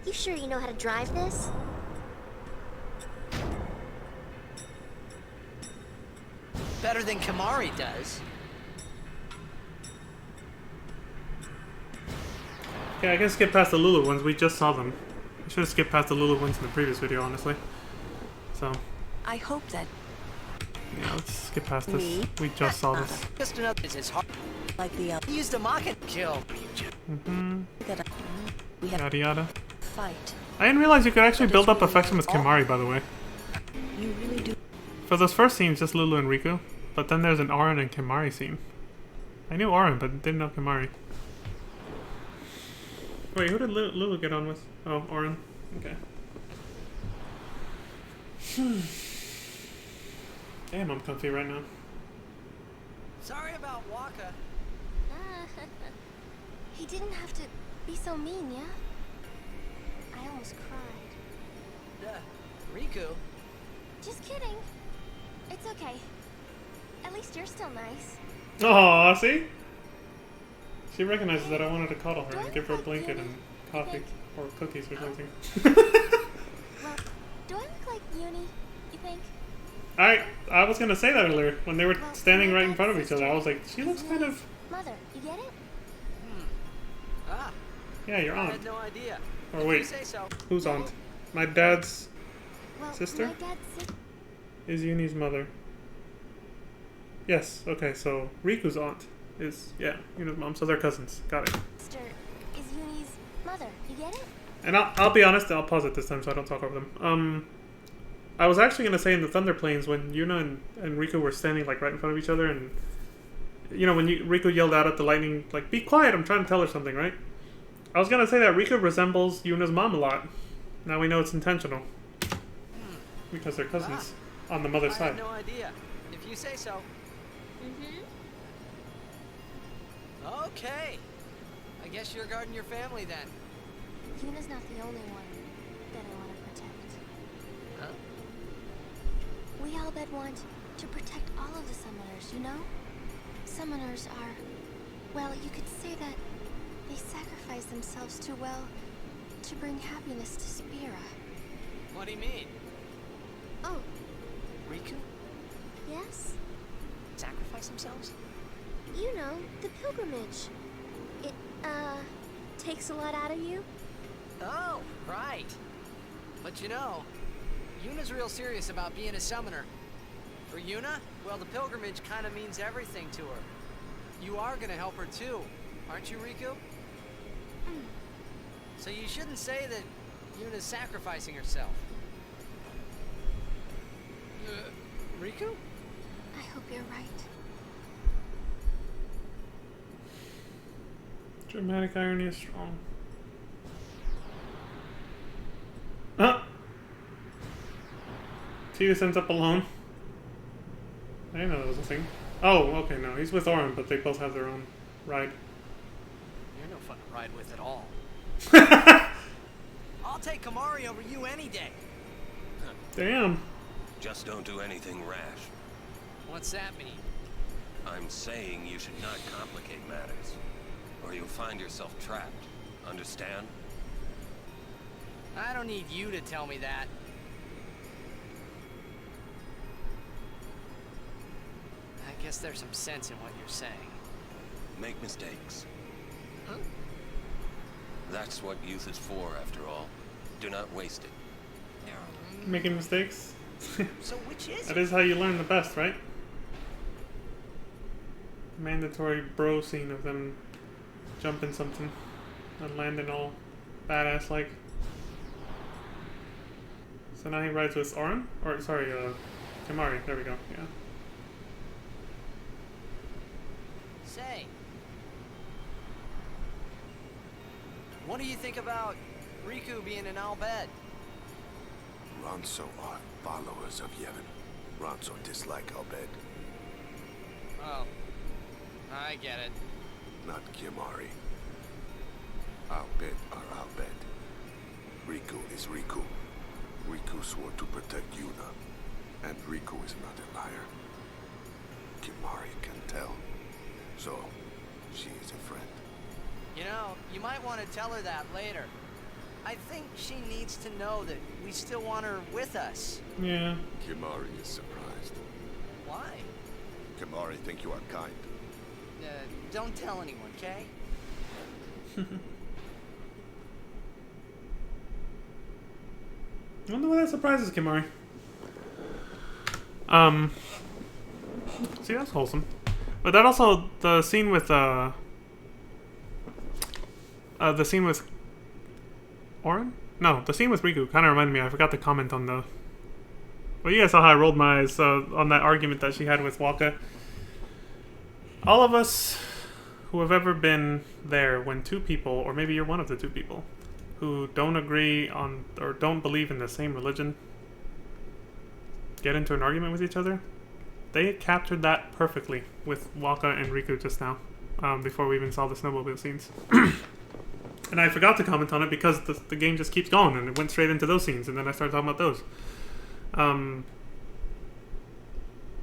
You sure you know how to drive this? Better than Kamari does. Okay, I can skip past the Lulu ones. We just saw them. I should have skipped past the Lulu ones in the previous video, honestly. So, I hope that yeah, let's skip past this. Me? We just saw this. Just another is hard. like the He used a Machina kill. that we have Yada yada. fight. I didn't realize you could actually build up affection with Kimari, by the way. You really do. For those first scenes, just Lulu and Riku. But then there's an Auron and Kimari scene. I knew Auron, but didn't know Kimari. Wait, who did Lulu get on with? Oh, Auron. Okay. Damn, I'm comfy right now. Sorry about Waka. He didn't have to be so mean, yeah? I almost cried. Riku. Just kidding. It's okay. At least you're still nice. Aw, see? She recognizes that I wanted to cuddle her and give her a blanket and coffee. Or cookies or something. Well, do I look like Uni, you think? I was gonna say that earlier when they were standing right in front of each other. I was like, she looks kind of. Mother, you get it? Ah, Yeah, your I aunt. had no idea. Or If wait, you say so. whose aunt? My dad's Well, sister? my dad's sister. Is Uni's mother. Yes, okay, so Riku's aunt is, yeah, Uni's mom, so they're cousins. Got it. Is Uni's mother, you get it? And I'll be honest, I'll pause it this time so I don't talk over them. I was actually gonna say in the Thunder Plains when Yuna and Riku were standing like right in front of each other, and you know when Riku yelled out at the lightning like, "Be quiet! I'm trying to tell her something," right? I was gonna say that Riku resembles Yuna's mom a lot. Now we know it's intentional. Because they're cousins on the mother's I side. had no idea. If you say so. Okay. I guess you're guarding your family then. Yuna's not the only one that I want to protect. Huh? We Albed want to protect all of the summoners, you know? Summoners are, well, you could say that they sacrifice themselves to, well, to bring happiness to Spira. What do you mean? Oh, Riku? yes? Sacrifice themselves? You know, the pilgrimage. It, takes a lot out of you. Oh, right. But you know, Yuna's real serious about being a summoner. For Yuna, well, the pilgrimage kind of means everything to her. You are gonna help her too, aren't you, Riku? So you shouldn't say that Yuna's sacrificing herself. Riku? I hope you're right. Dramatic irony is strong. Tidus ends up alone. I didn't know that was a thing. Oh, okay, no. He's with Auron, but they both have their own ride. You're no fun to ride with at all. I'll take Kamari over you any day. Damn. Just don't do anything rash. What's that mean? I'm saying you should not complicate matters, or you'll find yourself trapped. Understand? I don't need you to tell me that. I guess there's some sense in what you're saying. Make mistakes. Huh? That's what youth is for, after all. Do not waste it. Making mistakes? So which is That is how you learn the best, right? Mandatory bro scene of them jumping something and landing all badass like. So now he rides with Auron? Or, sorry, Kamari. There we go, yeah. Say, what do you think about Riku being an Albed? Ronso are followers of Yevon. Ronso dislike Albed. Oh, I get it. Not Kimari. Albed are Albed. Riku is Riku. Riku swore to protect Yuna. And Riku is not a liar. Kimari can tell. So, she is a friend. You know, you might want to tell her that later. I think she needs to know that we still want her with us. Yeah. Kimari is surprised. Why? Kimari think you are kind. Don't tell anyone, okay? I wonder why that surprises Kimari. See, that's wholesome. But that also, the scene with Auron? No, the scene with Riku kind of reminded me. I forgot to comment on the. Well, you guys saw how I rolled my eyes on that argument that she had with Wakka. All of us who have ever been there when two people, or maybe you're one of the two people, who don't agree on or don't believe in the same religion, get into an argument with each other. They captured that perfectly with Wakka and Riku just now, before we even saw the snowmobile scenes. And I forgot to comment on it because the game just keeps going, and it went straight into those scenes, and then I started talking about those.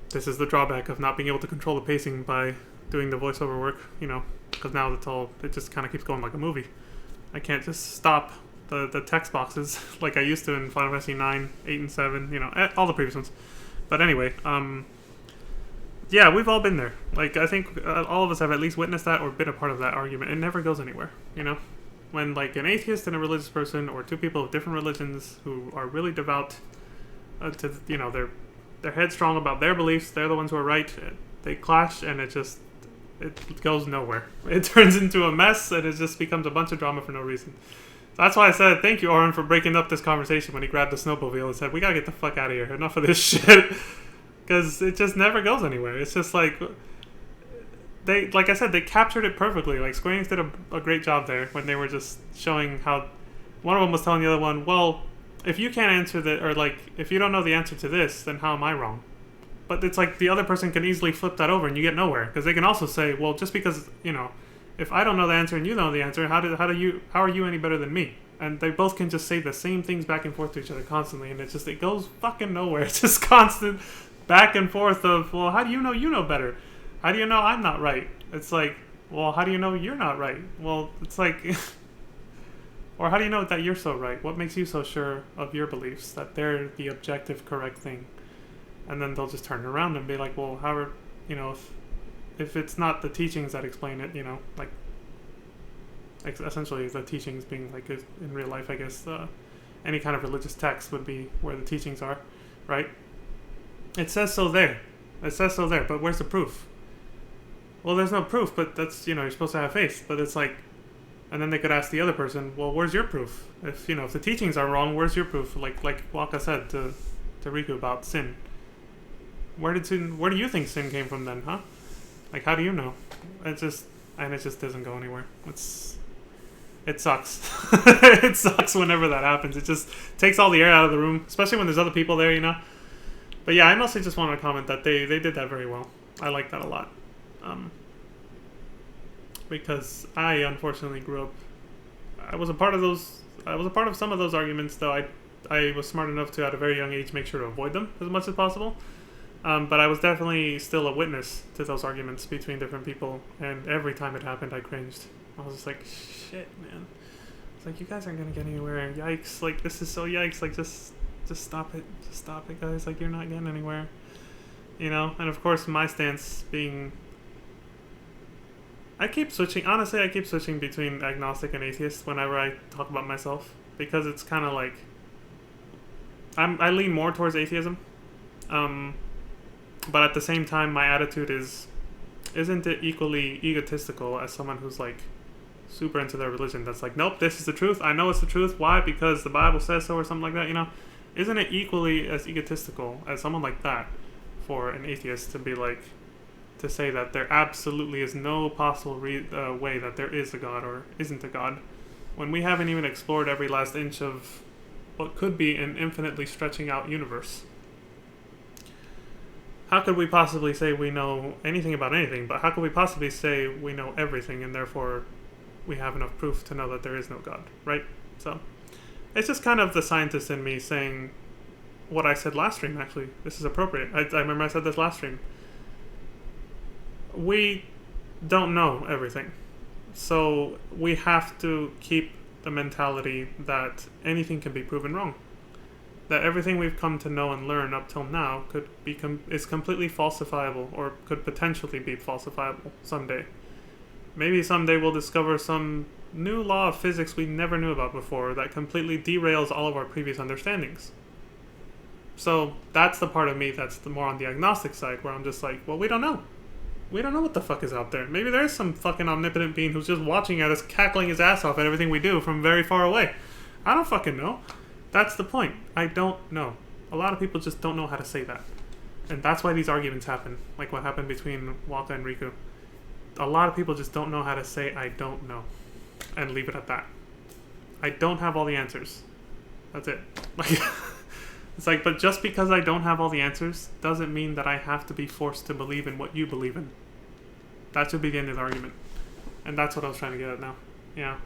This is the drawback of not being able to control the pacing by doing the voiceover work, you know, because now it just kind of keeps going like a movie. I can't just stop the text boxes like I used to in Final Fantasy 9, 8, and 7, you know, all the previous ones. But anyway, yeah, we've all been there. Like, I think all of us have at least witnessed that or been a part of that argument. It never goes anywhere, you know? When, like, an atheist and a religious person, or two people of different religions who are really devout to, you know, they're headstrong about their beliefs, they're the ones who are right, they clash, and it goes nowhere. It turns into a mess, and it just becomes a bunch of drama for no reason. So that's why I said, thank you, Auron, for breaking up this conversation when he grabbed the snowmobile and said, we gotta get the fuck out of here. Enough of this shit. Because it just never goes anywhere. It's just like, they, like I said, they captured it perfectly. Like, Square Enix did a great job there when they were just showing how one of them was telling the other one, well, if you can't answer that, or like, if you don't know the answer to this, then how am I wrong? But it's like the other person can easily flip that over and you get nowhere, because they can also say, well, just because, you know, if I don't know the answer and you know the answer, how are you any better than me? And they both can just say the same things back and forth to each other constantly, and it goes fucking nowhere. It's just constant back and forth of, well, how do you know better? How do you know I'm not right? It's like, well, how do you know you're not right? Well, it's like, or how do you know that you're so right? What makes you so sure of your beliefs, that they're the objective correct thing? And then they'll just turn around and be like, well, how are, you know, if it's not the teachings that explain it, you know, like, essentially the teachings being like in real life, I guess, any kind of religious text would be where the teachings are, right? It says so there. It says so there, but where's the proof? Well, there's no proof, but that's, you know, you're supposed to have faith. But it's like, and then they could ask the other person, well, where's your proof? If, you know, if the teachings are wrong, where's your proof? Like Wakka said to Riku about sin. Where do you think sin came from then, huh? Like, how do you know? It just doesn't go anywhere. It sucks. It sucks whenever that happens. It just takes all the air out of the room, especially when there's other people there, you know? But yeah, I mostly just wanted to comment that they did that very well. I like that a lot. Because I unfortunately grew up, I was a part of some of those arguments, though I was smart enough to, at a very young age, make sure to avoid them as much as possible. But I was definitely still a witness to those arguments between different people, and every time it happened, I cringed. I was just like, shit, man. It's like, you guys aren't gonna get anywhere. Yikes. Like, this is so yikes. Like, just stop it. Just stop it, guys. Like, you're not getting anywhere. You know? And of course, my stance being, I keep switching between agnostic and atheist whenever I talk about myself, because it's kind of like, I lean more towards atheism. But at the same time, my attitude isn't it equally egotistical as someone who's like super into their religion, that's like, nope, this is the truth, I know it's the truth, why? Because the Bible says so, or something like that, you know? Isn't it equally as egotistical as someone like that for an atheist to be like, to say that there absolutely is no possible way that there is a God or isn't a God, when we haven't even explored every last inch of what could be an infinitely stretching out universe? How could we possibly say we know anything about anything, but how could we possibly say we know everything and therefore we have enough proof to know that there is no God, right? So, it's just kind of the scientist in me saying what I said last stream, actually. This is appropriate. I remember I said this last stream. We don't know everything. So, we have to keep the mentality that anything can be proven wrong. That everything we've come to know and learn up till now is completely falsifiable, or could potentially be falsifiable someday. Maybe someday we'll discover some new law of physics we never knew about before that completely derails all of our previous understandings. So that's the part of me that's the more on the agnostic side, where I'm just like, well, we don't know. We don't know what the fuck is out there. Maybe there's some fucking omnipotent being who's just watching at us, cackling his ass off at everything we do from very far away. I don't fucking know. That's the point. I don't know. A lot of people just don't know how to say that. And that's why these arguments happen. Like what happened between Wakka and Riku. A lot of people just don't know how to say, I don't know. And leave it at that. I don't have all the answers. That's it. Like, it's like, but just because I don't have all the answers doesn't mean that I have to be forced to believe in what you believe in. That should be the end of the argument. And that's what I was trying to get at now. Yeah.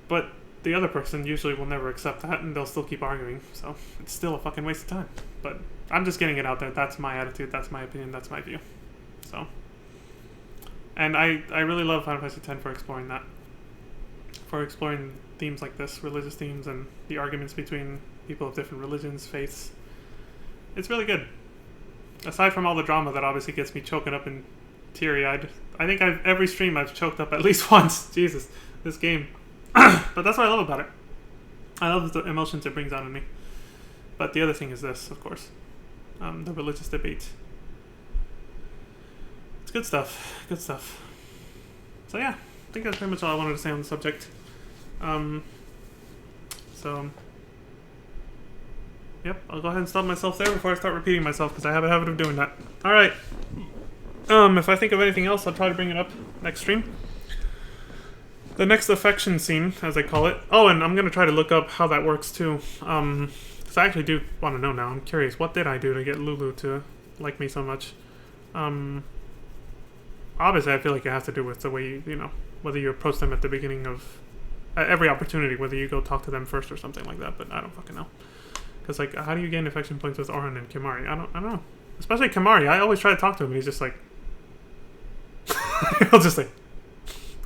But the other person usually will never accept that, and they'll still keep arguing, so it's still a fucking waste of time. But I'm just getting it out there. That's my attitude, that's my opinion, that's my view. So, and I really love Final Fantasy X for exploring that. For exploring themes like this, religious themes, and the arguments between people of different religions, faiths. It's really good. Aside from all the drama that obviously gets me choking up and teary-eyed. I think every stream I've choked up at least once. Jesus, this game. But that's what I love about it. I love the emotions it brings out in me. But the other thing is this, of course. The religious debate. It's good stuff. Good stuff. So yeah, I think that's pretty much all I wanted to say on the subject. Yep, I'll go ahead and stop myself there before I start repeating myself, because I have a habit of doing that. Alright. If I think of anything else, I'll try to bring it up next stream. The next affection scene, as I call it. Oh, and I'm gonna try to look up how that works too. Because I actually do want to know now. I'm curious. What did I do to get Lulu to like me so much? Obviously, I feel like it has to do with the way you know, whether you approach them at the beginning of every opportunity, whether you go talk to them first or something like that. But I don't fucking know. Because like, how do you gain affection points with Auron and Kimahri? I don't know. Especially Kimahri. I always try to talk to him, and he's just like, I'll just say,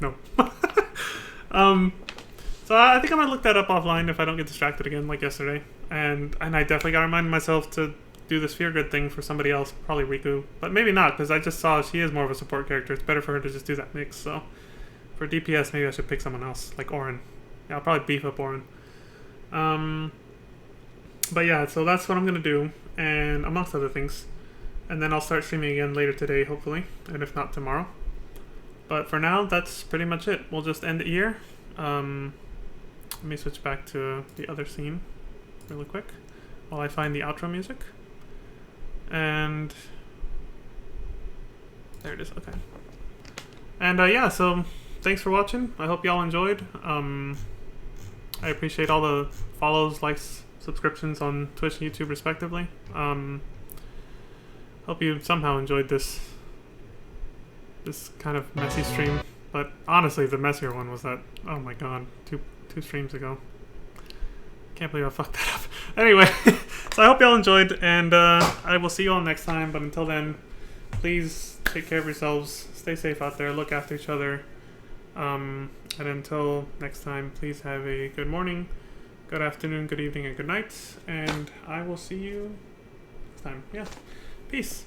no. So I think I'm gonna look that up offline if I don't get distracted again like yesterday. And I definitely gotta remind myself to do the sphere grid thing for somebody else, probably Riku, but maybe not, because I just saw she is more of a support character. It's better for her to just do that mix. So for DPS, maybe I should pick someone else like Auron. Yeah, I'll probably beef up Auron. But yeah, so that's what I'm gonna do, and amongst other things. And then I'll start streaming again later today, hopefully, and if not tomorrow. But for now, that's pretty much it. We'll just end it here. Let me switch back to the other scene really quick while I find the outro music. And there it is. Okay. And yeah, so thanks for watching. I hope y'all enjoyed. I appreciate all the follows, likes, subscriptions on Twitch and YouTube respectively. Hope you somehow enjoyed this kind of messy stream. But honestly, the messier one was that, oh my god, two streams ago. Can't believe I fucked that up. Anyway, so I hope y'all enjoyed, and I will see you all next time. But until then, please take care of yourselves. Stay safe out there. Look after each other. And until next time, please have a good morning, good afternoon, good evening, and good night. And I will see you next time. Yeah. Peace.